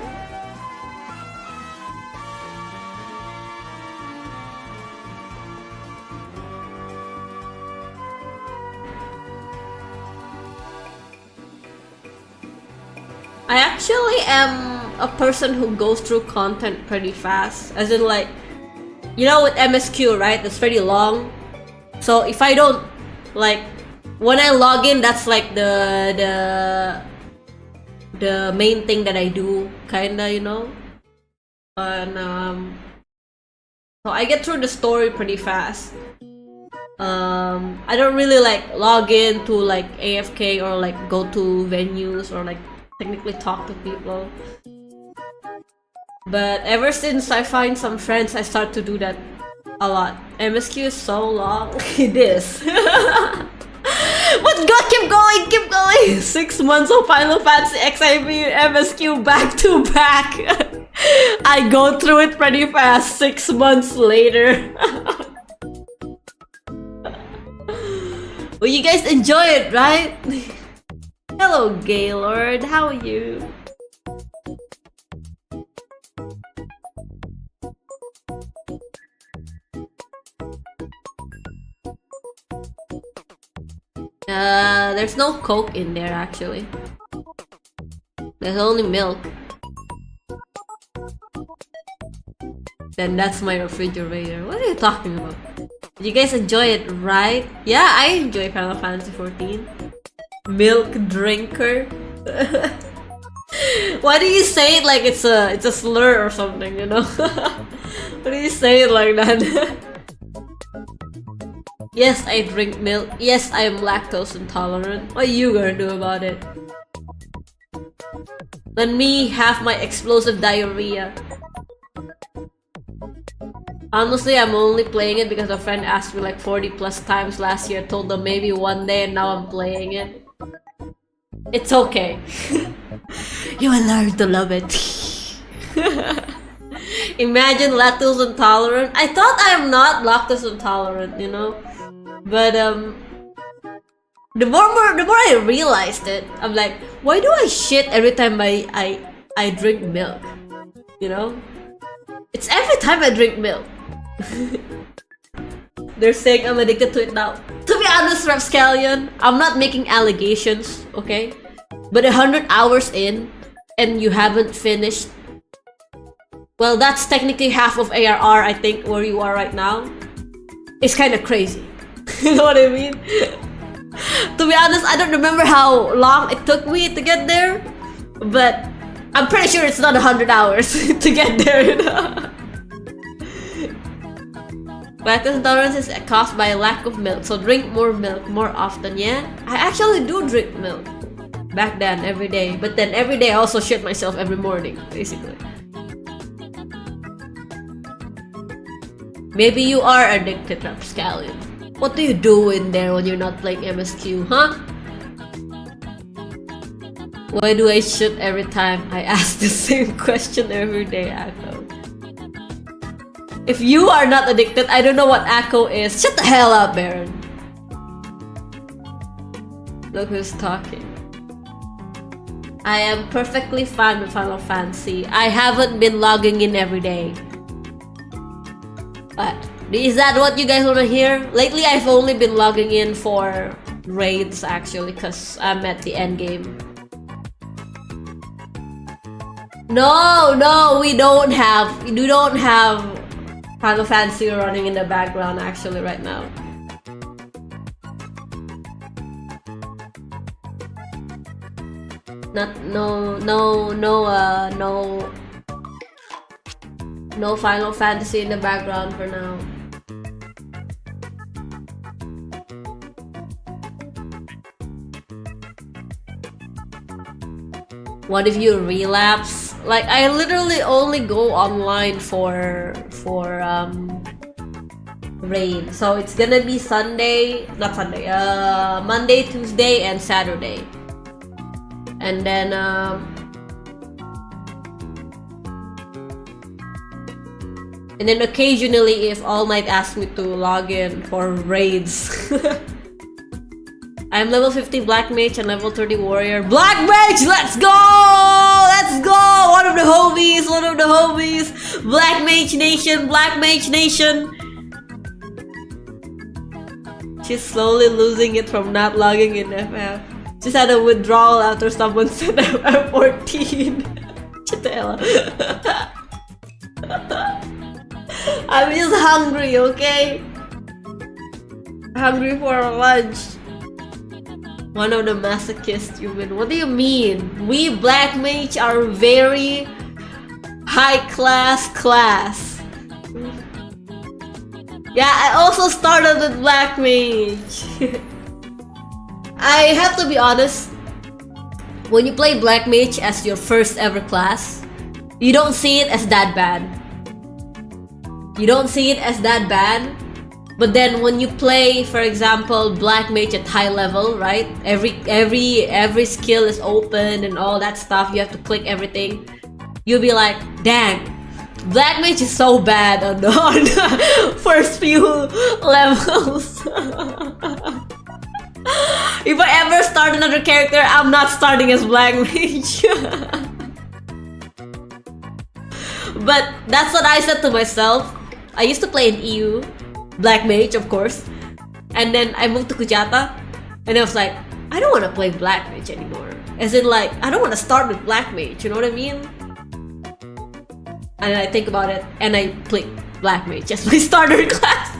I actually am a person who goes through content pretty fast. As in like, you know with MSQ, right? That's pretty long. So if I don't, like, when I log in, that's like the main thing that I do, kinda, you know? And so I get through the story pretty fast. I don't really like log in to like AFK or like go to venues or like technically talk to people. But ever since I find some friends, I start to do that a lot. MSQ is so long. It is. But go, keep going! 6 months of Final Fantasy XIV MSQ back to back. I go through it pretty fast 6 months later. Well, you guys enjoy it, right? Hello, Gaylord. How are you? There's no Coke in there actually. There's only milk. Then that's my refrigerator. What are you talking about? You guys enjoy it, right? Yeah, I enjoy Final Fantasy 14. Milk drinker. Why do you say it like it's a slur or something, you know? Why do you say it like that? Yes, I drink milk. Yes, I am lactose intolerant. What are you gonna do about it? Let me have my explosive diarrhea. Honestly, I'm only playing it because a friend asked me like 40 plus times last year. Told them maybe one day and now I'm playing it. It's okay. You will learn to love it. Imagine lactose intolerant. I thought I'm not lactose intolerant, you know? But the more I realized it, I'm like, why do I shit every time I drink milk? You know? It's every time I drink milk. They're saying I'm addicted to it now. To be honest, Rapscallion, I'm not making allegations, okay? But 100 hours in, and you haven't finished. Well, that's technically half of ARR, I think, where you are right now. It's kind of crazy. You know what I mean? To be honest, I don't remember how long it took me to get there. But I'm pretty sure it's not 100 hours to get there, you know? Lactose intolerance is caused by a lack of milk, so drink more milk more often, yeah? I actually do drink milk. Back then, every day. But then every day I also shit myself every morning, basically. Maybe you are addicted, Rapscallion. What do you do in there when you're not playing MSQ, huh? Why do I shit every time I ask the same question every day, Akko? If you are not addicted, I don't know what Akko is. Shut the hell up, Baron. Look who's talking. I am perfectly fine with Final Fantasy. I haven't been logging in every day. But is that what you guys want to hear? Lately, I've only been logging in for raids actually, because I'm at the end game. No, we don't have Final Fantasy running in the background actually right now. No Final Fantasy in the background for now. What if you relapse? Like, I literally only go online for raid. So it's gonna be Monday, Tuesday, and Saturday. And then occasionally, if All Might asks me to log in for raids. I'm level 50 Black Mage and level 30 Warrior. Black Mage, let's go! Let's go! One of the homies. Black Mage Nation, Black Mage Nation. She's slowly losing it from not logging in FF. Just had a withdrawal after someone said I'm 14. I'm just hungry, okay? Hungry for lunch. One of the masochist human. What do you mean? We Black Mage are very high class. Yeah, I also started with Black Mage. I have to be honest, when you play Black Mage as your first ever class, you don't see it as that bad. But then when you play, for example, Black Mage at high level, right? Every skill is open and all that stuff. You have to click everything. You'll be like, dang, Black Mage is so bad on the first few levels. If I ever start another character, I'm not starting as Black Mage. But that's what I said to myself. I used to play in EU, Black Mage, of course. And then I moved to Kujata, and I was like, I don't want to play Black Mage anymore. As in, like, I don't want to start with Black Mage, you know what I mean? And I think about it, and I click Black Mage as my starter class.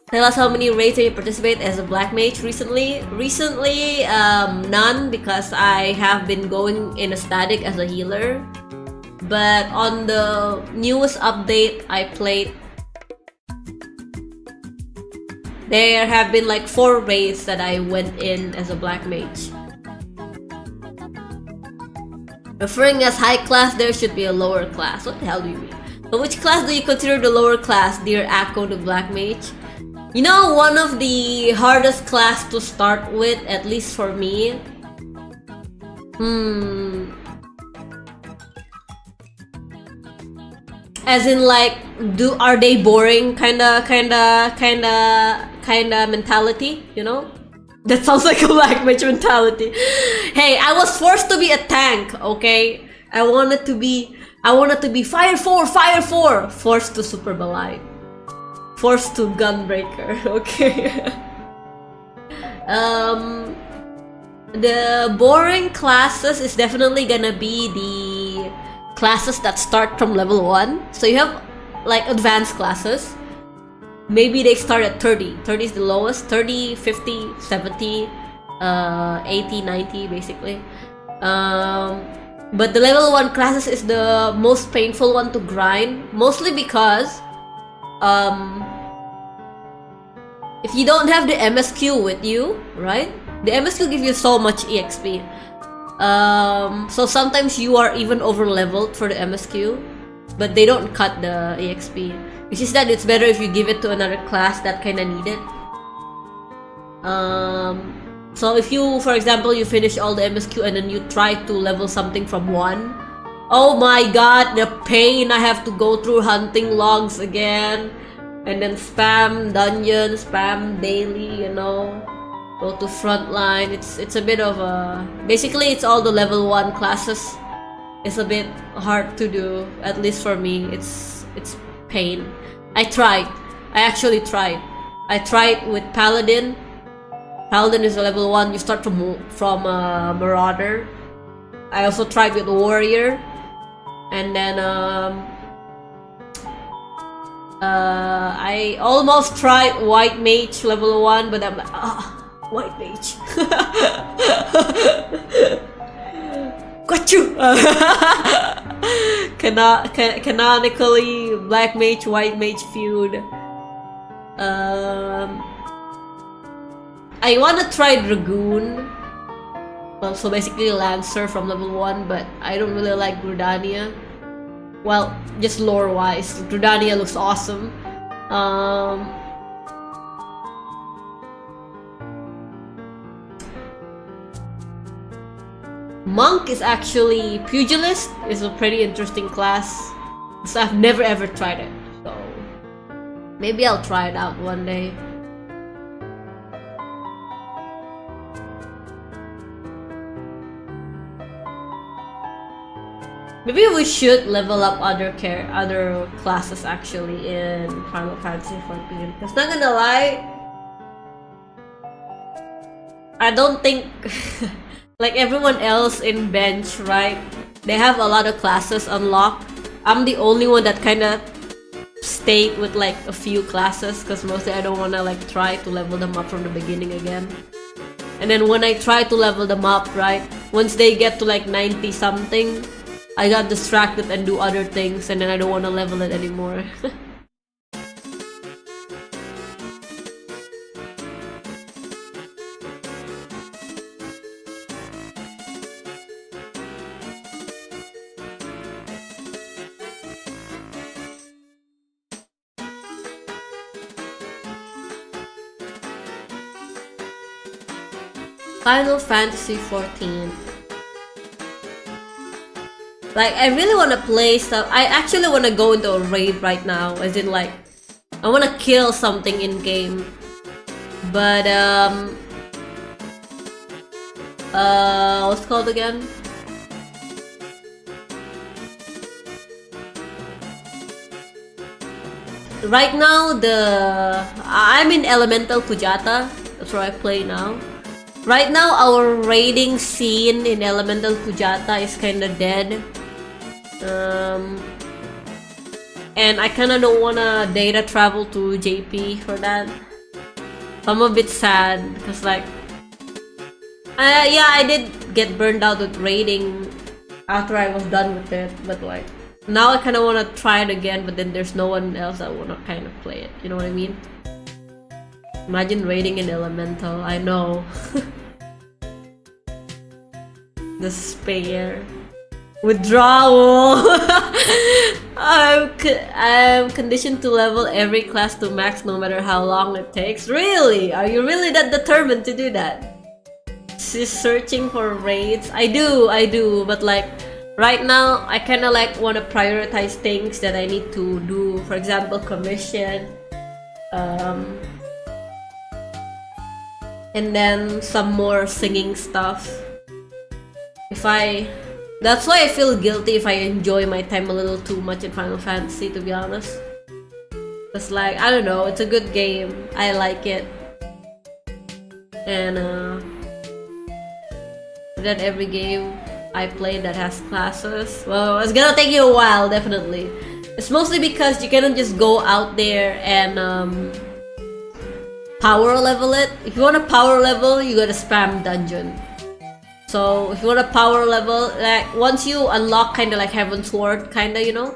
Tell us how many raids you participate as a Black Mage recently. None, because I have been going in a static as a healer. But on the newest update I played, there have been like 4 raids that I went in as a Black Mage. Referring as high class, there should be a lower class. What the hell do you mean? But which class do you consider the lower class, dear Akko the Black Mage? You know, one of the hardest class to start with, at least for me. As in, like, are they boring? Kinda mentality, you know? That sounds like a Black Mage mentality. Hey, I was forced to be a tank, okay? I wanted to be Fire 4, forced to Super Balai. Forced to Gunbreaker, okay? The boring classes is definitely gonna be the classes that start from level 1. So you have like advanced classes. Maybe they start at 30. 30 is the lowest. 30, 50, 70, 80, 90 basically. But the level 1 classes is the most painful one to grind. Mostly because if you don't have the MSQ with you, right? The MSQ gives you so much EXP. So sometimes you are even over leveled for the MSQ, but they don't cut the EXP. Which is that it's better if you give it to another class that kinda need it. So if you, for example, you finish all the MSQ and then you try to level something from 1, oh my god, the pain I have to go through hunting logs again. and then spam dungeon, spam daily, you know. Go to frontline. It's a bit of a, basically it's all the level 1 classes. It's a bit hard to do, at least for me. It's pain. I actually tried. I tried with Paladin. Paladin is a level 1. You start from Marauder. I also tried with Warrior, and then I almost tried White Mage level 1, but I'm like, White Mage. Got you! Canonically, Black Mage, White Mage feud. I wanna try Dragoon. Well, so basically Lancer from level 1, but I don't really like Gridania. Well, just lore-wise, Gridania looks awesome. Monk is actually Pugilist, is a pretty interesting class. So I've never ever tried it. So maybe I'll try it out one day. Maybe we should level up other classes actually in Final Fantasy XIV. Because not gonna lie, I don't think like everyone else in bench, right? They have a lot of classes unlocked. I'm the only one that kind of stayed with like a few classes because mostly I don't want to like try to level them up from the beginning again. And then when I try to level them up, right, once they get to like 90 something, I got distracted and do other things, and then I don't want to level it anymore. Final Fantasy XIV. Like, I really want to play stuff. I actually want to go into a raid right now, as in like, I want to kill something in game. But what's it called again? Right now, I'm in Elemental Kujata. That's where I play now. Right now, our raiding scene in Elemental Kujata is kinda dead. And I kinda don't wanna data travel to JP for that. I'm a bit sad, because like... yeah, I did get burned out with raiding after I was done with it, but like... Now I kinda wanna try it again, but then there's no one else that wanna kind of play it, you know what I mean? Imagine raiding in Elemental, I know. Despair. Withdrawal! I'm conditioned to level every class to max no matter how long it takes. Really? Are you really that determined to do that? She's searching for raids. I do, but like right now I kinda like wanna prioritize things that I need to do. For example, commission. And then some more singing stuff. That's why I feel guilty if I enjoy my time a little too much in Final Fantasy, to be honest. It's like, I don't know, it's a good game. I like it. And then every game I play that has classes, well, it's gonna take you a while, definitely. It's mostly because you cannot just go out there and power level it. If you want to power level, you gotta spam dungeon. So if you want to power level, like once you unlock kinda like Heavensward, kinda, you know?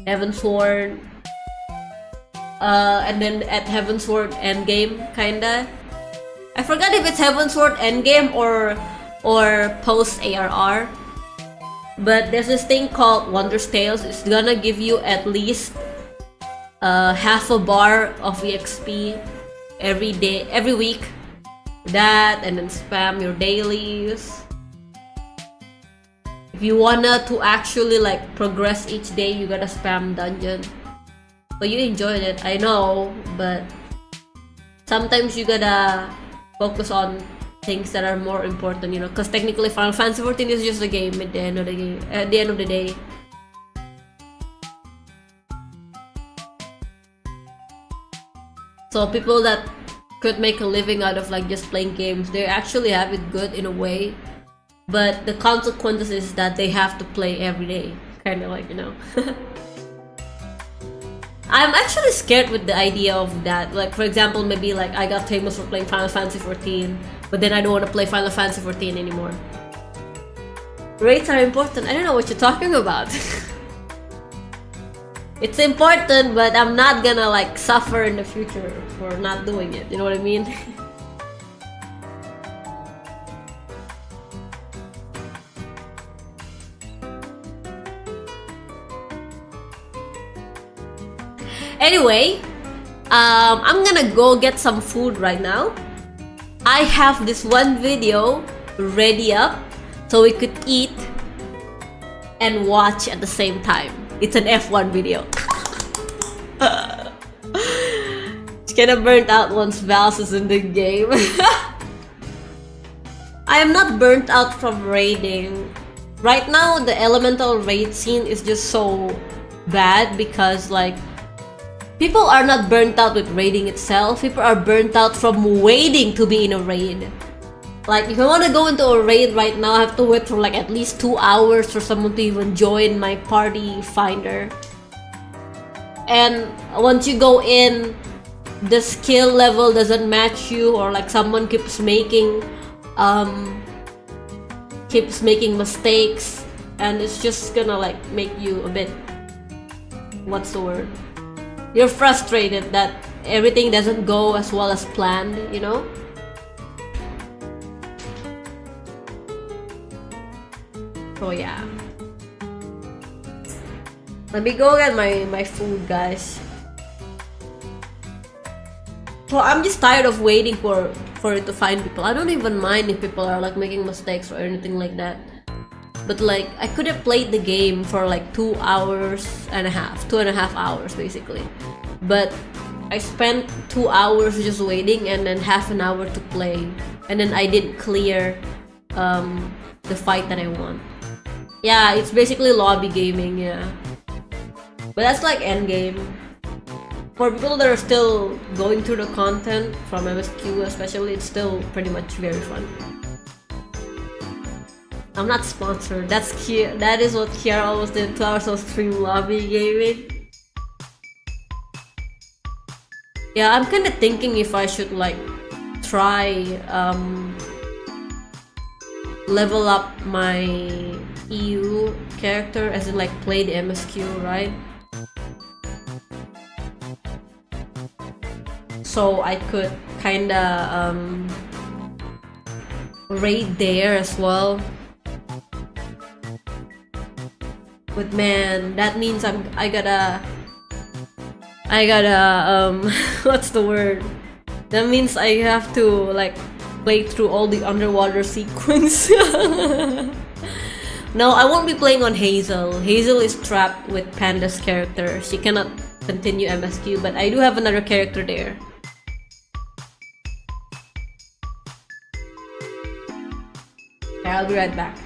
Heavensward. And then at Heavensward Endgame, kinda. I forgot if it's Heavensward Endgame or post ARR. But there's this thing called Wondrous Tales. It's gonna give you at least half a bar of EXP every day, every week. That, and then spam your dailies. If you wanna to actually like progress each day, you gotta spam dungeon. But you enjoyed it, I know, but sometimes you gotta focus on things that are more important, you know, because technically Final Fantasy 14 is just a game at the end of the game, at the end of the day. So people that could make a living out of like just playing games, they actually have it good in a way, but the consequences is that they have to play every day, kind of like, you know. I'm actually scared with the idea of that. Like, for example, maybe like I got famous for playing Final Fantasy 14, but then I don't want to play Final Fantasy 14 anymore. Rates are important. I don't know what you're talking about. It's important, but I'm not gonna like suffer in the future for not doing it. You know what I mean? Anyway, I'm gonna go get some food right now. I have this one video ready up so we could eat and watch at the same time. It's an F1 video. It's kinda burnt out once Vals is in the game. I am not burnt out from raiding. Right now, the elemental raid scene is just so bad because like people are not burnt out with raiding itself. People are burnt out from waiting to be in a raid. Like, if I want to go into a raid right now, I have to wait for like at least 2 hours for someone to even join my party finder. And once you go in, the skill level doesn't match you, or like someone keeps making mistakes, and it's just gonna like make you a bit, what's the word? You're frustrated that everything doesn't go as well as planned, you know? So yeah. Let me go get my food, guys. So I'm just tired of waiting for it to find people. I don't even mind if people are like making mistakes or anything like that. But like, I could have played the game for like 2.5 hours, 2.5 hours basically. But I spent 2 hours just waiting and then half an hour to play. And then I didn't clear the fight that I want. Yeah, it's basically lobby gaming, yeah. But that's like endgame. For people that are still going through the content from MSQ especially, it's still pretty much very fun. I'm not sponsored. That's Kiara. That is what Kiara almost did. 2 hours of stream lobby gaming. Yeah, I'm kind of thinking if I should like try level up my EU character, as in like play the MSQ, right? So I could kinda raid there as well. But man, that means I gotta what's the word? That means I have to like play through all the underwater sequence. No, I won't be playing on Hazel. Hazel is trapped with Panda's character. She cannot continue MSQ, but I do have another character there. Okay, I'll be right back.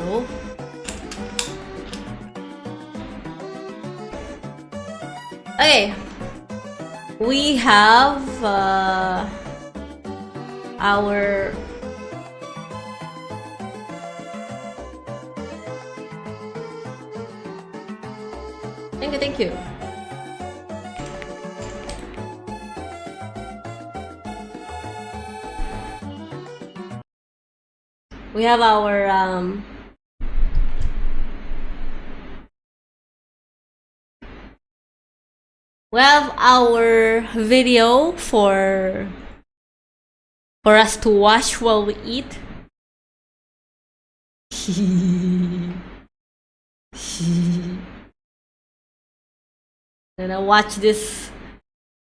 go. Okay, we have our thank you. We have our video for us to watch while we eat. And I watch this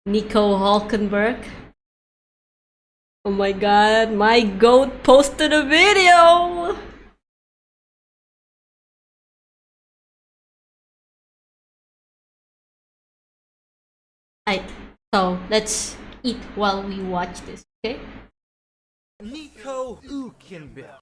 Nico Hulkenberg. Oh my god, my goat posted a video! Alright, so let's eat while we watch this, okay? Nico Hulkenberg.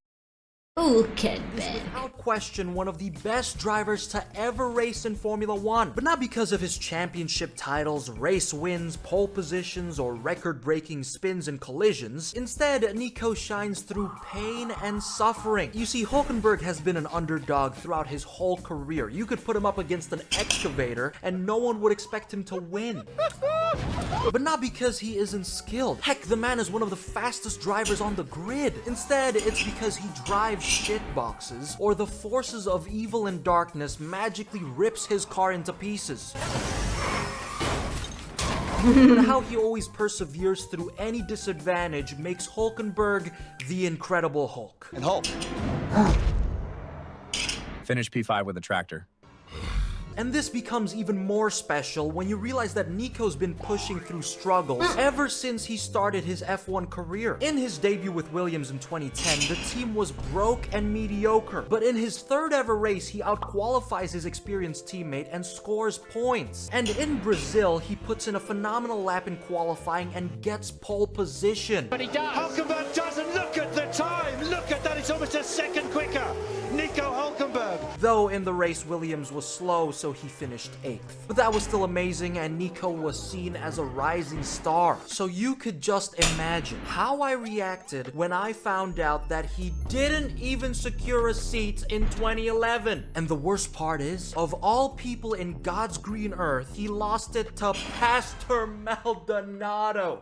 Hulkenberg. Without question, one of the best drivers to ever race in Formula 1. But not because of his championship titles, race wins, pole positions, or record-breaking spins and collisions. Instead, Nico shines through pain and suffering. You see, Hulkenberg has been an underdog throughout his whole career. You could put him up against an excavator, and no one would expect him to win. But not because he isn't skilled. Heck, the man is one of the fastest drivers on the grid. Instead, it's because he drives shitboxes, or the forces of evil and darkness magically rips his car into pieces. And how he always perseveres through any disadvantage makes Hulkenberg the Incredible Hulk. And Hulk. Finish P5 with a tractor. And this becomes even more special when you realize that Nico's been pushing through struggles ever since he started his F1 career. In his debut with Williams in 2010, the team was broke and mediocre. But in his third ever race, he outqualifies his experienced teammate and scores points. And in Brazil, he puts in a phenomenal lap in qualifying and gets pole position. But he does. Hulkenberg doesn't look at the time. Look at that, it's almost a second quicker. Nico Hulkenberg. Though in the race, Williams was slow, so he finished 8th. But that was still amazing, and Nico was seen as a rising star. So you could just imagine how I reacted when I found out that he didn't even secure a seat in 2011. And the worst part is, of all people in God's green earth, he lost it to Pastor Maldonado.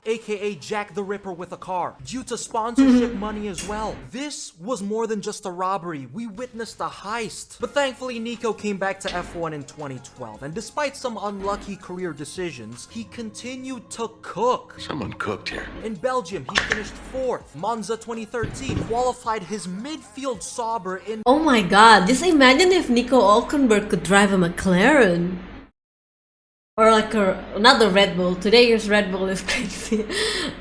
AKA Jack the Ripper with a car, due to sponsorship money as well. This was more than just a robbery, we witnessed a heist. But thankfully Nico came back to F1 in 2012, and despite some unlucky career decisions, he continued to cook. Someone cooked here. In Belgium, he finished 4th. Monza 2013 qualified his midfield Sauber in— Oh my god, just imagine if Nico Hulkenberg could drive a McLaren. Or like not the Red Bull. Today's Red Bull is crazy.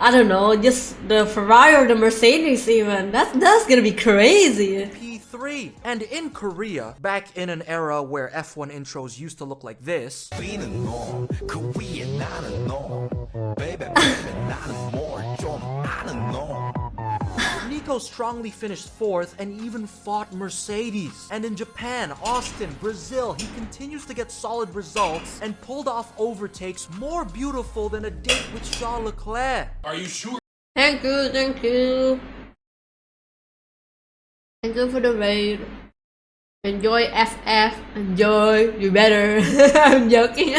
I don't know, just the Ferrari or the Mercedes even. That's gonna be crazy. P3. And in Korea, back in an era where F1 intros used to look like this, Nico strongly finished 4th and even fought Mercedes. And in Japan, Austin, Brazil, he continues to get solid results and pulled off overtakes more beautiful than a date with Charles Leclerc. Are you sure? Thank you, thank you. Thank you for the raid. Enjoy FF, enjoy, you better. I'm joking.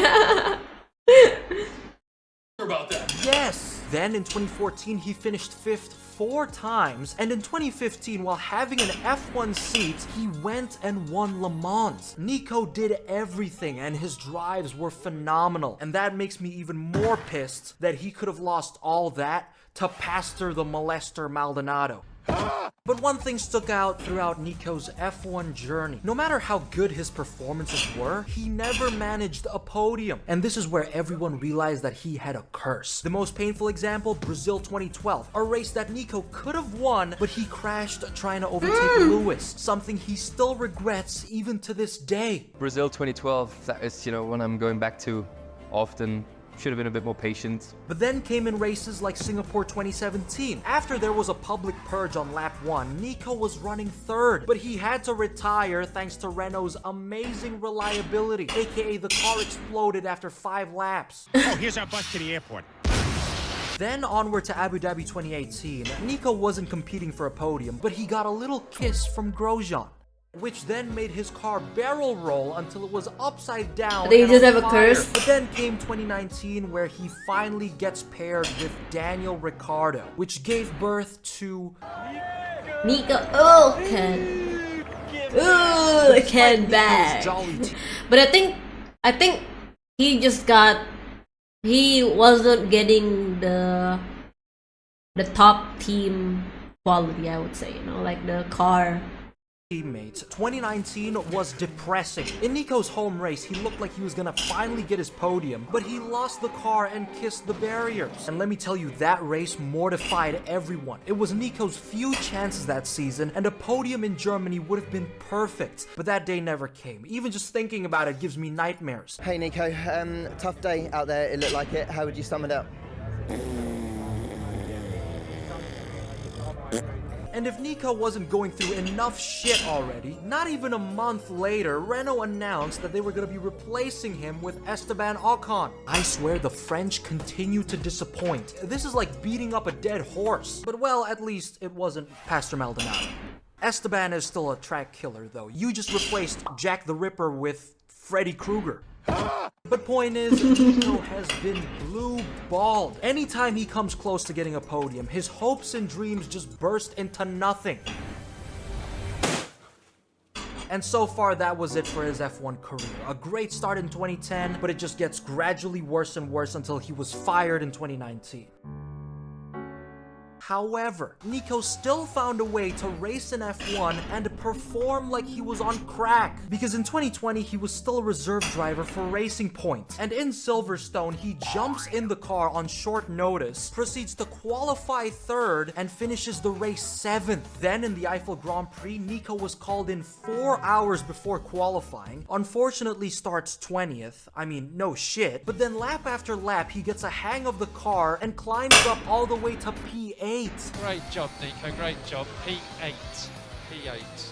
About that. Yes! Then in 2014, he finished 5th 4 times, and in 2015, while having an F1 seat, he went and won Le Mans. Nico did everything, and his drives were phenomenal, and that makes me even more pissed that he could have lost all that to Pastor the Molester Maldonado. But one thing stuck out throughout Nico's F1 journey. No matter how good his performances were, he never managed a podium. And this is where everyone realized that he had a curse. The most painful example, Brazil 2012, a race that Nico could have won, but he crashed trying to overtake Lewis, something he still regrets even to this day. Brazil 2012, that is, you know, when I'm going back to often Should have been a bit more patient. But then came in races like Singapore 2017. After there was a public purge on lap 1, Nico was running third, but he had to retire thanks to Renault's amazing reliability, aka the car exploded after 5 laps. Oh, here's our bus to the airport. Then onward to Abu Dhabi 2018, Nico wasn't competing for a podium, but he got a little kiss from Grosjean, which then made his car barrel roll until it was upside down. They and just on have a fire. curse. But then came 2019, where he finally gets paired with Daniel Ricciardo, which gave birth to Nico Hulkenberg. Hulkenberg. Jolly team. But I think he wasn't getting the top team quality, I would say, you know, like the car. Teammates. 2019 was depressing. In Nico's home race, he looked like he was gonna finally get his podium, but he lost the car and kissed the barriers. And let me tell you, that race mortified everyone. It was Nico's few chances that season, and a podium in Germany would have been perfect. But that day never came. Even just thinking about it gives me nightmares. Hey Nico, tough day out there, it looked like it. How would you sum it up? And if Nico wasn't going through enough shit already, not even a month later, Renault announced that they were going to be replacing him with Esteban Ocon. I swear the French continue to disappoint. This is like beating up a dead horse. But well, at least it wasn't Pastor Maldonado. Esteban is still a track killer though. You just replaced Jack the Ripper with Freddy Krueger. But point is, Nico has been blue-balled. Anytime he comes close to getting a podium, his hopes and dreams just burst into nothing. And so far, that was it for his F1 career. A great start in 2010, but it just gets gradually worse and worse until he was fired in 2019. However, Nico still found a way to race in F1 and perform like he was on crack, because in 2020 he was still a reserve driver for Racing Point, and in Silverstone he jumps in the car on short notice, proceeds to qualify third, and finishes the race 7th. Then in the Eiffel Grand Prix, Nico was called in 4 hours before qualifying, unfortunately starts 20th, I mean no shit, but then lap after lap he gets a hang of the car and climbs up all the way to P8. Great job, Nico. Great job. P8. P8.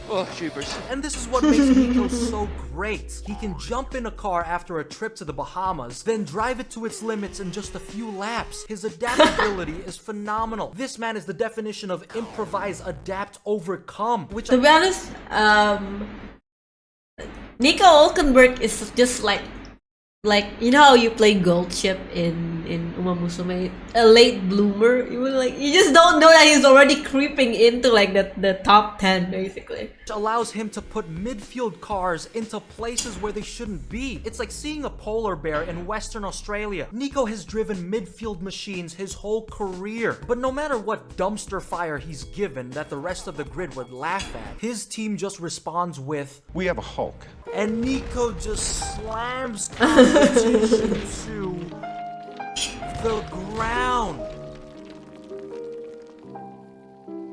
Oh, Schubers. And this is what makes Nico so great. He can jump in a car after a trip to the Bahamas, then drive it to its limits in just a few laps. His adaptability is phenomenal. This man is the definition of improvise, adapt, overcome. Which To be honest, Nico Hulkenberg is just like you know how you play gold chip in Uma Musume, a late bloomer. You just don't know that he's already creeping into like the top 10 basically. allows him to put midfield cars into places where they shouldn't be. It's like seeing a polar bear in Western Australia. Nico has driven midfield machines his whole career, but no matter what dumpster fire he's given that the rest of the grid would laugh at, his team just responds with, We have a Hulk. and Nico just slams competition to the ground.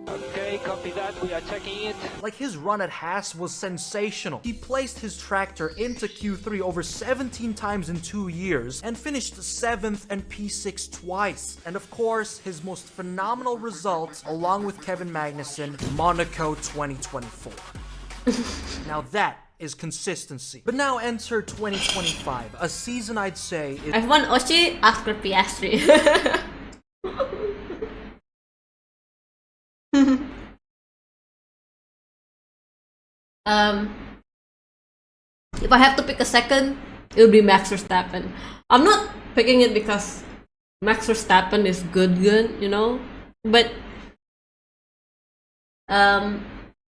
Okay, copy that. We are checking it. Like, his run at Haas was sensational. He placed his tractor into Q3 over 17 times in 2 years and finished 7th and P6 twice. And of course, his most phenomenal result, along with Kevin Magnussen, Monaco 2024. Now that is consistency. But now enter 2025, a season I'd say is F1 Oshi, Oscar Piastri. If I have to pick a second, it'll be Max Verstappen. I'm not picking it because Max Verstappen is good, you know, but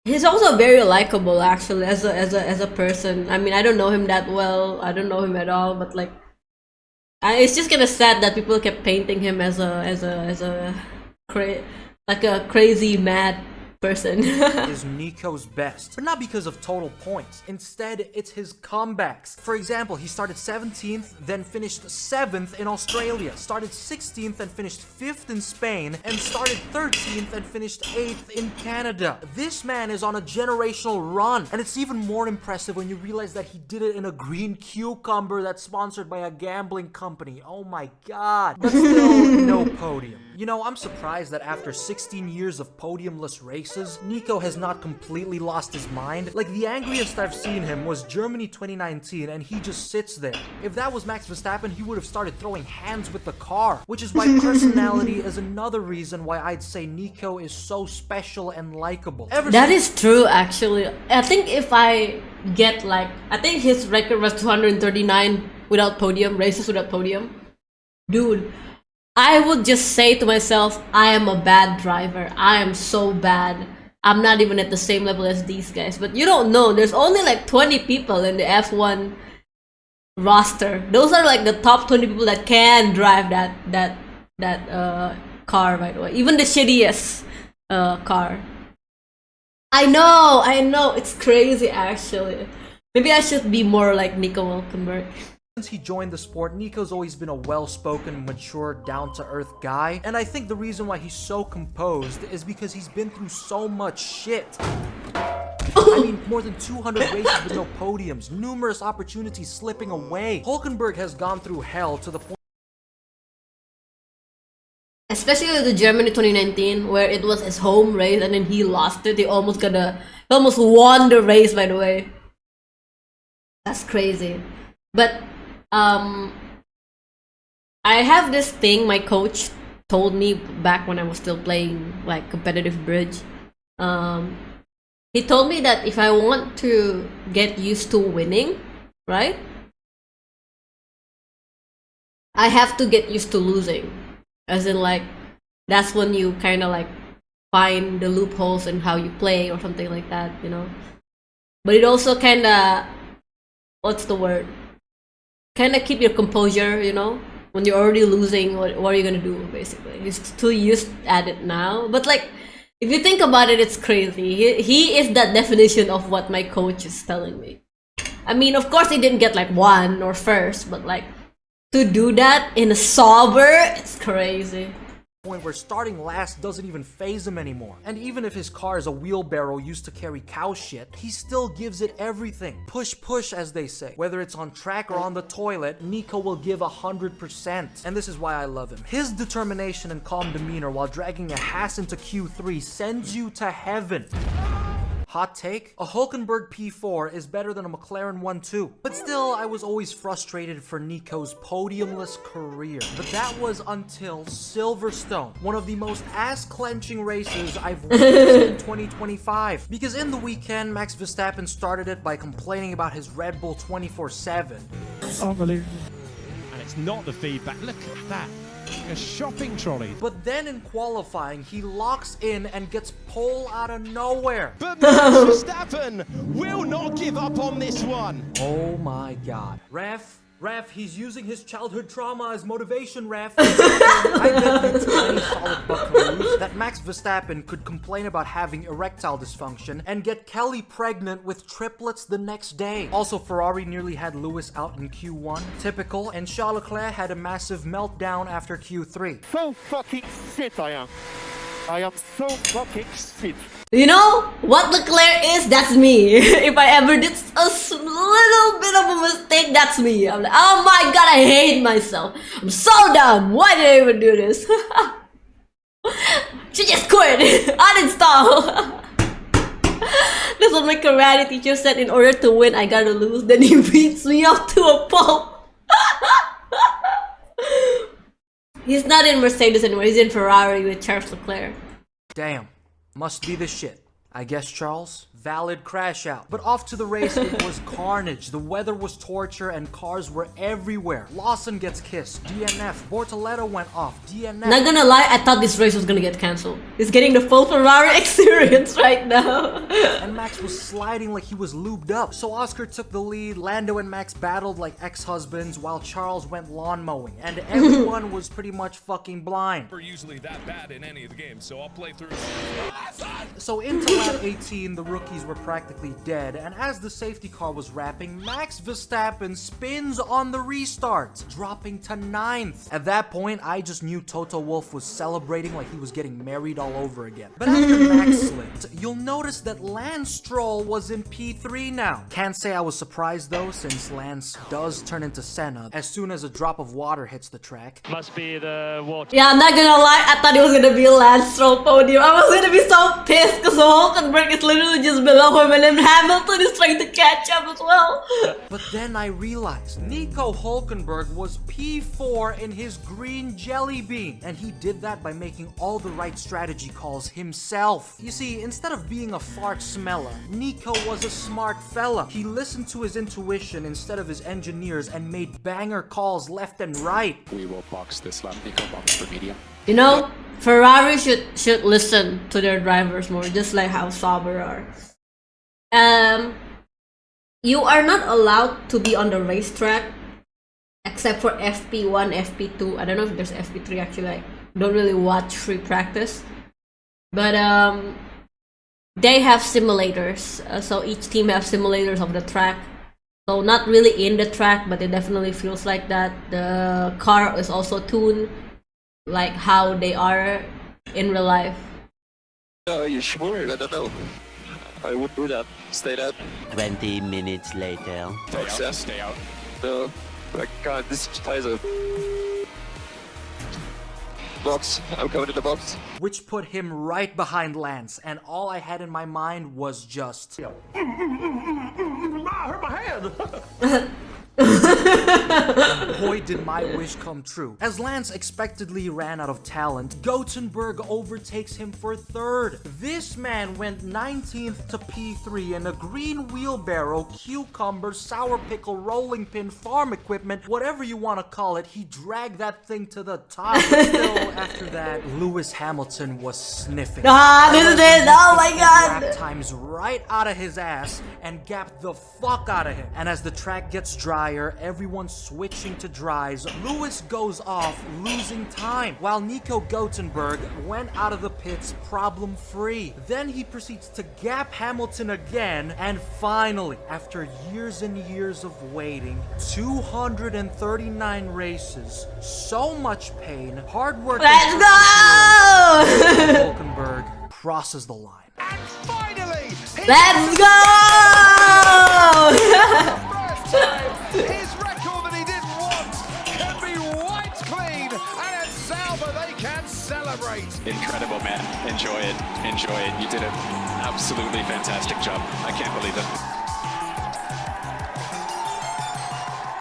he's also very likable actually as a person. I mean, I don't know him that well. I don't know him at all, but like, it's just kind of sad that people kept painting him as a crazy mad person. is Nico's best, but not because of total points. Instead, it's his comebacks. For example, he started 17th, then finished 7th in Australia, started 16th and finished 5th in Spain, and started 13th and finished 8th in Canada. This man is on a generational run, and it's even more impressive when you realize that he did it in a green cucumber that's sponsored by a gambling company. Oh my god. But still, no podium. You know, I'm surprised that after 16 years of podiumless races, Nico has not completely lost his mind. Like, the angriest I've seen him was Germany 2019, and he just sits there. If that was Max Verstappen, he would have started throwing hands with the car, which is why personality is another reason why I'd say Nico is so special and likable. That is true, actually. I think if I get like, I think his record was 239 without podium, races without podium. Dude, I would just say to myself, I am a bad driver. I am so bad. I'm not even at the same level as these guys. But you don't know, there's only like 20 people in the F1 roster. Those are like the top 20 people that can drive that car, by the way. Even the shittiest car. I know, it's crazy actually. Maybe I should be more like Nico Hülkenberg. Since he joined the sport, Nico's always been a well-spoken, mature, down-to-earth guy, and I think the reason why he's so composed is because he's been through so much shit. I mean, more than 200 races with no podiums, numerous opportunities slipping away. Hülkenberg has gone through hell to the point Especially the Germany 2019, where it was his home race and then he lost it. He almost won the race, by the way. That's crazy. But I have this thing my coach told me back when I was still playing like competitive bridge. He told me that if I want to get used to winning, right, I have to get used to losing. As in, like, that's when you kind of like find the loopholes in how you play or something like that, you know. But it also kind of, what's the word? Kind of keep your composure, you know. When you're already losing, what are you gonna do, basically? He's too used at it now. But like, if you think about it, it's crazy. He is that definition of what my coach is telling me. I mean, of course, he didn't get like 1 or first, but like, to do that in a Sauber, it's crazy. Point where starting last doesn't even faze him anymore. And even if his car is a wheelbarrow used to carry cow shit, he still gives it everything. Push, as they say. Whether it's on track or on the toilet, Nico will give 100%. And this is why I love him. His determination and calm demeanor while dragging a Haas into Q3 sends you to heaven. Hot take? A Hülkenberg P4 is better than a McLaren 1-2. But still, I was always frustrated for Nico's podiumless career. But that was until Silverstone, one of the most ass-clenching races I've witnessed in 2025. Because in the weekend, Max Verstappen started it by complaining about his Red Bull 24/7. Unbelievable. And it's not the feedback. Look at that. A shopping trolley. But then in qualifying, he locks in and gets pole out of nowhere. But Max Verstappen will not give up on this one. Oh my god. Ref, he's using his childhood trauma as motivation, ref. I bet you to any solid buckaroos that Max Verstappen could complain about having erectile dysfunction and get Kelly pregnant with triplets the next day. Also, Ferrari nearly had Lewis out in Q1, typical, and Charles Leclerc had a massive meltdown after Q3. So fucking shit I am. I am so fucking shit. You know what Leclerc is? That's me. If I ever did a little bit of a mistake, that's me. I'm like, oh my god, I hate myself. I'm so dumb. Why did I even do this? She just quit. Uninstall. That's what my karate teacher said. In order to win, I gotta lose. Then he beats me up to a pulp. He's not in Mercedes anymore. He's in Ferrari with Charles Leclerc. Damn, must be the shit. I guess, Charles, valid crash out. But off to the race, it was carnage. The weather was torture and cars were everywhere. Lawson gets kissed, DNF. Bortoleto went off, DNF. Not gonna lie, I thought this race was gonna get cancelled. He's getting the full Ferrari experience right now. And Max was sliding like he was lubed up. So Oscar took the lead, Lando and Max battled like ex-husbands while Charles went lawn mowing. And everyone was pretty much fucking blind. We're usually that bad in any of the games, so I'll play through. So into lap 18, the rookies were practically dead, and as the safety car was wrapping, Max Verstappen spins on the restart, dropping to 9th. At that point, I just knew Toto Wolff was celebrating like he was getting married all over again. But after Max slipped, you'll notice that Lance Stroll was in P3 now. Can't say I was surprised though, since Lance does turn into Senna as soon as a drop of water hits the track. Must be the water. Yeah, I'm not gonna lie, I thought it was gonna be a Lance Stroll podium. I was gonna be so pissed because Hulkenberg is literally just below him and then Hamilton is trying to catch up as well. But then I realized Nico Hulkenberg was P4 in his green jelly bean, and he did that by making all the right strategy calls himself. You see, instead of being a fart smeller, Nico was a smart fella. He listened to his intuition instead of his engineers and made banger calls left and right. We will box this lap, Nico box for medium. You know, Ferrari should listen to their drivers more, just like how Sauber are. You are not allowed to be on the racetrack except for FP1, FP2. I don't know if there's FP3 actually. I don't really watch free practice. But they have simulators. So each team have simulators of the track. So not really in the track, but it definitely feels like that. The car is also tuned like how they are in real life. You sure? I don't know. I would do that. Stay that. 20 minutes later. Stay out. No. My God, this ties up. Box. I'm coming to the box. Which put him right behind Lance, and all I had in my mind was just... I hurt my hand. Boy, did my wish come true. As Lance expectedly ran out of talent, Gothenburg overtakes him for 3rd. This man went 19th to P3 in a green wheelbarrow, cucumber, sour pickle, rolling pin, farm equipment, whatever you want to call it. He dragged that thing to the top. But still, after that, Lewis Hamilton was sniffing. This is it! Oh my god! Lap times right out of his ass and gapped the fuck out of him. And as the track gets drier, everyone's switching to dries. Lewis goes off, losing time, while Nico Gothenburg went out of the pits problem-free. Then he proceeds to gap Hamilton again, and finally, after years and years of waiting, 239 races, so much pain, hard work, Let's go! Hulkenberg crosses the line. And finally, Let's go! his record that he didn't want can be wiped clean, and at Sauber they can celebrate. Incredible, man. Enjoy it. Enjoy it. You did an absolutely fantastic job. I can't believe it.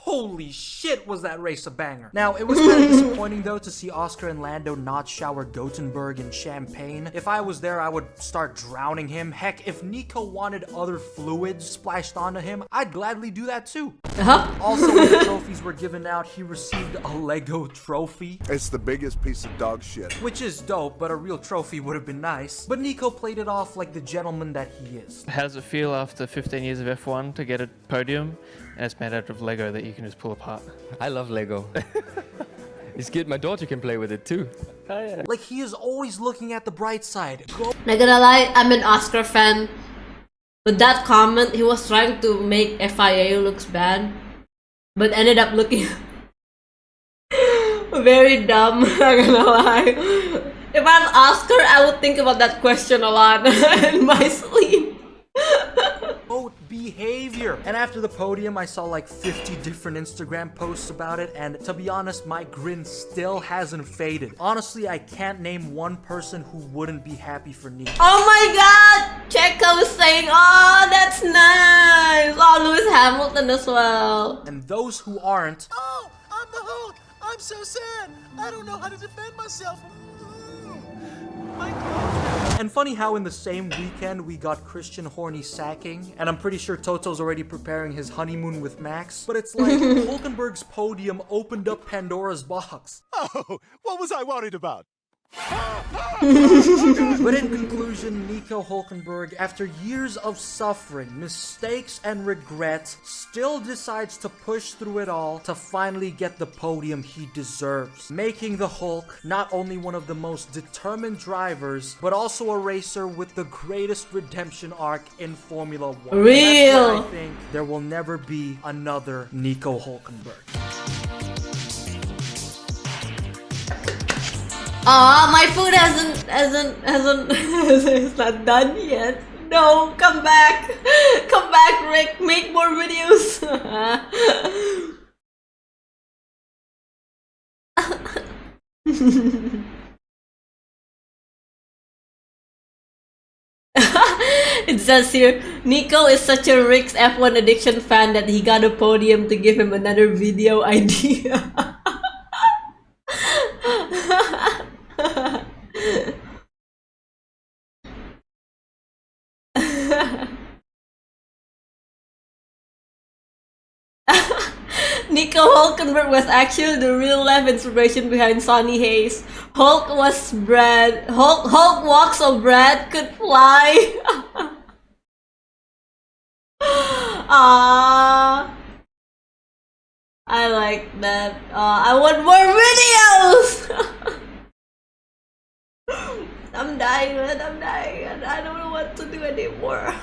Holy shit, was that race a banger. Now, it was kind of disappointing though to see Oscar and Lando not shower Gothenburg in champagne. If I was there, I would start drowning him. Heck, if Nico wanted other fluids splashed onto him, I'd gladly do that too. Also, when the trophies were given out, he received a Lego trophy. It's the biggest piece of dog shit. Which is dope, but a real trophy would have been nice. But Nico played it off like the gentleman that he is. How does it feel after 15 years of F1 to get a podium and it's made out of Lego that you can just pull apart? I love Lego. It's good, my daughter can play with it too. Oh yeah. Like, he is always looking at the bright side. Not gonna lie, I'm an Oscar fan. With that comment, he was trying to make FIA looks bad, but ended up looking very dumb, not gonna lie. If I'm Oscar, I would think about that question a lot in my sleep. Behavior. And after the podium, I saw like 50 different Instagram posts about it, and to be honest, my grin still hasn't faded. Honestly, I can't name one person who wouldn't be happy for Nico. Oh my god! Checo was saying, oh, that's nice! Oh, Lewis Hamilton as well. And those who aren't, Oh, I'm the Hulk. I'm so sad. I don't know how to defend myself. My God. And funny how in the same weekend we got Christian Horny sacking, and I'm pretty sure Toto's already preparing his honeymoon with Max, but it's like Hulkenberg's podium opened up Pandora's box. Oh, what was I worried about? But in conclusion, Nico Hulkenberg, after years of suffering, mistakes, and regret, still decides to push through it all to finally get the podium he deserves, making the Hulk not only one of the most determined drivers, but also a racer with the greatest redemption arc in Formula 1. Real! And that's why I think there will never be another Nico Hulkenberg. Aw, my food it's not done yet. No, come back. Come back, Rick. Make more videos. It says here, Nico is such a Rick's F1 Addiction fan that he got a podium to give him another video idea. Nico Hulkenberg was actually the real life inspiration behind Sonny Hayes. Hulk was bred. Hulk walks so Brad could fly. Ah, I like that. I want more videos. I'm dying, man. I'm dying. I don't know what to do anymore.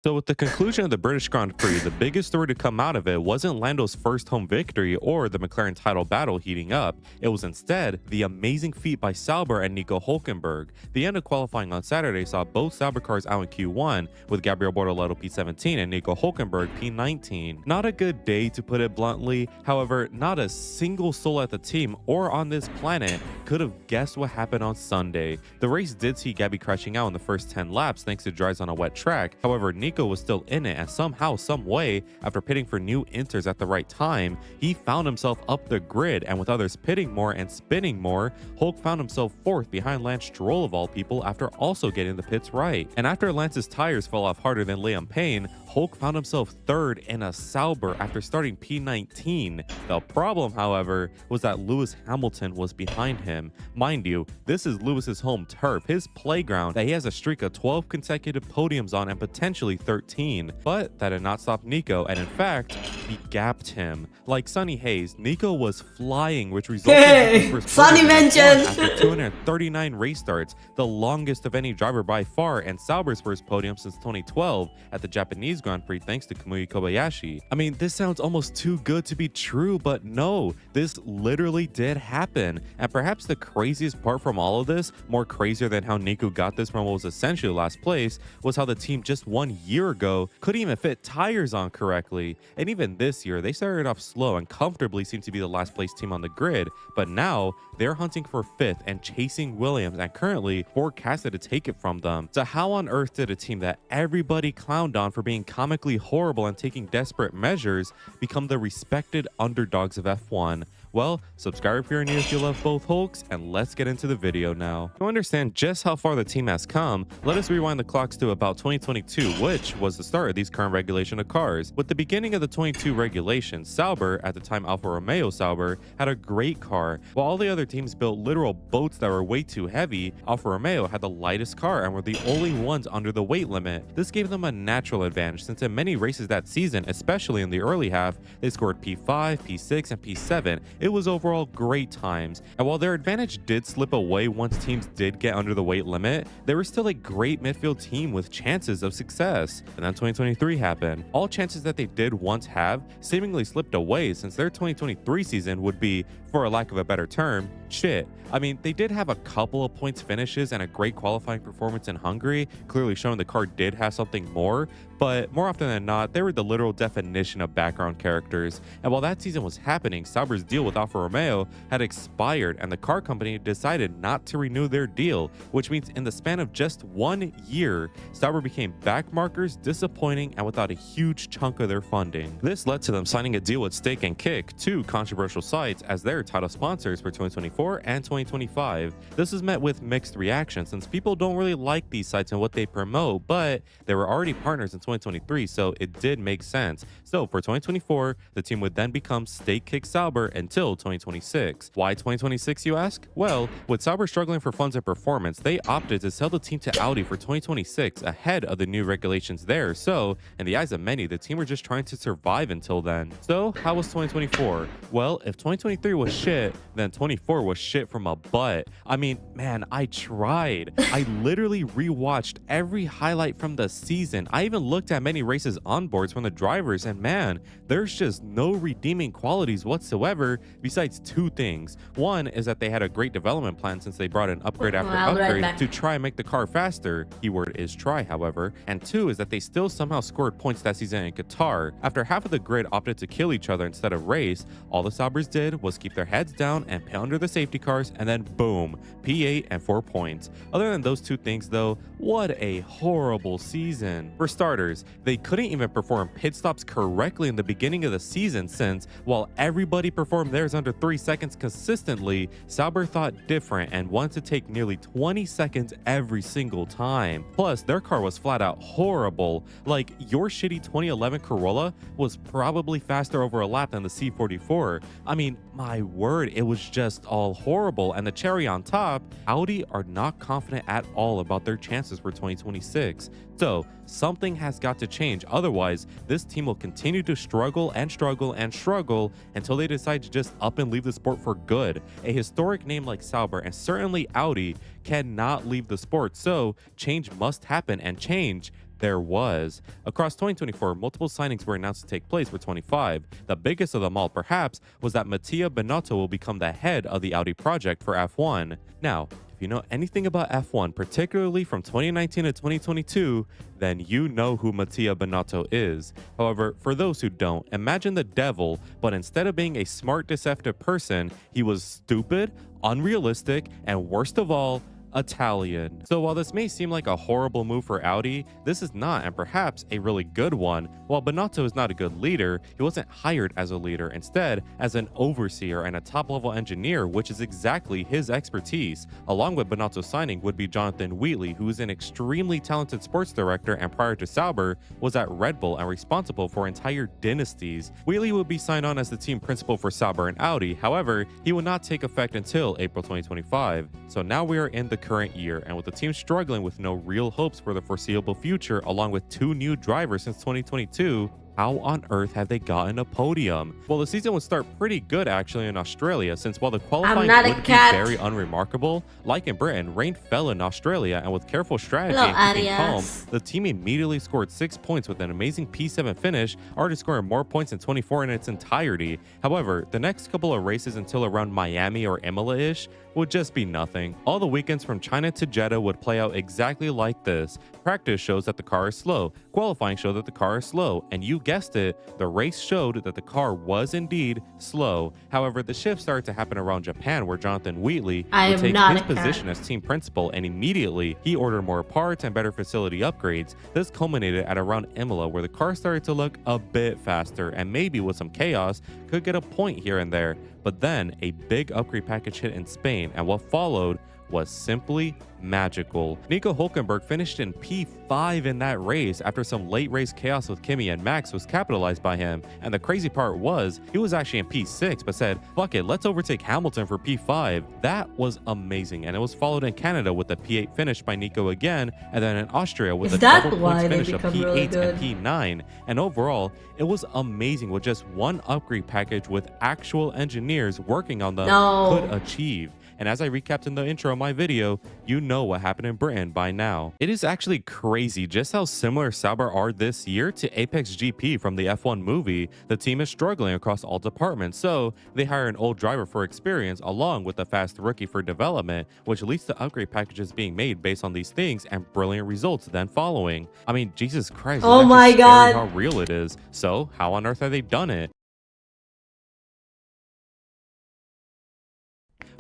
So with the conclusion of the British Grand Prix, the biggest story to come out of it wasn't Lando's first home victory or the McLaren title battle heating up. It was instead the amazing feat by Sauber and Nico Hulkenberg. The end of qualifying on Saturday saw both Sauber cars out in Q1, with Gabriel Bortoleto P17 and Nico Hulkenberg P19. Not a good day, to put it bluntly. However, not a single soul at the team or on this planet could have guessed what happened on Sunday. The race did see Gabby crashing out in the first 10 laps thanks to dries on a wet track. However, Nico was still in it, and somehow, some way, after pitting for new inters at the right time, he found himself up the grid, and with others pitting more and spinning more, Hulk found himself fourth behind Lance Stroll of all people after also getting the pits right. And after Lance's tires fell off harder than Liam Payne, Hulk found himself third in a Sauber after starting P19. The problem, however, was that Lewis Hamilton was behind him. Mind you, this is Lewis's home turf, his playground that he has a streak of 12 consecutive podiums on and potentially 13. But that did not stop Nico, and in fact, he gapped him. Like Sonny Hayes, Nico was flying, which resulted in his first Sonny mentioned after 239 race starts, the longest of any driver by far, and Sauber's first podium since 2012 at the Japanese Grand Prix thanks to Kamui Kobayashi. I mean, this sounds almost too good to be true, but no, this literally did happen. And perhaps the craziest part from all of this, more crazier than how Nico got this from what was essentially last place, was how the team just 1 year ago couldn't even fit tires on correctly. And even this year, they started off slow and comfortably seemed to be the last place team on the grid, but now they're hunting for 5th and chasing Williams, and currently forecasted to take it from them. So how on earth did a team that everybody clowned on for being comically horrible and taking desperate measures become the respected underdogs of F1? Well, subscribe if you're new if you love both Hulks, and let's get into the video now. To understand just how far the team has come, let us rewind the clocks to about 2022, which was the start of these current regulation of cars. With the beginning of the 22 regulation, Sauber, at the time Alfa Romeo Sauber, had a great car. While all the other teams built literal boats that were way too heavy, Alfa Romeo had the lightest car and were the only ones under the weight limit. This gave them a natural advantage, since in many races that season, especially in the early half, they scored P5, P6, and P7. It was overall great times, and while their advantage did slip away once teams did get under the weight limit, they were still a great midfield team with chances of success. And then 2023 happened. All chances that they did once have seemingly slipped away, since their 2023 season would be, for a lack of a better term, shit. I mean, they did have a couple of points finishes and a great qualifying performance in Hungary, clearly showing the car did have something more, but more often than not, they were the literal definition of background characters. And while that season was happening, Sauber's deal with Alfa Romeo had expired and the car company decided not to renew their deal, which means in the span of just 1 year, Sauber became backmarkers, disappointing, and without a huge chunk of their funding. This led to them signing a deal with Steak and Kick, two controversial sites, as their title sponsors for 2024 and 2025. This was met with mixed reactions since people don't really like these sites and what they promote, but they were already partners in 2023, so it did make sense. So for 2024, the team would then become Steak Kick Sauber until 2026. Why 2026, you ask? Well, with Sauber struggling for funds and performance, they opted to sell the team to Audi for 2026 ahead of the new regulations there. So, in the eyes of many, the team were just trying to survive until then. So, how was 2024? Well, if 2023 was shit, then 24 was shit from a butt. I mean, man, I tried. I literally rewatched every highlight from the season. I even looked at many races onboards from the drivers, and man, there's just no redeeming qualities whatsoever besides two things. One is that they had a great development plan since they brought in upgrade after upgrade to try and make the car faster. Keyword is try, however. And two is that they still somehow scored points that season in Qatar. After half of the grid opted to kill each other instead of race, all the Saubers did was keep their heads down and pit under the safety cars, and then boom, P8 and 4 points. Other than those two things though, what a horrible season. For starters, they couldn't even perform pit stops correctly in the beginning of the season since, while everybody performed theirs under 3 seconds consistently, Sauber thought different and wanted to take nearly 20 seconds every single time. Plus, their car was flat out horrible. Like, your shitty 2011 Corolla was probably faster over a lap than the C44. I mean, my word, it was just all horrible. And the cherry on top, Audi are not confident at all about their chances for 2026. So, something has got to change. Otherwise, this team will continue to struggle and struggle and struggle until they decide to just up and leave the sport for good. A historic name like Sauber and certainly Audi cannot leave the sport. So, change must happen, and change there was. Across 2024, multiple signings were announced to take place for 25. The biggest of them all, perhaps, was that Mattia Binotto will become the head of the Audi project for F1. Now, if you know anything about F1, particularly from 2019 to 2022, then you know who Mattia Binotto is. However, for those who don't, imagine the devil, but instead of being a smart, deceptive person, he was stupid, unrealistic, and worst of all, Italian. So while this may seem like a horrible move for Audi, this is not, and perhaps a really good one. While Binotto is not a good leader, he wasn't hired as a leader, instead as an overseer and a top-level engineer, which is exactly his expertise. Along with Binotto's signing would be Jonathan Wheatley, who is an extremely talented sports director and prior to Sauber was at Red Bull and responsible for entire dynasties. Wheatley would be signed on as the team principal for Sauber and Audi. However, he would not take effect until April 2025. So now we are in the current year, and with the team struggling with no real hopes for the foreseeable future, along with 2 new drivers since 2022, how on earth have they gotten a podium? Well, the season would start pretty good actually in Australia, since while the qualifying would be very unremarkable, like in Britain, rain fell in Australia, and with careful strategy and keeping calm, the team immediately scored 6 points with an amazing P7 finish, already scoring more points than 24 in its entirety. However, the next couple of races until around Miami or Imola-ish would just be nothing. All the weekends from China to Jeddah would play out exactly like this. Practice shows that the car is slow, qualifying showed that the car is slow, and you guessed it, the race showed that the car was indeed slow. However, the shift started to happen around Japan, where Jonathan Wheatley would take his position as team principal, and immediately he ordered more parts and better facility upgrades. This culminated at around Imola, where the car started to look a bit faster, and maybe with some chaos could get a point here and there. But then a big upgrade package hit in Spain, and what followed was simply magical. Nico Hülkenberg finished in P5 in that race after some late race chaos with Kimi and Max was capitalized by him. And the crazy part was, he was actually in P6 but said, fuck it, let's overtake Hamilton for P5. That was amazing, and it was followed in Canada with the P8 finish by Nico again, and then in Austria with a double points finish of P8 and P9. And overall, it was amazing what just one upgrade package with actual engineers working on them could achieve. And as I recapped in the intro of my video, you know what happened in Britain by now. It is actually crazy just how similar Sauber are this year to Apex GP from the F1 movie. The team is struggling across all departments, so they hire an old driver for experience along with a fast rookie for development, which leads to upgrade packages being made based on these things and brilliant results then following. I mean, Jesus Christ, oh my God, how real it is. So how on earth have they done it?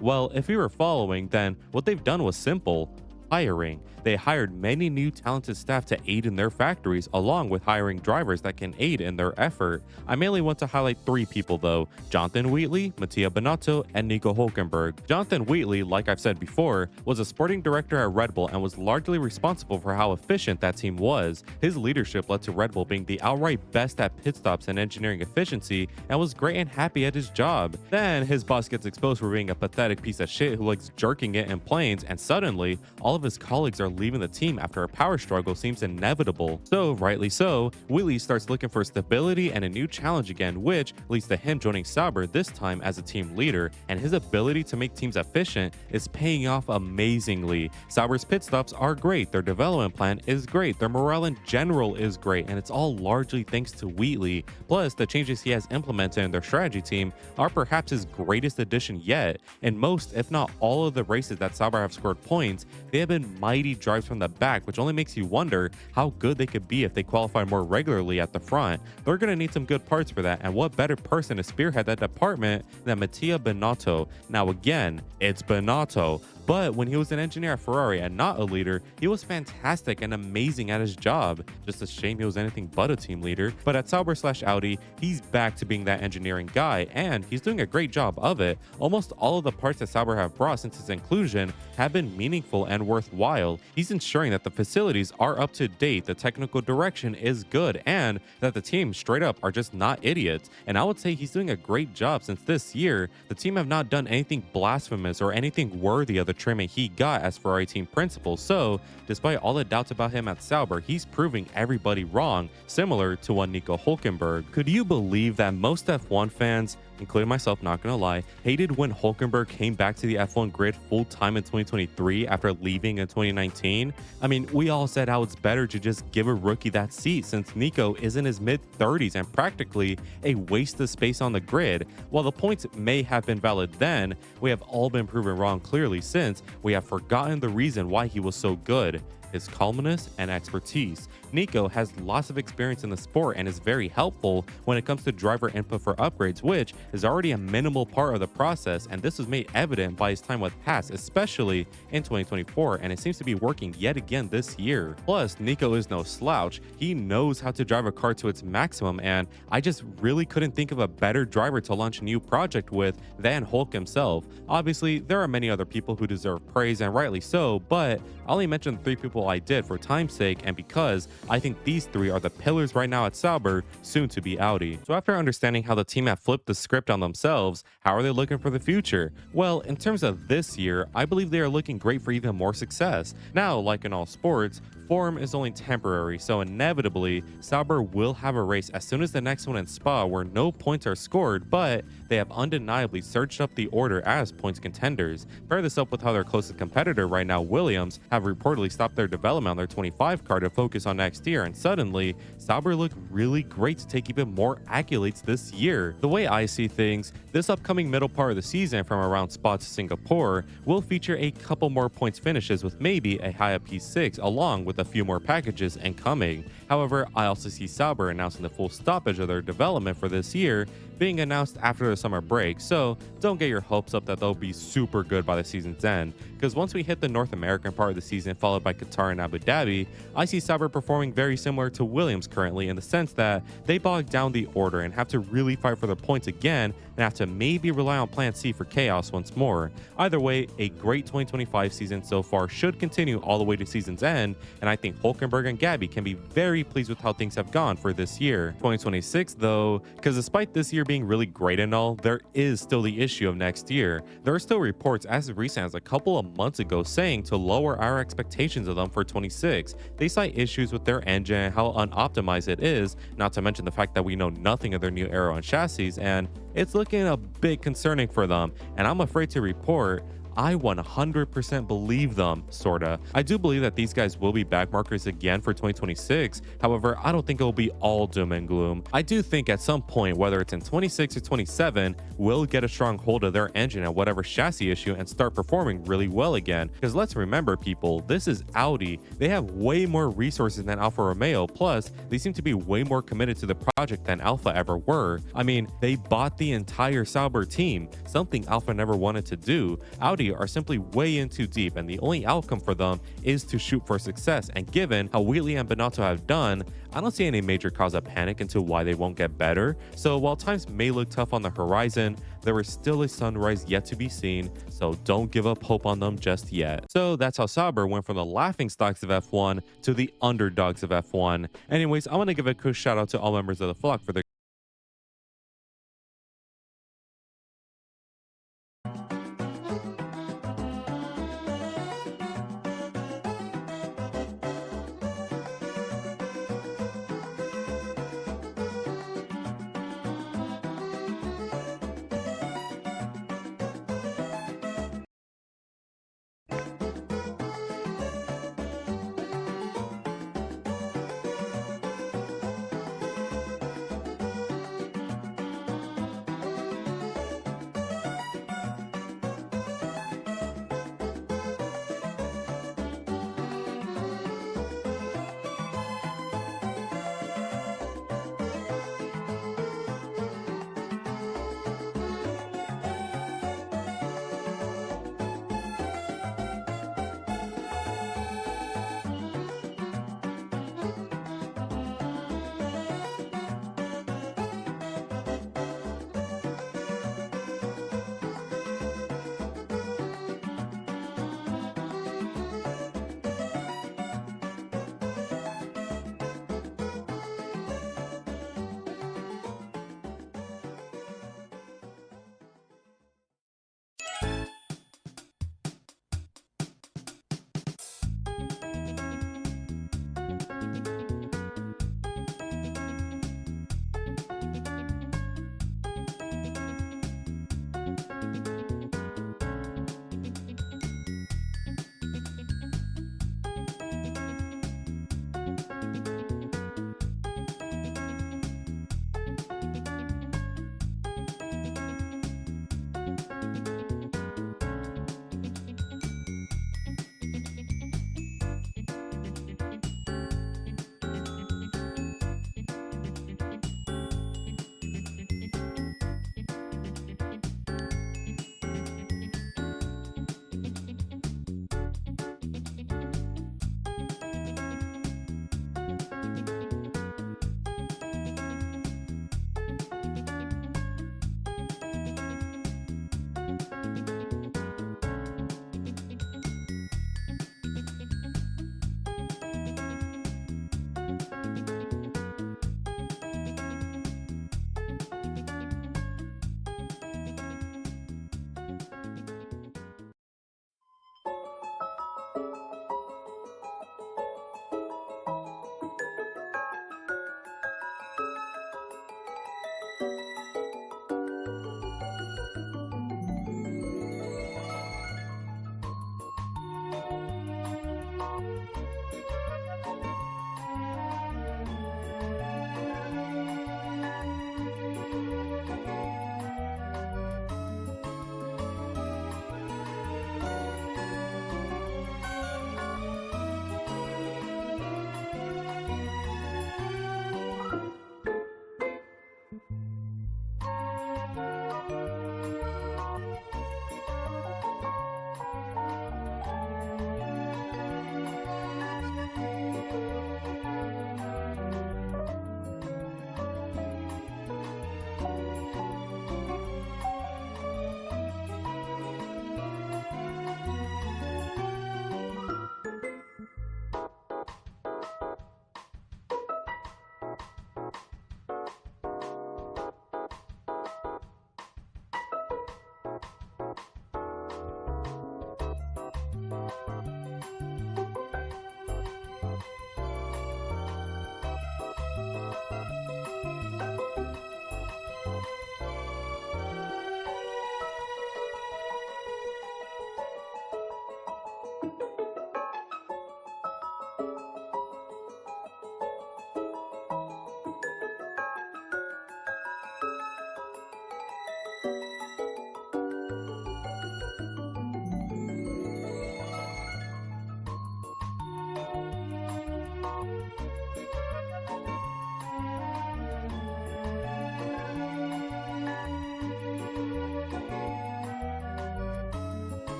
Well, if you were following, then what they've done was simple: hiring. They hired many new talented staff to aid in their factories, along with hiring drivers that can aid in their effort. I mainly want to highlight 3 people though: Jonathan Wheatley, Mattia Binotto, and Nico Hulkenberg. Jonathan Wheatley, like I've said before, was a sporting director at Red Bull and was largely responsible for how efficient that team was. His leadership led to Red Bull being the outright best at pit stops and engineering efficiency, and was great and happy at his job. Then his boss gets exposed for being a pathetic piece of shit who likes jerking it in planes, and suddenly all of his colleagues are leaving the team after a power struggle seems inevitable. So, rightly so, Wheatley starts looking for stability and a new challenge again, which leads to him joining Sauber, this time as a team leader, and his ability to make teams efficient is paying off amazingly. Sauber's pit stops are great, their development plan is great, their morale in general is great, and it's all largely thanks to Wheatley. Plus, the changes he has implemented in their strategy team are perhaps his greatest addition yet. In most, if not all of the races that Sauber have scored points, they have been mighty drives from the back, which only makes you wonder how good they could be if they qualify more regularly at the front. They're going to need some good parts for that, and what better person to spearhead that department than Mattia Binotto. Now again, it's Binotto, but when he was an engineer at Ferrari and not a leader, he was fantastic and amazing at his job. Just a shame he was anything but a team leader. But at Sauber/Audi, he's back to being that engineering guy, and he's doing a great job of it. Almost all of the parts that Sauber have brought since his inclusion have been meaningful and worthwhile. He's ensuring that the facilities are up to date, the technical direction is good, and that the team straight up are just not idiots. And I would say he's doing a great job, since this year, the team have not done anything blasphemous or anything worthy of the treatment he got as Ferrari team principal. So, despite all the doubts about him at Sauber, he's proving everybody wrong, similar to one Nico Hulkenberg. Could you believe that most F1 fans, including myself, not gonna lie, hated when Hulkenberg came back to the F1 grid full-time in 2023 after leaving in 2019? I mean, we all said how it's better to just give a rookie that seat, since Nico is in his mid-30s and practically a waste of space on the grid. While the points may have been valid then, we have all been proven wrong clearly since we have forgotten the reason why he was so good: his calmness and expertise. Nico has lots of experience in the sport and is very helpful when it comes to driver input for upgrades, which is already a minimal part of the process, and this was made evident by his time with Haas, especially in 2024, and it seems to be working yet again this year. Plus, Nico is no slouch. He knows how to drive a car to its maximum, and I just really couldn't think of a better driver to launch a new project with than Hulk himself. Obviously, there are many other people who deserve praise, and rightly so, but I only mentioned 3 people I did for time's sake, and because I think these 3 are the pillars right now at Sauber, soon to be Audi. So after understanding how the team have flipped the script on themselves, how are they looking for the future? Well, in terms of this year, I believe they are looking great for even more success. Now, like in all sports, form is only temporary, so inevitably, Sauber will have a race as soon as the next one in Spa where no points are scored, but they have undeniably surged up the order as points contenders. Pair this up with how their closest competitor right now, Williams, have reportedly stopped their development on their 25 car to focus on next year, and suddenly, Sauber look really great to take even more accolades this year. The way I see things, this upcoming middle part of the season from around Spa to Singapore will feature a couple more points finishes with maybe a high up P6 along with a few more packages incoming. However, I also see Sauber announcing the full stoppage of their development for this year being announced after the summer break, so don't get your hopes up that they'll be super good by the season's end, because once we hit the North American part of the season followed by Qatar and Abu Dhabi, I see Sauber performing very similar to Williams currently in the sense that they bog down the order and have to really fight for their points again and have to maybe rely on plan C for chaos once more. Either way, a great 2025 season so far should continue all the way to season's end, and I think Hulkenberg and Gabby can be very pleased with how things have gone for this year. 2026 though, because despite this year being really great and all, there is still the issue of next year. There are still reports as recent as a couple of months ago saying to lower our expectations of them for 26. They cite issues with their engine and how unoptimized it is, not to mention the fact that we know nothing of their new aero and chassis, and it's looking a bit concerning for them. And I'm afraid to report, I 100% believe them, sorta. I do believe that these guys will be backmarkers again for 2026. However, I don't think it will be all doom and gloom. I do think at some point, whether it's in 26 or 27, we'll get a strong hold of their engine at whatever chassis issue and start performing really well again. Because let's remember, people, this is Audi. They have way more resources than Alfa Romeo, plus they seem to be way more committed to the project than Alfa ever were. I mean, they bought the entire Sauber team, something Alfa never wanted to do. Audi are simply way in too deep, and the only outcome for them is to shoot for success. And given how Wheatley and Binotto have done, I don't see any major cause of panic into why they won't get better. So while times may look tough on the horizon, there is still a sunrise yet to be seen, so don't give up hope on them just yet. So that's how Sauber went from the laughing stocks of F1 to the underdogs of F1. Anyways, I want to give a quick shout out to all members of the flock for their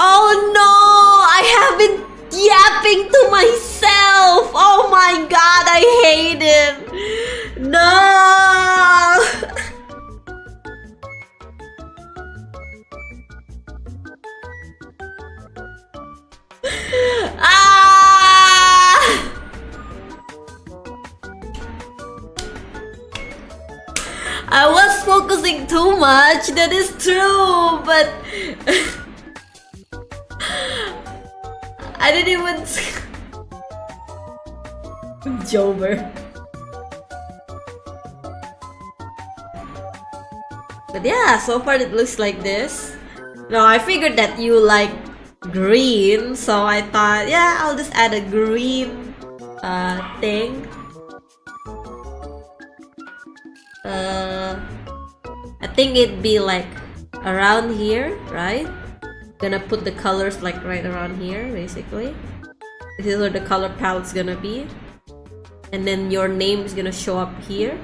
Oh no! I have been yapping to myself! Oh my god, I hate it! No! Ah! I was focusing too much, that is true, but I didn't even Jober. But yeah, so far it looks like this. No, I figured that you like green, so I thought, yeah, I'll just add a green thing. I think it'd be like around here, right? Gonna put the colors like right around here, basically. This is where the color palette's gonna be. And then your name is gonna show up here.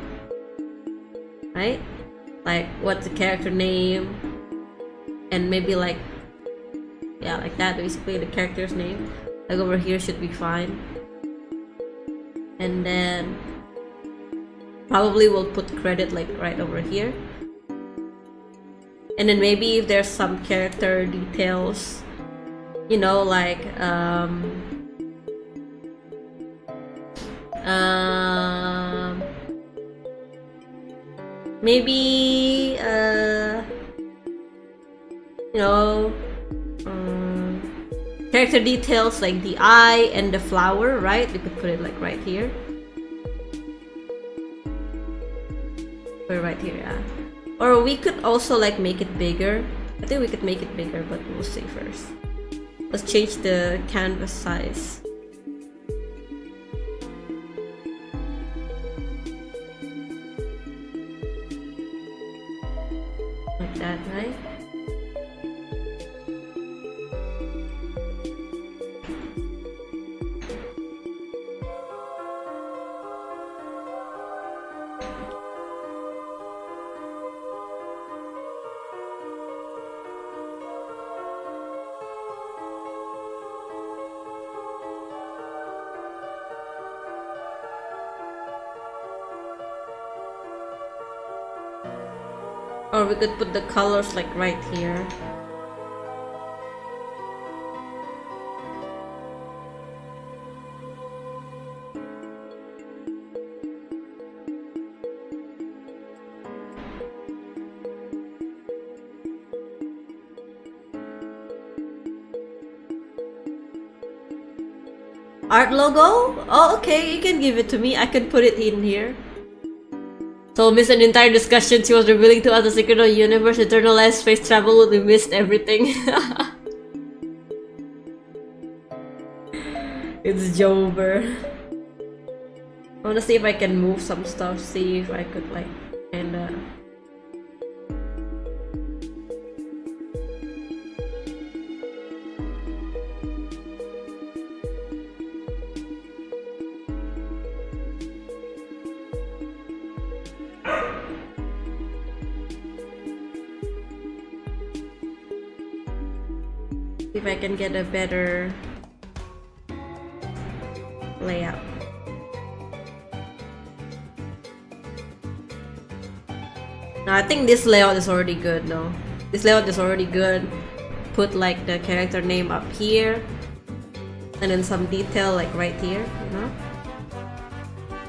Right? Like, what's the character name? And maybe like, yeah, like that, basically, the character's name. Like over here should be fine. And then probably we'll put credit like right over here. And then maybe if there's some character details, you know, like maybe you know, character details like the eye and the flower, right? We could put it like right here. Or right here, yeah. Or we could also like make it bigger. I think we could make it bigger, but we'll see first. Let's change the canvas size. Like that, right? Or we could put the colors like right here. Art logo? Oh, okay, you can give it to me. I can put it in here. So missed an entire discussion. She was revealing to us the secret of the universe. Eternalized space travel would be missed everything. It's Jover. I wanna see if I can move some stuff. See if I could like kinda. See if I can get a better layout. No, I think this layout is already good. No, this layout is already good. Put like the character name up here, and then some detail like right here. You know,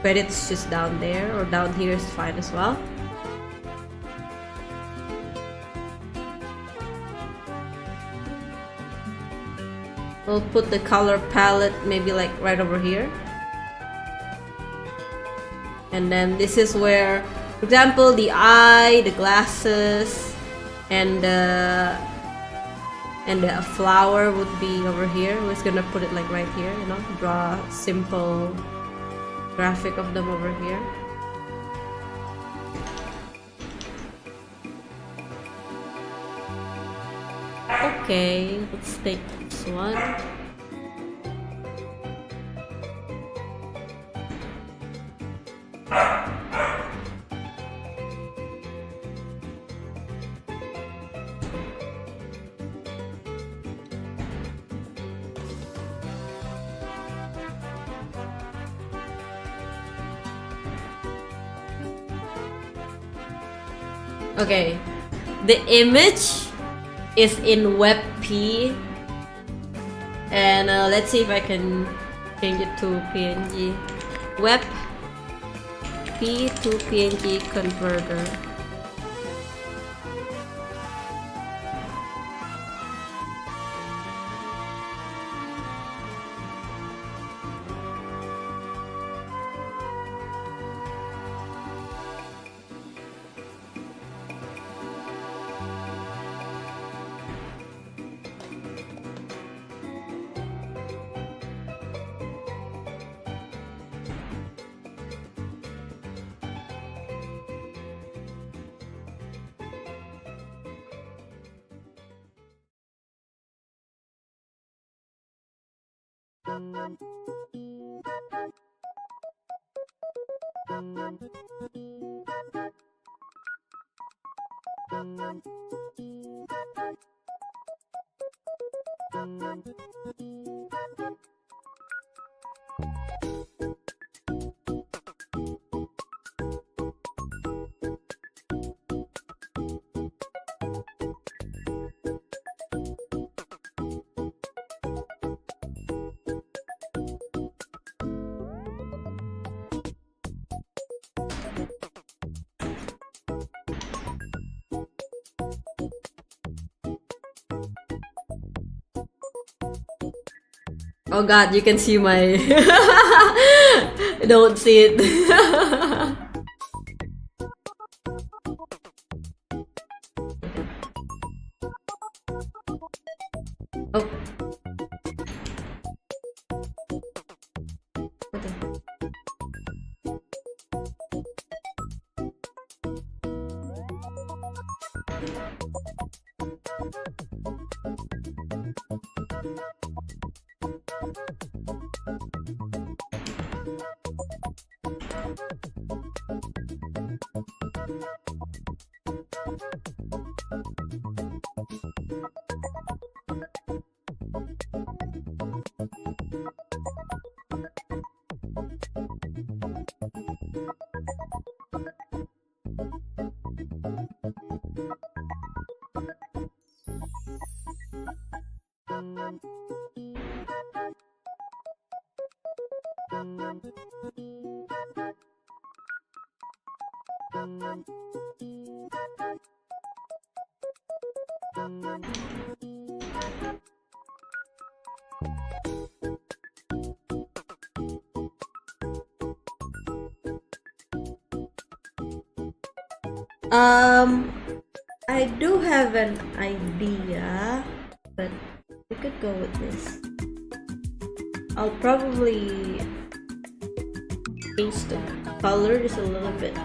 credits just down there or down here is fine as well. We'll put the color palette maybe like right over here. And then this is where, for example, the eye, the glasses, and the flower would be over here. We're just gonna put it like right here, you know, draw a simple graphic of them over here. Okay, let's take this one. Okay, the image is in WebP, and let's see if I can change it to PNG. WebP to PNG converter. Oh god, you can see my... Don't see it. Oh. I do have an idea, but we could go with this. I'll probably change the color just a little bit.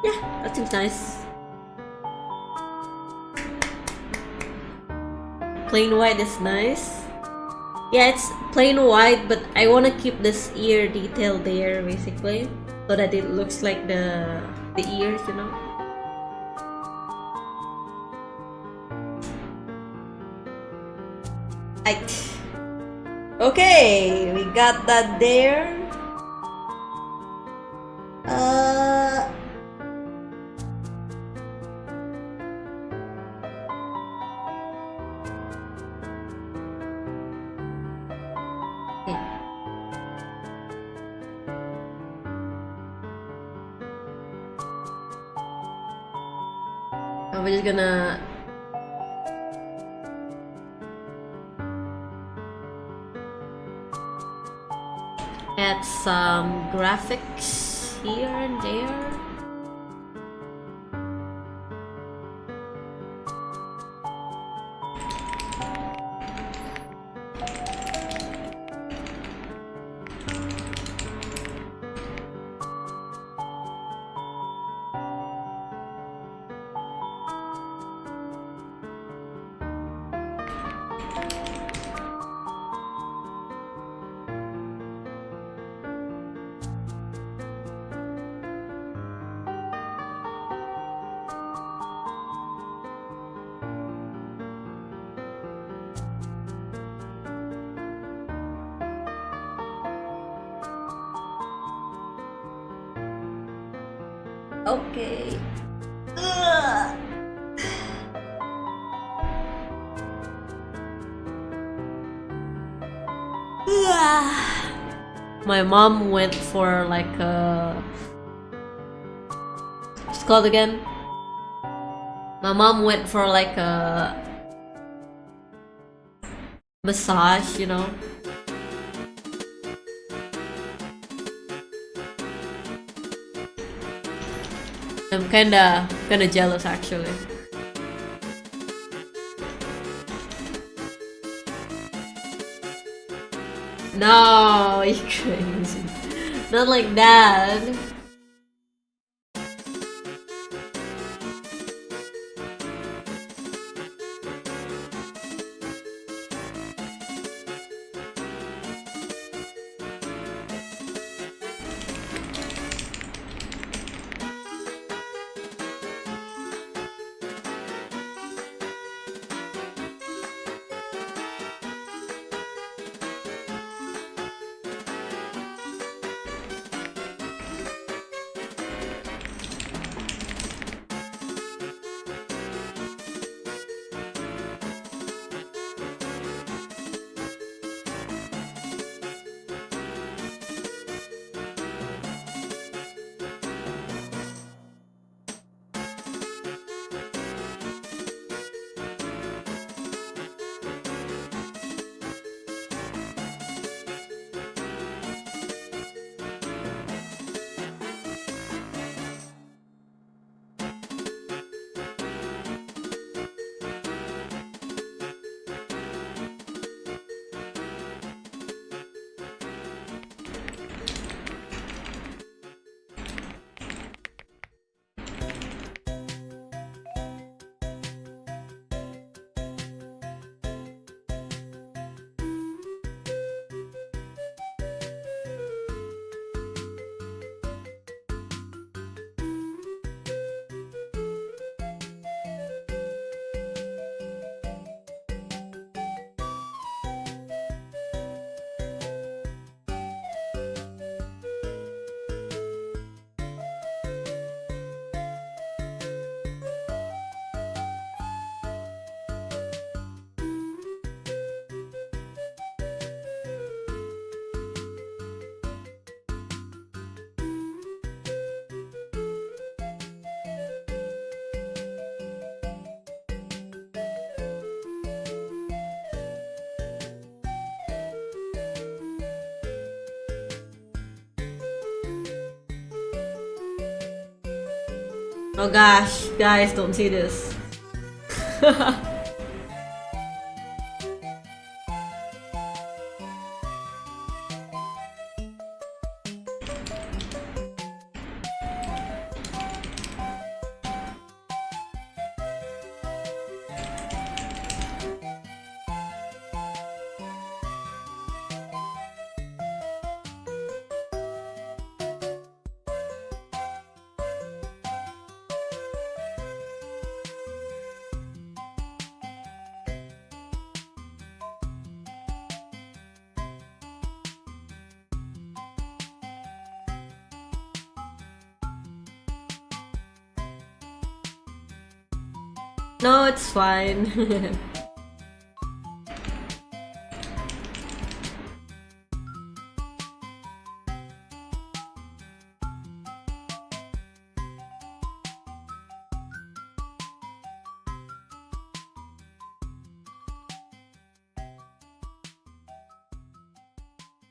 Yeah, that seems nice. Plain white is nice. Yeah, it's plain white, but I want to keep this ear detail there basically, so that it looks like the ears, you know. Right. Okay, we got that there. We're just gonna add some graphics here and there. Okay. Ugh. My mom went for like a... what's it called again? My mom went for like a massage, you know. I'm kinda jealous actually. No, you crazy. Not like that. Oh gosh, guys, don't see this. No, it's fine.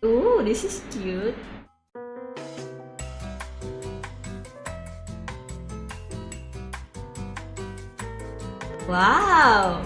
Ooh, this is cute. Wow!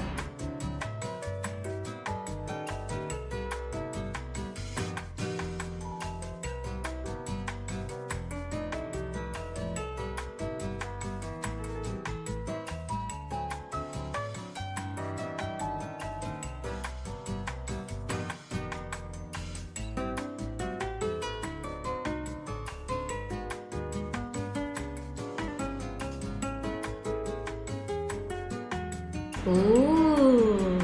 Ooh.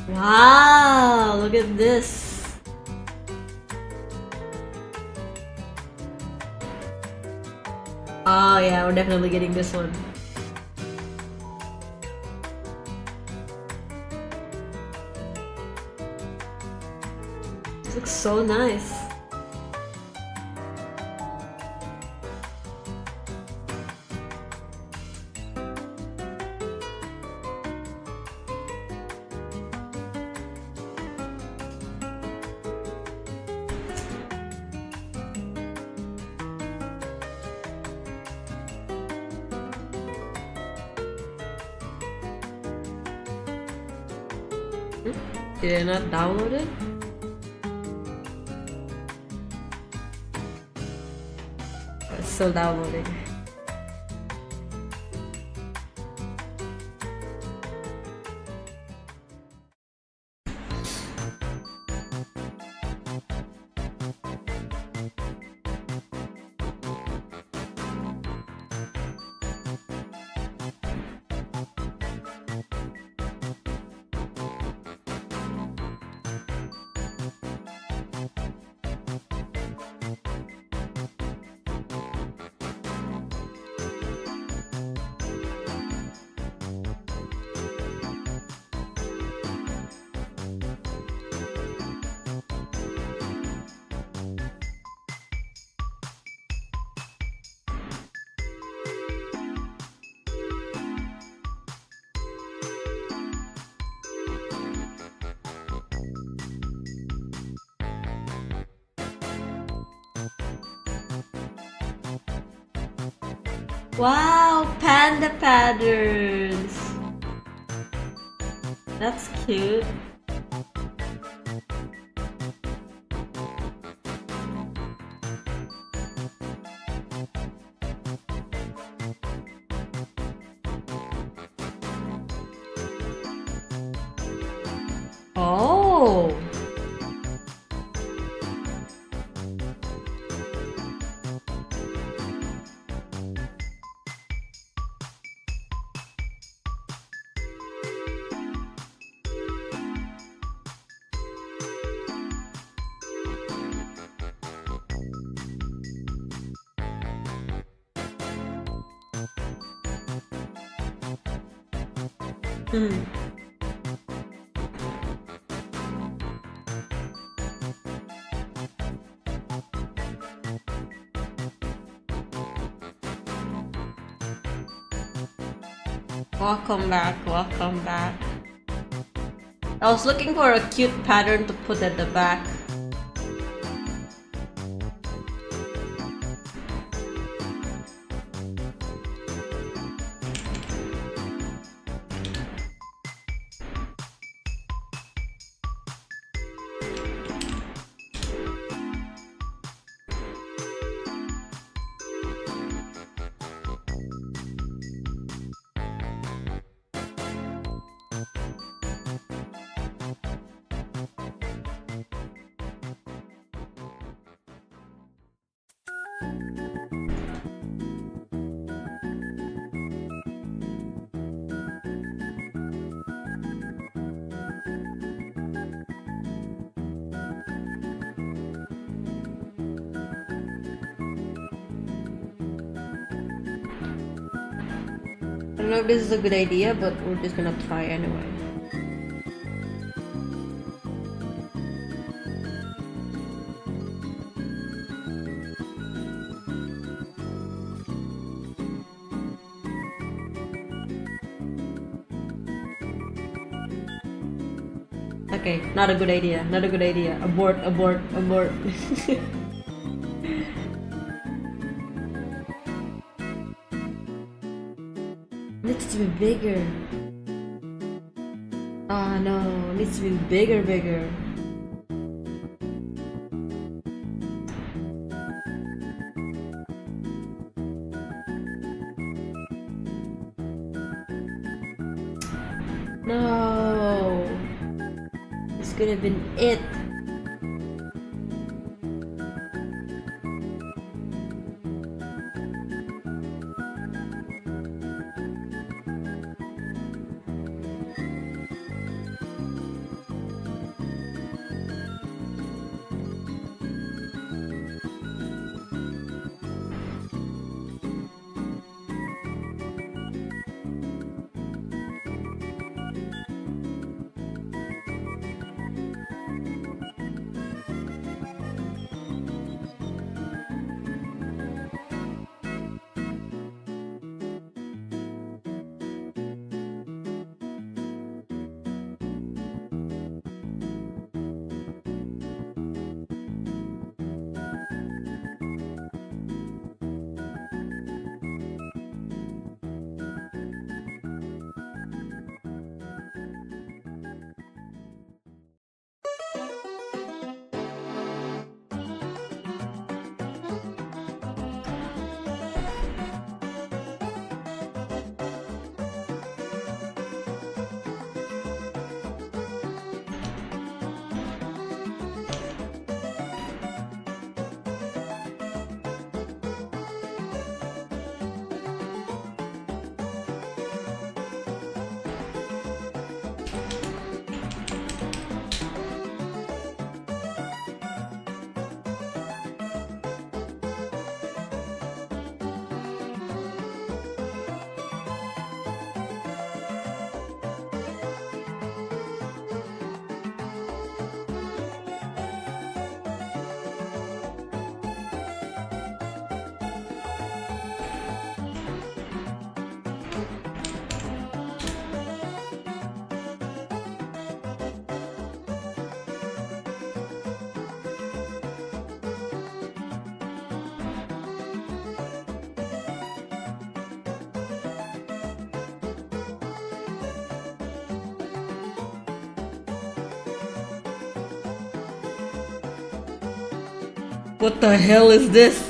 Wow, look at this. Oh yeah, we're definitely getting this one. This looks so nice. Did I not download it? It's still downloading. Wow, panda patterns. That's cute. Oh. Hmm. Welcome back, welcome back. I was looking for a cute pattern to put at the back. I don't know if this is a good idea, but we're just gonna try anyway. Okay, not a good idea, not a good idea. Abort, abort, abort. Needs to be bigger. Ah no, needs to be bigger, bigger. No, this could have been it. What the hell is this?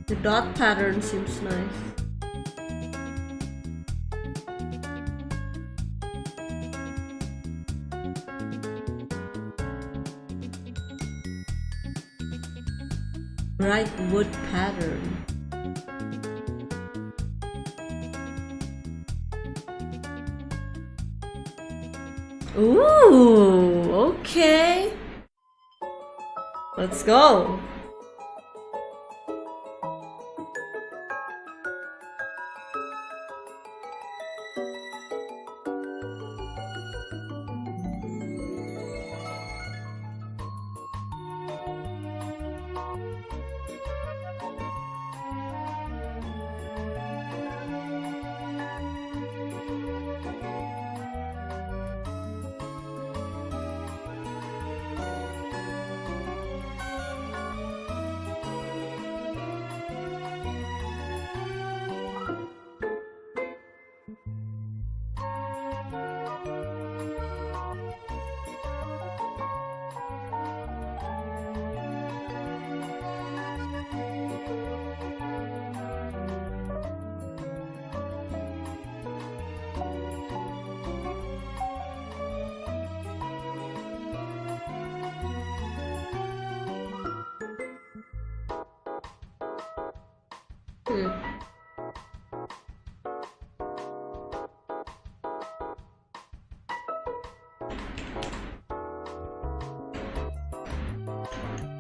The dot pattern seems nice. Bright wood pattern. Ooh, okay. Let's go.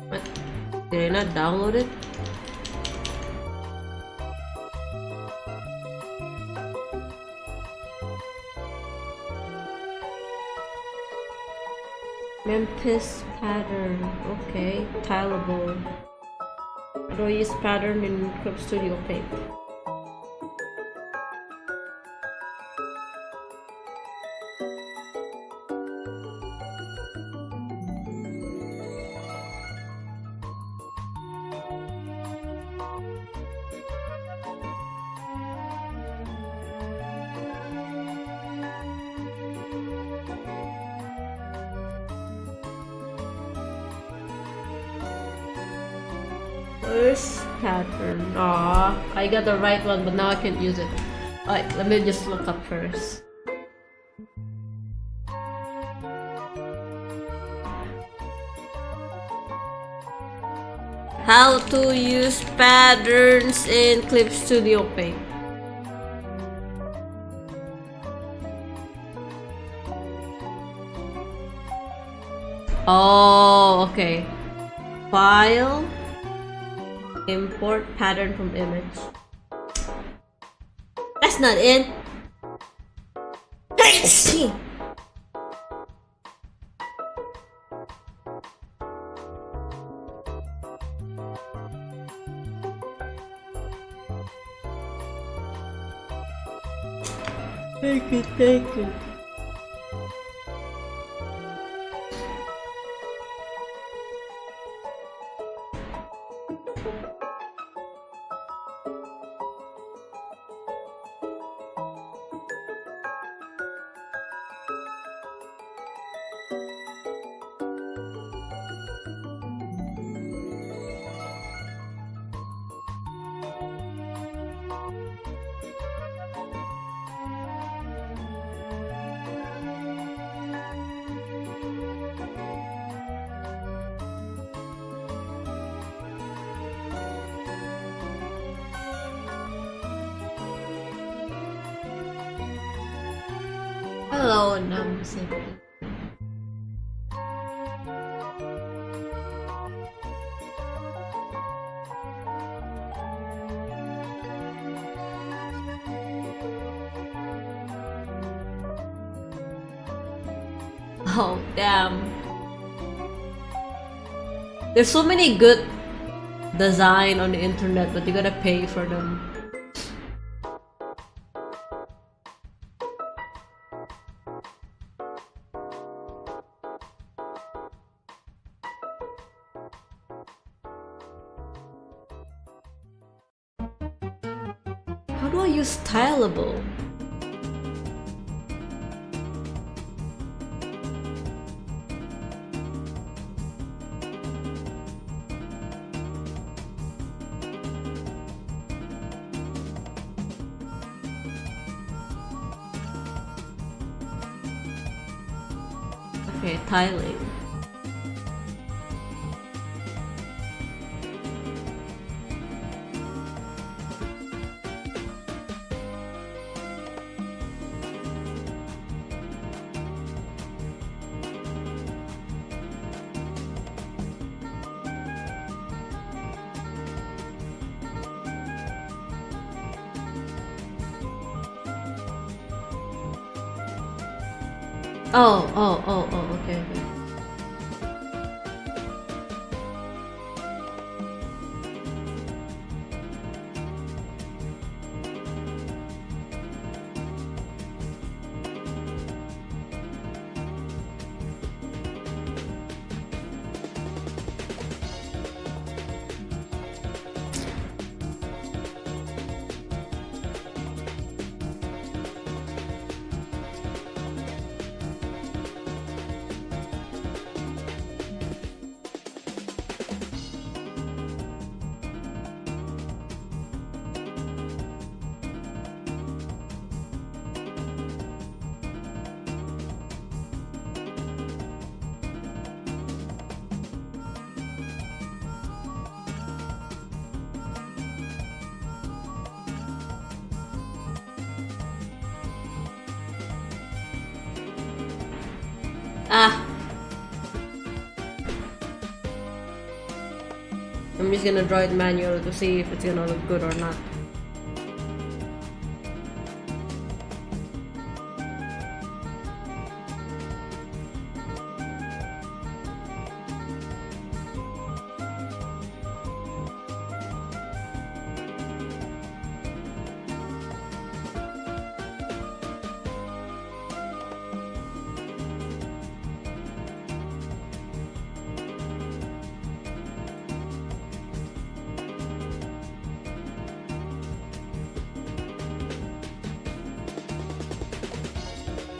What? Did I not download it? Memphis pattern. Okay, tileable. How do I use pattern in Clip Studio Paint? First pattern. Aw, I got the right one, but now I can't use it. Alright, let me just look up first. How to use patterns in Clip Studio Paint. Oh, okay. File. Import pattern from image. That's not it. See. Take it, take it. Hello, Namseki. Oh, damn. There's so many good design on the internet, but you gotta pay for them. How do I use Styleable? Okay, tiling. Okay, okay. Ah. I'm just gonna draw it manual to see if it's gonna look good or not.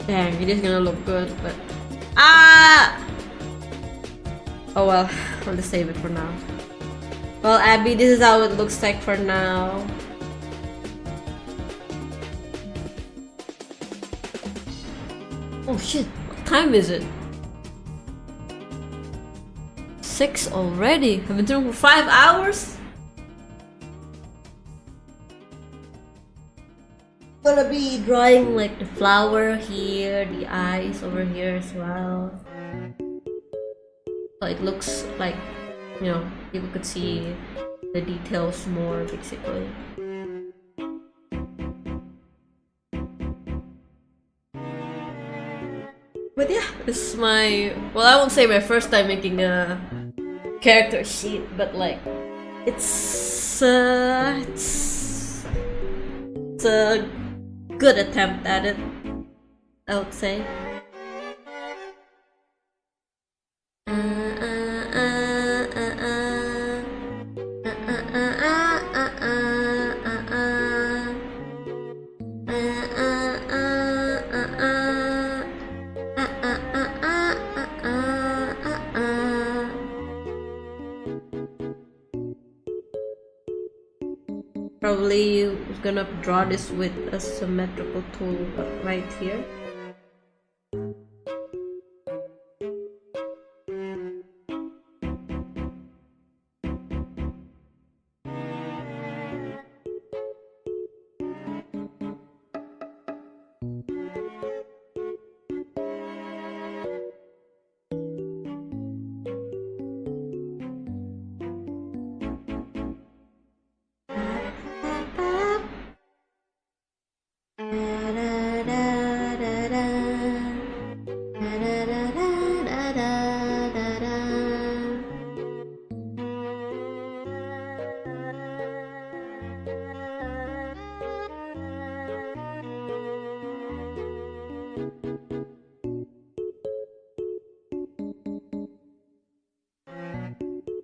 Dang, it is gonna look good, but oh well, I'll just save it for now. Well, Abby, this is how it looks like for now. Oh shit, what time is it? 6 already? I've been doing for 5 hours? Gonna be drawing like the flower here, the eyes over here as well. So it looks like, you know, people could see the details more basically. But yeah, this is my, well, I won't say my first time making a character sheet, but like it's a good attempt at it, I would say. Probably gonna draw this with a symmetrical tool right here.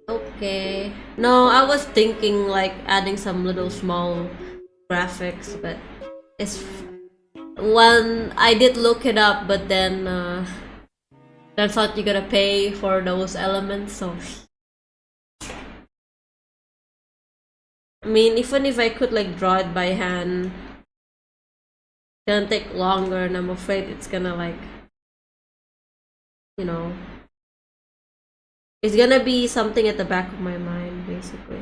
Okay. No, I was thinking like adding some little small graphics, but it's one I did look it up, but then turns out you gotta pay for those elements, so I mean, even if I could like draw it by hand, it's gonna take longer, and I'm afraid it's gonna like, you know, it's gonna be something at the back of my mind, basically.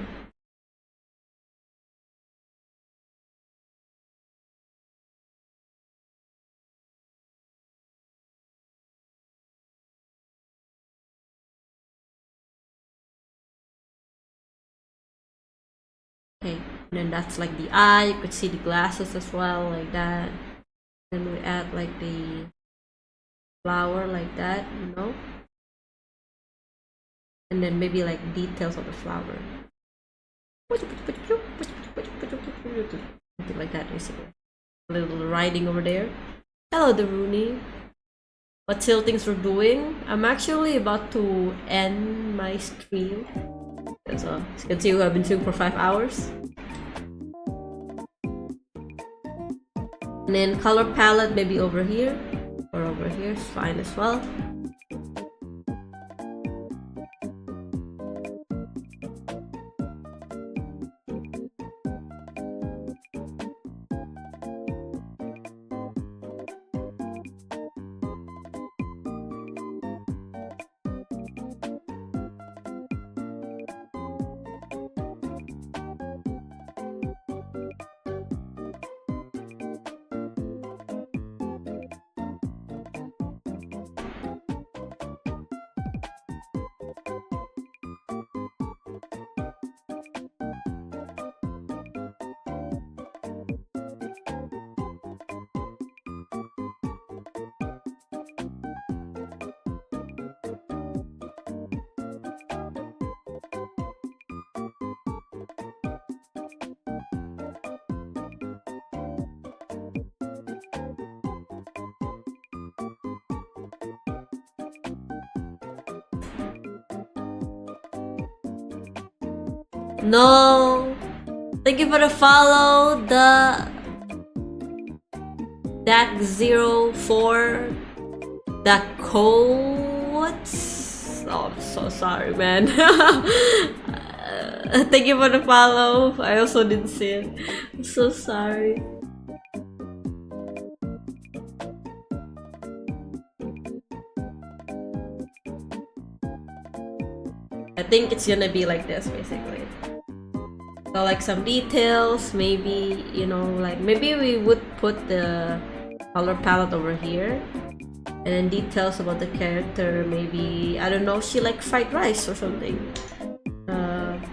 Okay, and then that's like the eye. You could see the glasses as well, like that. Then we add like the flower like that, you know? And then maybe like details of the flower. Something like that, basically. A little writing over there. Hello, Daruni. What till things we're doing? I'm actually about to end my stream. As you can see, I've been streaming for 5 hours. And then color palette maybe over here or over here is fine as well. No, thank you for the follow, the Dak04, the Coats. Oh, I'm so sorry, man. Thank you for the follow. I also didn't see it. I'm so sorry. I think it's gonna be like this, basically. So like some details, maybe, you know, like maybe we would put the color palette over here, and then details about the character, maybe, I don't know, she like fried rice or something,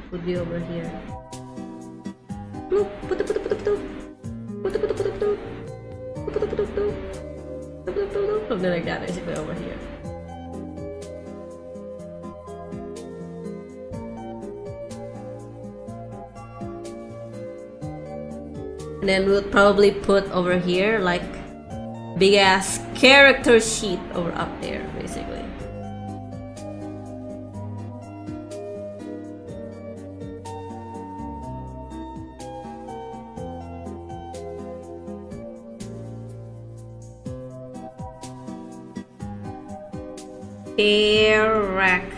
would be over here. Something like that, basically, over here. And then we'll probably put over here like big ass character sheet over up there, basically. Character.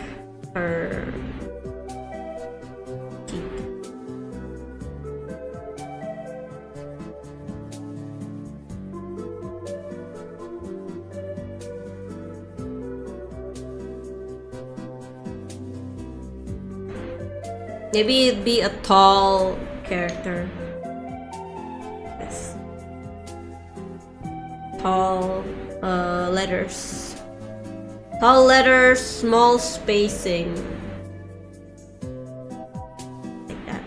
Maybe it'd be a tall character. Yes. Tall letters. Tall letters, small spacing. Like that.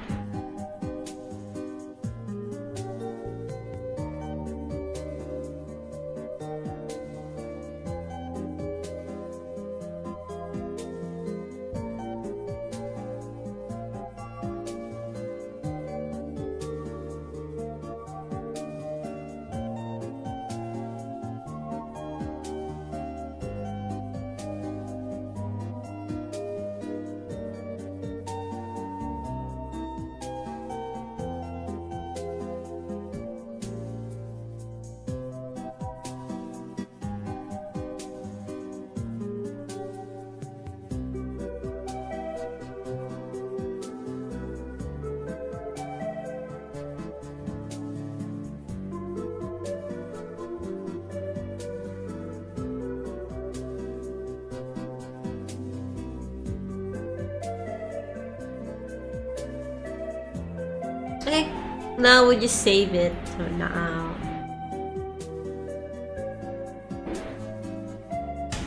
Okay, now we just save it for now.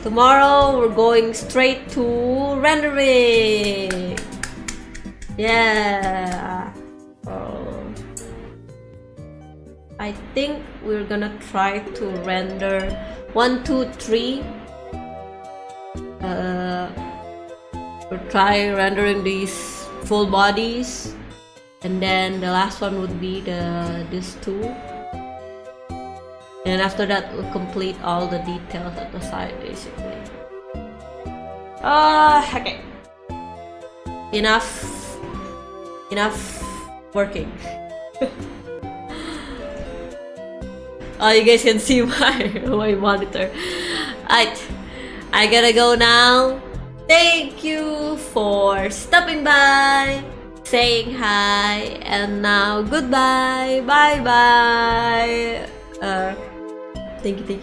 Tomorrow we're going straight to rendering. Yeah. Oh. I think we're gonna try to render 1, 2, 3. We'll try rendering these full bodies, and then the last one would be this two. And after that, we'll complete all the details at the side, basically. Okay. Enough working. Oh, you guys can see my monitor. Alright, I gotta go now. Thank you for stopping by, saying hi, and now goodbye. Bye bye. Thank you.